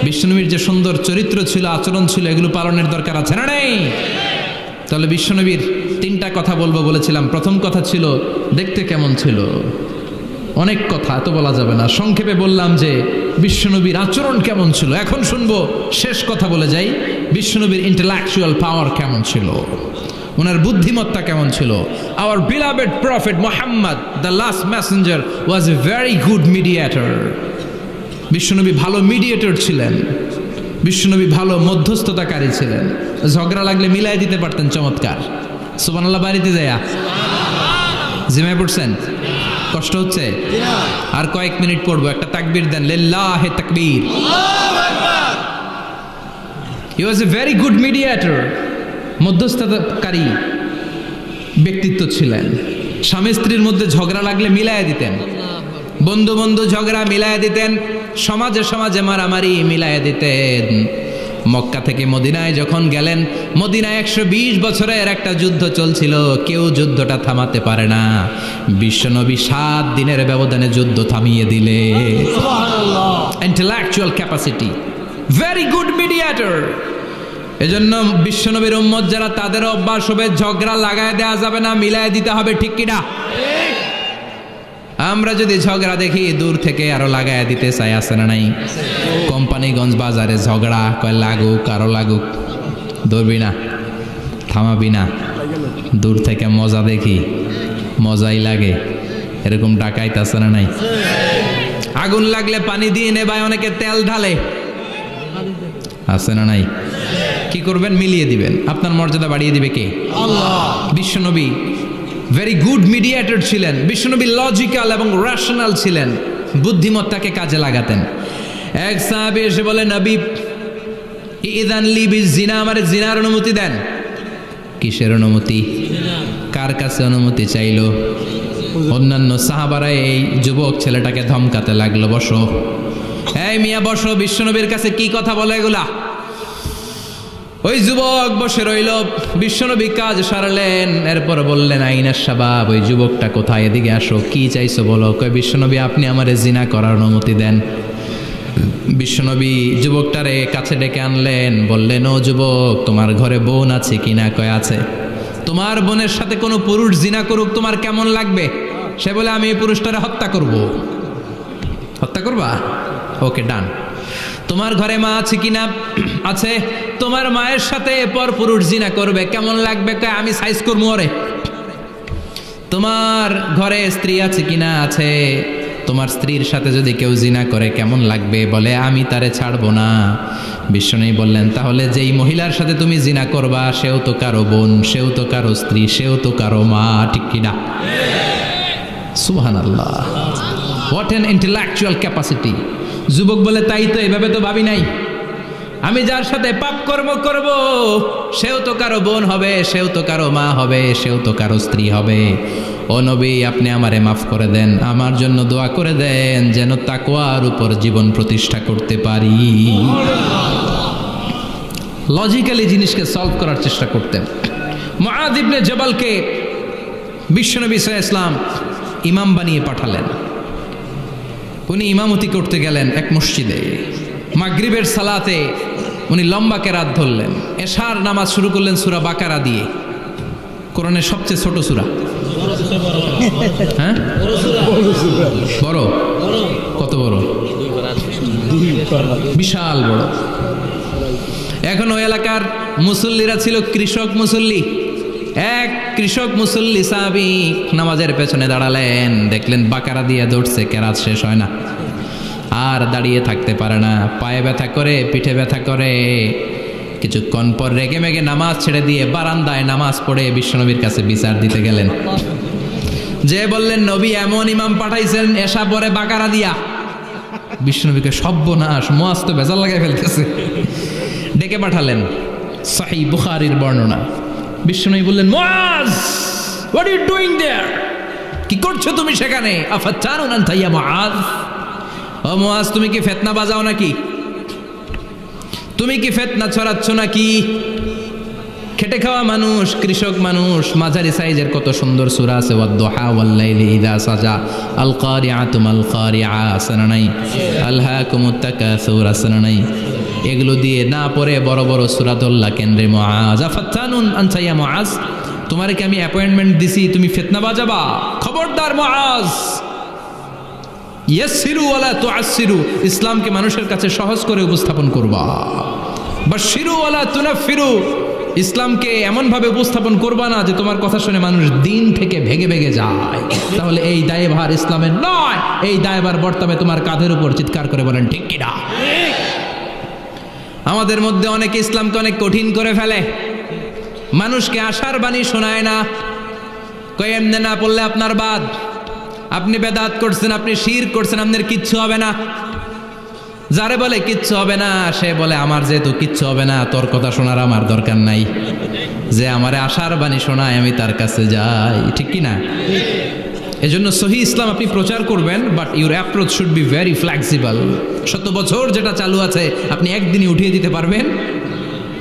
বিশ্বনবীর যে সুন্দর চরিত্র ছিল, আচরণ ছিল, এগুলো পালনের দরকার আছে না নাই? তাহলে বিশ্বনবীর তিনটা কথা বলবো বলেছিলাম। প্রথম কথা ছিল দেখতে কেমন ছিল। অনেক কথা এত বলা যাবে না, সংক্ষেপে বললাম যে বিশ্বনবীর আচরণ কেমন ছিল। এখন শুনবো শেষ কথা বলে যাই, বিশ্বনবীর ইন্টেলেকচুয়াল পাওয়ার কেমন ছিল, ওনার বুদ্ধিমত্তা কেমন ছিল। Our beloved prophet Muhammad, the last messenger, was a very good mediator. বিশ্বনবী ভালো মিডিয়েটর ছিলেন, বিশ্বনবী ভালো মধ্যস্থতাকারী ছিলেন। ঝগড়া লাগলে মিলাই দিতে পারতেন চমৎকার। সুবহানাল্লাহ। বাড়িতে যায়া জিমায় পড়ছেন? কষ্ট হচ্ছে? আর কয়েক মিনিট পড়বো, একটা তাকবীর দেন, লিল্লাহি তাকবীর। He was a very good mediator. মধ্যস্থতাকারী ব্যক্তিত্ব ছিলেন। স্বামী স্ত্রীর মধ্যে ঝগড়া লাগলে মিলাইয়া দিতেন, বন্ধু বন্ধু ঝগড়া মিলাইয়া দিতেন, সমাজে সমাজে মারামারি মিলাইয়া দিতেন। মক্কা থেকে মদিনায় যখন গেলেন, মদিনায় 120 বছরের একটা যুদ্ধ চলছিল, কেউ যুদ্ধটা থামাতে পারে না। বিশ্বনবী 7 দিনের ব্যবধানে যুদ্ধ থামিয়ে দিলে। Intellectual capacity, very good mediator. এজন্য বিশ্বনবীর উম্মত যারা, তাদের অভ্যাস হবে ঝগড়া লাগায় দেওয়া যাবে না, মিলায় দিতে হবে। ঠিক কিনা? আমরা যদি ঝগড়া দেখি দূর থেকে আরো লাগায় দিতে চাই, আছে না নাই? কোম্পানিগঞ্জ বাজারে ঝগড়া, কয় লাগুক আরো লাগুক, ধরবি না, থামাবি না, দূর থেকে মজা দেখি, মজাই লাগে, এরকম ডাকাইত আছে না নাই? আগুন লাগলে পানি দিয়ে নেবায়, অনেকে তেল ঢালে, আছে না নাই? কি করবেন? মিলিয়ে দিবেন। আপনার মর্যাদা বাড়িয়ে দিবে কে? আল্লাহ। বিশ্বনবী ভেরি গুড মিডিয়েটর ছিলেন। বিশ্বনবী লজিক্যাল এবং রেশনাল ছিলেন, বুদ্ধিমত্তাকে কাজে লাগাতেন। এক সাহাবী এসে বলে, নবী ইযান লি বিজিনা, আমারে জিনার অনুমতি দেন। কিসের অনুমতি? কার কাছে অনুমতি চাইলো? অন্যান্য সাহাবারা এই যুবক ছেলেটাকে ধমকাতে লাগলো, বসো, এই মিয়া বসো, বিশ্বনবীর কাছে কি কথা বলে এগুলা? ওই যুবক বসে রইল। বিশ্বনবী কাজ সারলেন, এরপর বললেন, আইনা শাবাব, ওই যুবকটা কোথায়, এদিকে আসো, কি চাইছো বলো। কয়, বিশ্বনবী আপনি আমারে জিনা করার অনুমতি দেন। বিশ্বনবী যুবকটারে কাছে ডেকে আনলেন, বললেন, ও যুবক, তোমার ঘরে বোন আছে কিনা? কয় আছে। তোমার বোনের সাথে কোনো পুরুষ জিনা করুক, তোমার কেমন লাগবে? সে বলে, আমি এই পুরুষটারে হত্যা করব। হত্যা করবা? ওকে, ডান। তোমার ঘরে মা আছে কিনা? আছে। তোমার মায়ের সাথে পর পুরুষ জিনা করবে, কেমন লাগবে? আমি সাইজ করবো ওরে। তোমার ঘরে স্ত্রী আছে কিনা? আছে। তোমার স্ত্রীর সাথে যদি কেউ জিনা করে কেমন লাগবে? বলে, আমি তারে ছাড়বো না। বিশ্বনবী বললেন, তাহলে যেই মহিলার সাথে তুমি জিনা করবা সেও তো কারো বোন, সেও তো কারো স্ত্রী, সেও তো কারো মা, ঠিক কিনা? সুবহানাল্লাহ। What an intellectual capacity. যুবক বলে, তাই তো, এভাবে তো ভাবি নাই। আমি যার সাথে পাপ কর্ম করব সেও তো কারো বোন হবে, সেও তো কারো মা হবে, সেও তো কারো স্ত্রী হবে। ও নবী, আপনি আমারে মাফ করে দেন, আমার জন্য দোয়া করে দেন যেন তাকওয়ার উপর জীবন প্রতিষ্ঠা করতে পারি। লজিক্যালি জিনিসকে সলভ করার চেষ্টা করতেন। মুআয ইবনে জাবালকে বিশ্বনবী সাল্লাল্লাহু আলাইহি ওয়াসাল্লাম ইমাম বানিয়ে পাঠালেন। উনি ইমামতি করতে গেলেন এক মসজিদে। মাগরিবের সালাতে উনি লম্বা কেরাত ধরলেন। এশার নামাজ শুরু করলেন সূরা বাকারা দিয়ে, কোরআনের সবচেয়ে ছোট সূরা। হ্যাঁ, বড়? কত বড়? বিশাল বড়। এখন ওই এলাকার মুসল্লিরা ছিল কৃষক মুসল্লি। এক কৃষক মুসল্লি সাহাবী নামাজের পেছনে দাঁড়ালেন, দেখলেন বাকারা দিয়ে দৌড়ছে, কেরাত শেষ হয় না, আর দাঁড়িয়ে থাকতে পারে না, পায়ে ব্যথা করে, পিঠে ব্যথা করে। কিছুক্ষণ পর রেগে মেগে নামাজ ছেড়ে দিয়ে বারান্দায় নামাজ পড়ে বিশ্বনবীর কাছে বিচার দিতে গেলেন। যে বললেন, নবী এমন ইমাম পাঠাইছেন এশা পরে বাকারা দিয়া। বিশ্বনবীকে সর্বনাশ, মুআয তো ভেজাল লাগাই ফেলতেছে। ডেকে পাঠালেন, সহিহ বুখারীর বর্ণনা। বিশ্বনবী বললেন, মুআয, হোয়াট আর ইউ ডুইং দেয়ার? কি করছো তুমি সেখানে? আফাতানুন আনতা ইয়া মুআয? ও মুআয, তুমি কি ফিতনা বাজাও নাকি? তুমি কি ফিতনা ছড়াচ্ছ নাকি? খেটে খাওয়া মানুষ, কৃষক মানুষ, মাঝারি সাইজের কত সুন্দর সূরা আছে, ওয়াদ-দুহা ওয়াল-লাইলি ইযা সাজা, আল কারিআতু মাল কারিআ আছে না নাই, আলহাকুমুত তাকাসুর আছে না নাই। এগুলো দিয়ে না পড়ে বড় বড় সূরা ধরলা কেন্দ্রে। মুআজ আফাতানুন আনতা ইয়া মুআজ, তোমারে কি আমি অ্যাপয়েন্টমেন্ট দিছি তুমি ফিতনা বাজাবা? খবরদার মুআজ, ইয়াসসিরু ওয়ালা তুআসসিরু, ইসলামকে মানুষের কাছে সহজ করে উপস্থাপন করবা। বাশশিরু ওয়ালা তুনাফিরু, ইসলামকে এমনভাবে উপস্থাপন করবা না যে তোমার কথা শুনে মানুষ দিন থেকে ভেগে ভেগে যায়। তাহলে এই দায়ভার ইসলামের নয়, এই দায়ভার বর্তাবে তোমার কাঁধের উপর। চিৎকার করে বলেন ঠিক কিনা? আমাদের মধ্যে অনেকে ইসলামকে অনেক কঠিন করে ফেলে, মানুষকে আশার বাণী শোনায় না, কই এমনি না পড়লে আপনার বাদ, আপনি বেদাত করছেন, আপনি শিরক করছেন, আপনার কিচ্ছু হবে না। যারে বলে কিচ্ছু হবে না, সে বলে আমার যেহেতু কিচ্ছু হবে না, তোর কথা শোনার আমার দরকার নাই। যে আমারে আশার বাণী শোনায় আমি তার কাছে যাই, ঠিক কি না? এজন্য সহি ইসলাম আপনি প্রচার করবেন, but your approach should be very flexible. 100 বছর যেটা চালু আছে আপনি একদিনই উঠিয়ে দিতে পারবেন?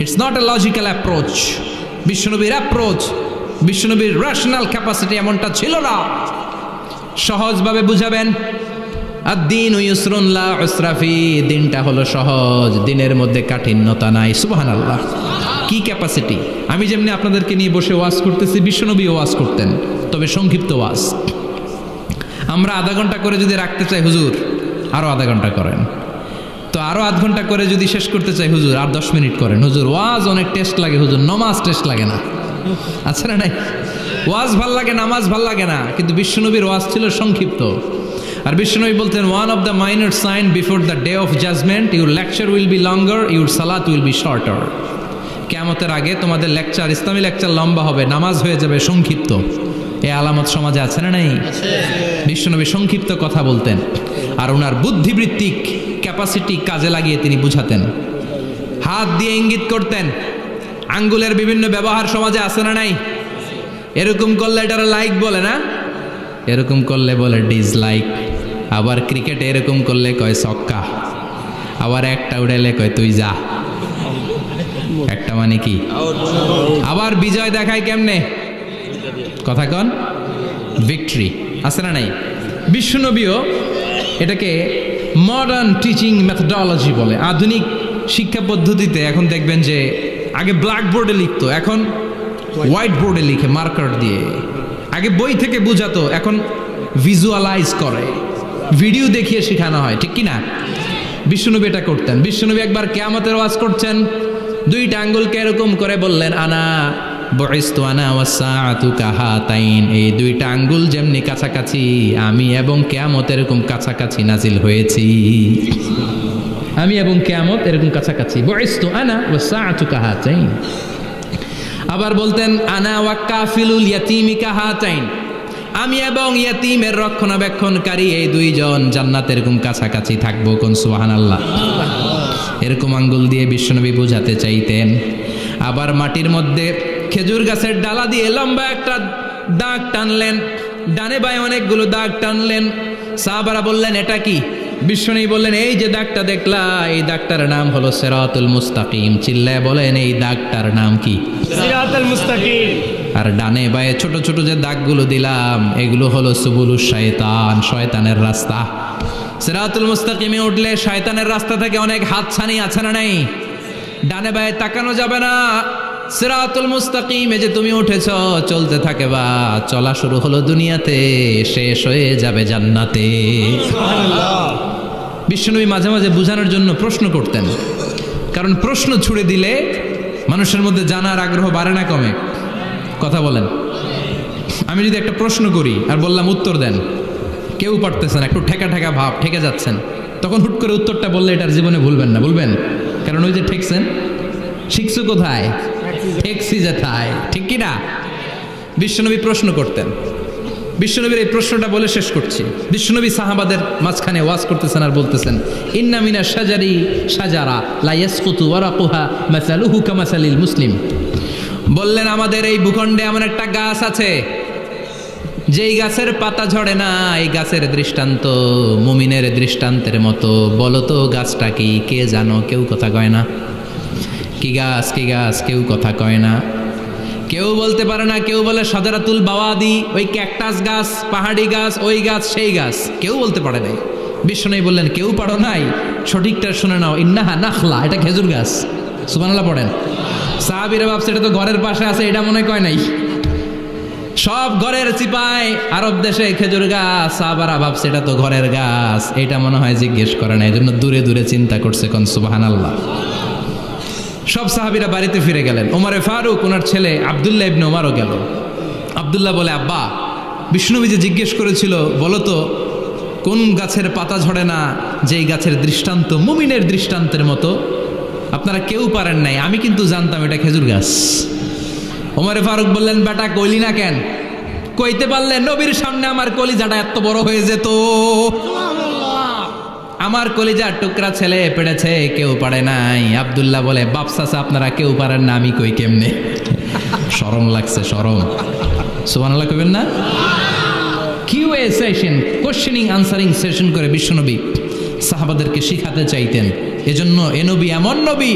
It's not a logical approach. বিশ্বনবীর অ্যাপ্রোচ, বিশ্বনবীর রেশনাল ক্যাপাসিটি এমনটা ছিল না। সহজভাবে বুঝাবেন। আদ-দীন ইউসরুন লা উসরা ফি, দিনটা হলো সহজ, দিনের মধ্যে কাঠিন্যতা নাই। সুবহানাল্লাহ, কি ক্যাপাসিটি! আমি যেমনি আপনাদেরকে নিয়ে বসে ওয়াজ করতেছি, বিশ্বনবী ওয়াজ করতেন, তবে সংক্ষিপ্ত ওয়াজ। আমরা আধা ঘন্টা করে যদি রাখতে চাই, হুজুর আরো আধা ঘন্টা করেন, তো আরো আধ ঘন্টা করে যদি শেষ করতে চাই, হুজুর আর 10 মিনিট করেন। হুজুর ওয়াজ অনেক টেস্ট লাগে, হুজুর নামাজ টেস্ট লাগে না। আচ্ছা না নাই? ওয়াজ ভাল লাগে, নামাজ ভাল লাগে না, কিন্তু বিশ্বনবীর ওয়াজ ছিল সংক্ষিপ্ত। আর বিশ্বনবী বলতেন, one of the minor sign before the day of judgement, your lecture will be longer, your সালাত উইল বি শর্টার। কিয়ামতের আগে তোমাদের লেকচার, ইসলামী লেকচার লম্বা হবে, নামাজ হয়ে যাবে সংক্ষিপ্ত। এই আলামত সমাজে আছে না নাই? বিশ্বনবী সংক্ষিপ্ত কথা বলতেন, আর ওনার বুদ্ধিবৃত্তিক ক্যাপাসিটি কাজে লাগিয়ে তিনি বুঝাতেন। হাত দিয়ে ইঙ্গিত করতেন, আঙ্গুলের বিভিন্ন ব্যবহার সমাজে আছে না নাই? এরকম করলে এটারা লাইক বলে না, এরকম করলে বলে ডিসলাইক। আবার ক্রিকেটে এরকম করলে কয় ছক্কা, আবার একটা উড়াইলে কয় তুই যা, একটা মানে কি। আবার বিজয় দেখায় কেমনে, কথা কন, ভিক্টরি, আছে না নাই? বিশ্বনবীও এটাকে মডার্ন টিচিং মেথডোলজি বলে। আধুনিক শিক্ষা পদ্ধতিতে এখন দেখবেন যে আগে ব্ল্যাক বোর্ডে লিখতো, এখন হোয়াইট বোর্ডে লিখে মার্কার দিয়ে। আগে বই থেকে বুঝাতো, এখন ভিজুয়ালাইজ করে, ভিডিও দেখিয়ে শেখানো হয়, ঠিক কি না? বিশ্বনবী এটা করতেন। বিশ্বনবী একবার কিয়ামতের ওয়াজ করছেন, দুইটা আঙ্গুলকে এরকম করে বললেন, আনা বুইসতু আনা ওয়াসসাআতু কাহাতাইন, এই দুইটা আঙ্গুল যেমনি কাছাকাছি, আমি এবং কিয়ামত এরকম কাছাকাছি নাজিল হয়েছি। আমি এবং কিয়ামত এরকম কাছাকাছি। বুইসতু আনা ওয়াসসাআতু কাহাতাইন। আবার বলতেন, আনা ওয়া কাফিলুল ইয়াতীমি কাহাতাইন, আমি এবং ইয়াতীমের রক্ষণাবেক্ষণকারী এই দুইজন জান্নাতে এরকম কাছাকাছি থাকবো। কোন সুবহানাল্লাহ। এরকম আঙ্গুল দিয়ে বিশ্বনবী বোঝাতে চাইতেন। আবার মাটির মধ্যে খেজুর গাছের ডালা দিয়ে লম্বা একটা দাগ টানলেন, ডানে বায়ে অনেকগুলো দাগ টানলেন। সাহাবারা বললেন, এটা কি? বিশ্বনবী বললেন, এই যে দাগটা দেখলা, এই দাগটার নাম হলো সিরাতুল মুস্তাকিম। চিল্লায় বলেন, এই দাগটার নাম কি? সিরাতুল মুস্তাকিম। আর ডানে বায়ে ছোট ছোট যে দাগগুলো দিলাম, এগুলো হলো সুবুলুশ শয়তান, শয়তানের রাস্তা। সিরাতুল মুস্তাকিমে উঠলে শয়তানের রাস্তা থেকে অনেক হাতছানি, আছে না নাই? ডানে বায়ে তাকানো যাবে না। সিরাতুল মুস্তাকিমে যে তুমি উঠেছ, চলতে থাকে বা চলা শুরু হলো দুনিয়াতে, শেষ হয়ে যাবে জান্নাতে। বিশ্বনবী মাঝে মাঝে বোঝানোর জন্য প্রশ্ন করতেন, কারণ প্রশ্ন ছুড়ে দিলে মানুষের মধ্যে জানার আগ্রহ বাড়ে না কমে? কথা বলেন। আমি যদি একটা প্রশ্ন করি আর বললাম উত্তর দেন, কেউ পারতেছেন, একটু ঠেকা ঠেকা ভাব, ঠেকে যাচ্ছেন, তখন হুট করে উত্তরটা বললে এটার জীবনে ভুলবেন না, বলবেন? কারণ ওই যে ঠেকছেন, শিখছো কোথায়? ঠেকছি যেথায়, ঠিক কি না? বিশ্বনবী প্রশ্ন করতেন। বিশ্বনবীর এই প্রশ্নটা বলে শেষ করছি। বিশ্বনবী সাহাবাদের মাঝখানে ওয়াজ করতেছেন আর বলতেছেন, ইন্না মিনা শাজারি শাজারা লা ইয়াসকুতু ওয়ারাকুহা মাসালুহু কামাসালিল মুসলিম। বললেন, আমাদের এই ভূখণ্ডে এমন একটা গাছ আছে, যেই গাছের পাতা ঝরে না। এই গাছের দৃষ্টান্ত মুমিনের দৃষ্টান্তের মতো। বলো তো গাছটা কি? কে জানো? কেউ কথা কয় না। কি গাছ? কি গাছ? কেউ কথা কয় না। কেউ বলতে পারে না, কেউ বলে সাজারাতুল বাওয়াদি, ওই ক্যাকটাস গাছ, পাহাড়ি গাছ, ওই গাছ সেই গাছ, কেউ বলতে পারে নাই। বিষ্ণু বললেন কেউ পারো নাই, সঠিকটা শুনে নাও, ইন্নাহা নাখলা, এটা খেজুর গাছ। সুবহানাল্লাহ পড়েন। সাহাবীরা ভাবছে এটা তো ঘরের পাশে আছে, এটা মনে কয় নাই। সব ঘরের চিপায় আরব দেশে খেজুর গাছ, সাহাবারা ভাবছে এটা তো ঘরের গাছ, এটা মনে হয় জিজ্ঞেস করে না, এই জন্য দূরে দূরে চিন্তা করছে। কোন সুবহানাল্লাহ। সব সাহাবীরা বাড়িতে ফিরে গেলেন। ওমরে ফারুক ওনার ছেলে আব্দুল্লাহ ইবনে ওমরও গেল। আব্দুল্লাহ বলে, আব্বা, বিষ্ণুবী যে জিজ্ঞেস করেছিল বলো তো কোন গাছের পাতা ঝরে না, যেই গাছের দৃষ্টান্ত মুমিনের দৃষ্টান্তের মতো, আপনারা কেউ পারেন নাই, আমি কিন্তু জানতাম এটা খেজুর গাছ। ওমরে ফারুক বললেন, বেটা কইলি না কেন? কইতে পারলে নবীর সামনে আমার কলিজাটা এত বড় হয়ে যেত। আমার কলিজার টুকরা ছেলে পেড়েছে, কেউ পারে নাই। আব্দুল্লাহ বলে, বাপ চাচা আপনারা কেউ পারেন না, আমি কই কেমনে? শরম লাগছে, শরম। সুবহানাল্লাহ কইবেন না? QA session, questioning answering session করে বিশ্বনবী সাহাবাদেরকে শিখাতে চাইতেন। এজন্য এ নবী এমন নবী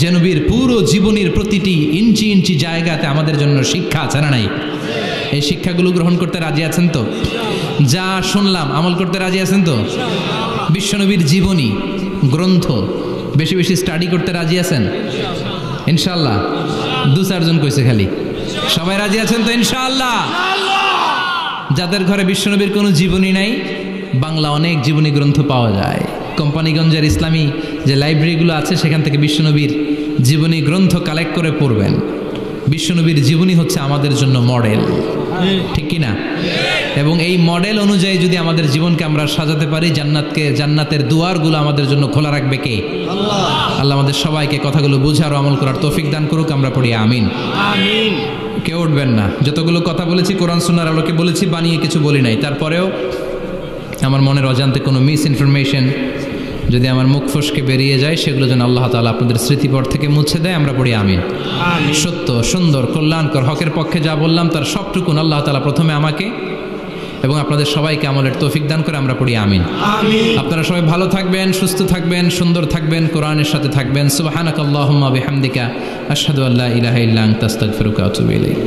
যে নবীর পুরো জীবনের প্রতিটি ইঞ্চি ইঞ্চি জায়গাতে আমাদের জন্য শিক্ষা আছে না নাই? এই শিক্ষাগুলো গ্রহণ করতে রাজি আছেন তো? যা শুনলাম আমল করতে রাজি আছেন তো? বিশ্বনবীর জীবনী গ্রন্থ বেশি বেশি স্টাডি করতে রাজি আছেন ইনশাআল্লাহ? 2-4 জন কইছে খালি। সবাই রাজি আছেন তো ইনশাআল্লাহ? যাদের ঘরে বিশ্বনবীর কোনো জীবনী নাই, বাংলা অনেক জীবনী গ্রন্থ পাওয়া যায়। কোম্পানিগঞ্জের ইসলামী যে লাইব্রেরিগুলো আছে সেখান থেকে বিশ্বনবীর জীবনী গ্রন্থ কালেক্ট করে পড়বেন। বিশ্বনবীর জীবনী হচ্ছে আমাদের জন্য মডেল, ঠিক কি না? এবং এই মডেল অনুযায়ী যদি আমাদের জীবনকে আমরা সাজাতে পারি, জান্নাতের দুয়ারগুলো আমাদের জন্য খোলা রাখবে কে? আল্লাহ আমাদের সবাইকে কথাগুলো বুঝার ও আমল করার তৌফিক দান করুক। আমরা পড়ি আমিন। আমিন। কেউ উঠবেন না। যতগুলো কথা বলেছি কোরআন সুন্নাহর আলোকে বলেছি, বানিয়ে কিছু বলি নাই। তারপরেও আমার মনের অজান্তে কোনো মিস ইনফরমেশন যদি আমার মুখ ফসকে বেরিয়ে যায়, সেগুলো যেন আল্লাহ তাআলা আপনাদের স্মৃতিপট থেকে মুছে দেয়। আমরা পড়ি আমিন। সত্য, সুন্দর, কল্যাণকর, হকের পক্ষে যা বললাম তার সবটুকুন আল্লাহ তাআলা প্রথমে আমাকে এবং আপনাদের সবাইকে আমলের তৌফিক দান করে। আমরা পড়ি আমিন। আপনারা সবাই ভালো থাকবেন, সুস্থ থাকবেন, সুন্দর থাকবেন, কোরআনের সাথে থাকবেন। সুবহানাকাল্লাহুম্মা বিহামদিকা আশহাদু আল্লা ইলাহা ইল্লা আনতা আস্তাগফিরুকা ওয়া আতুবু ইলাইক।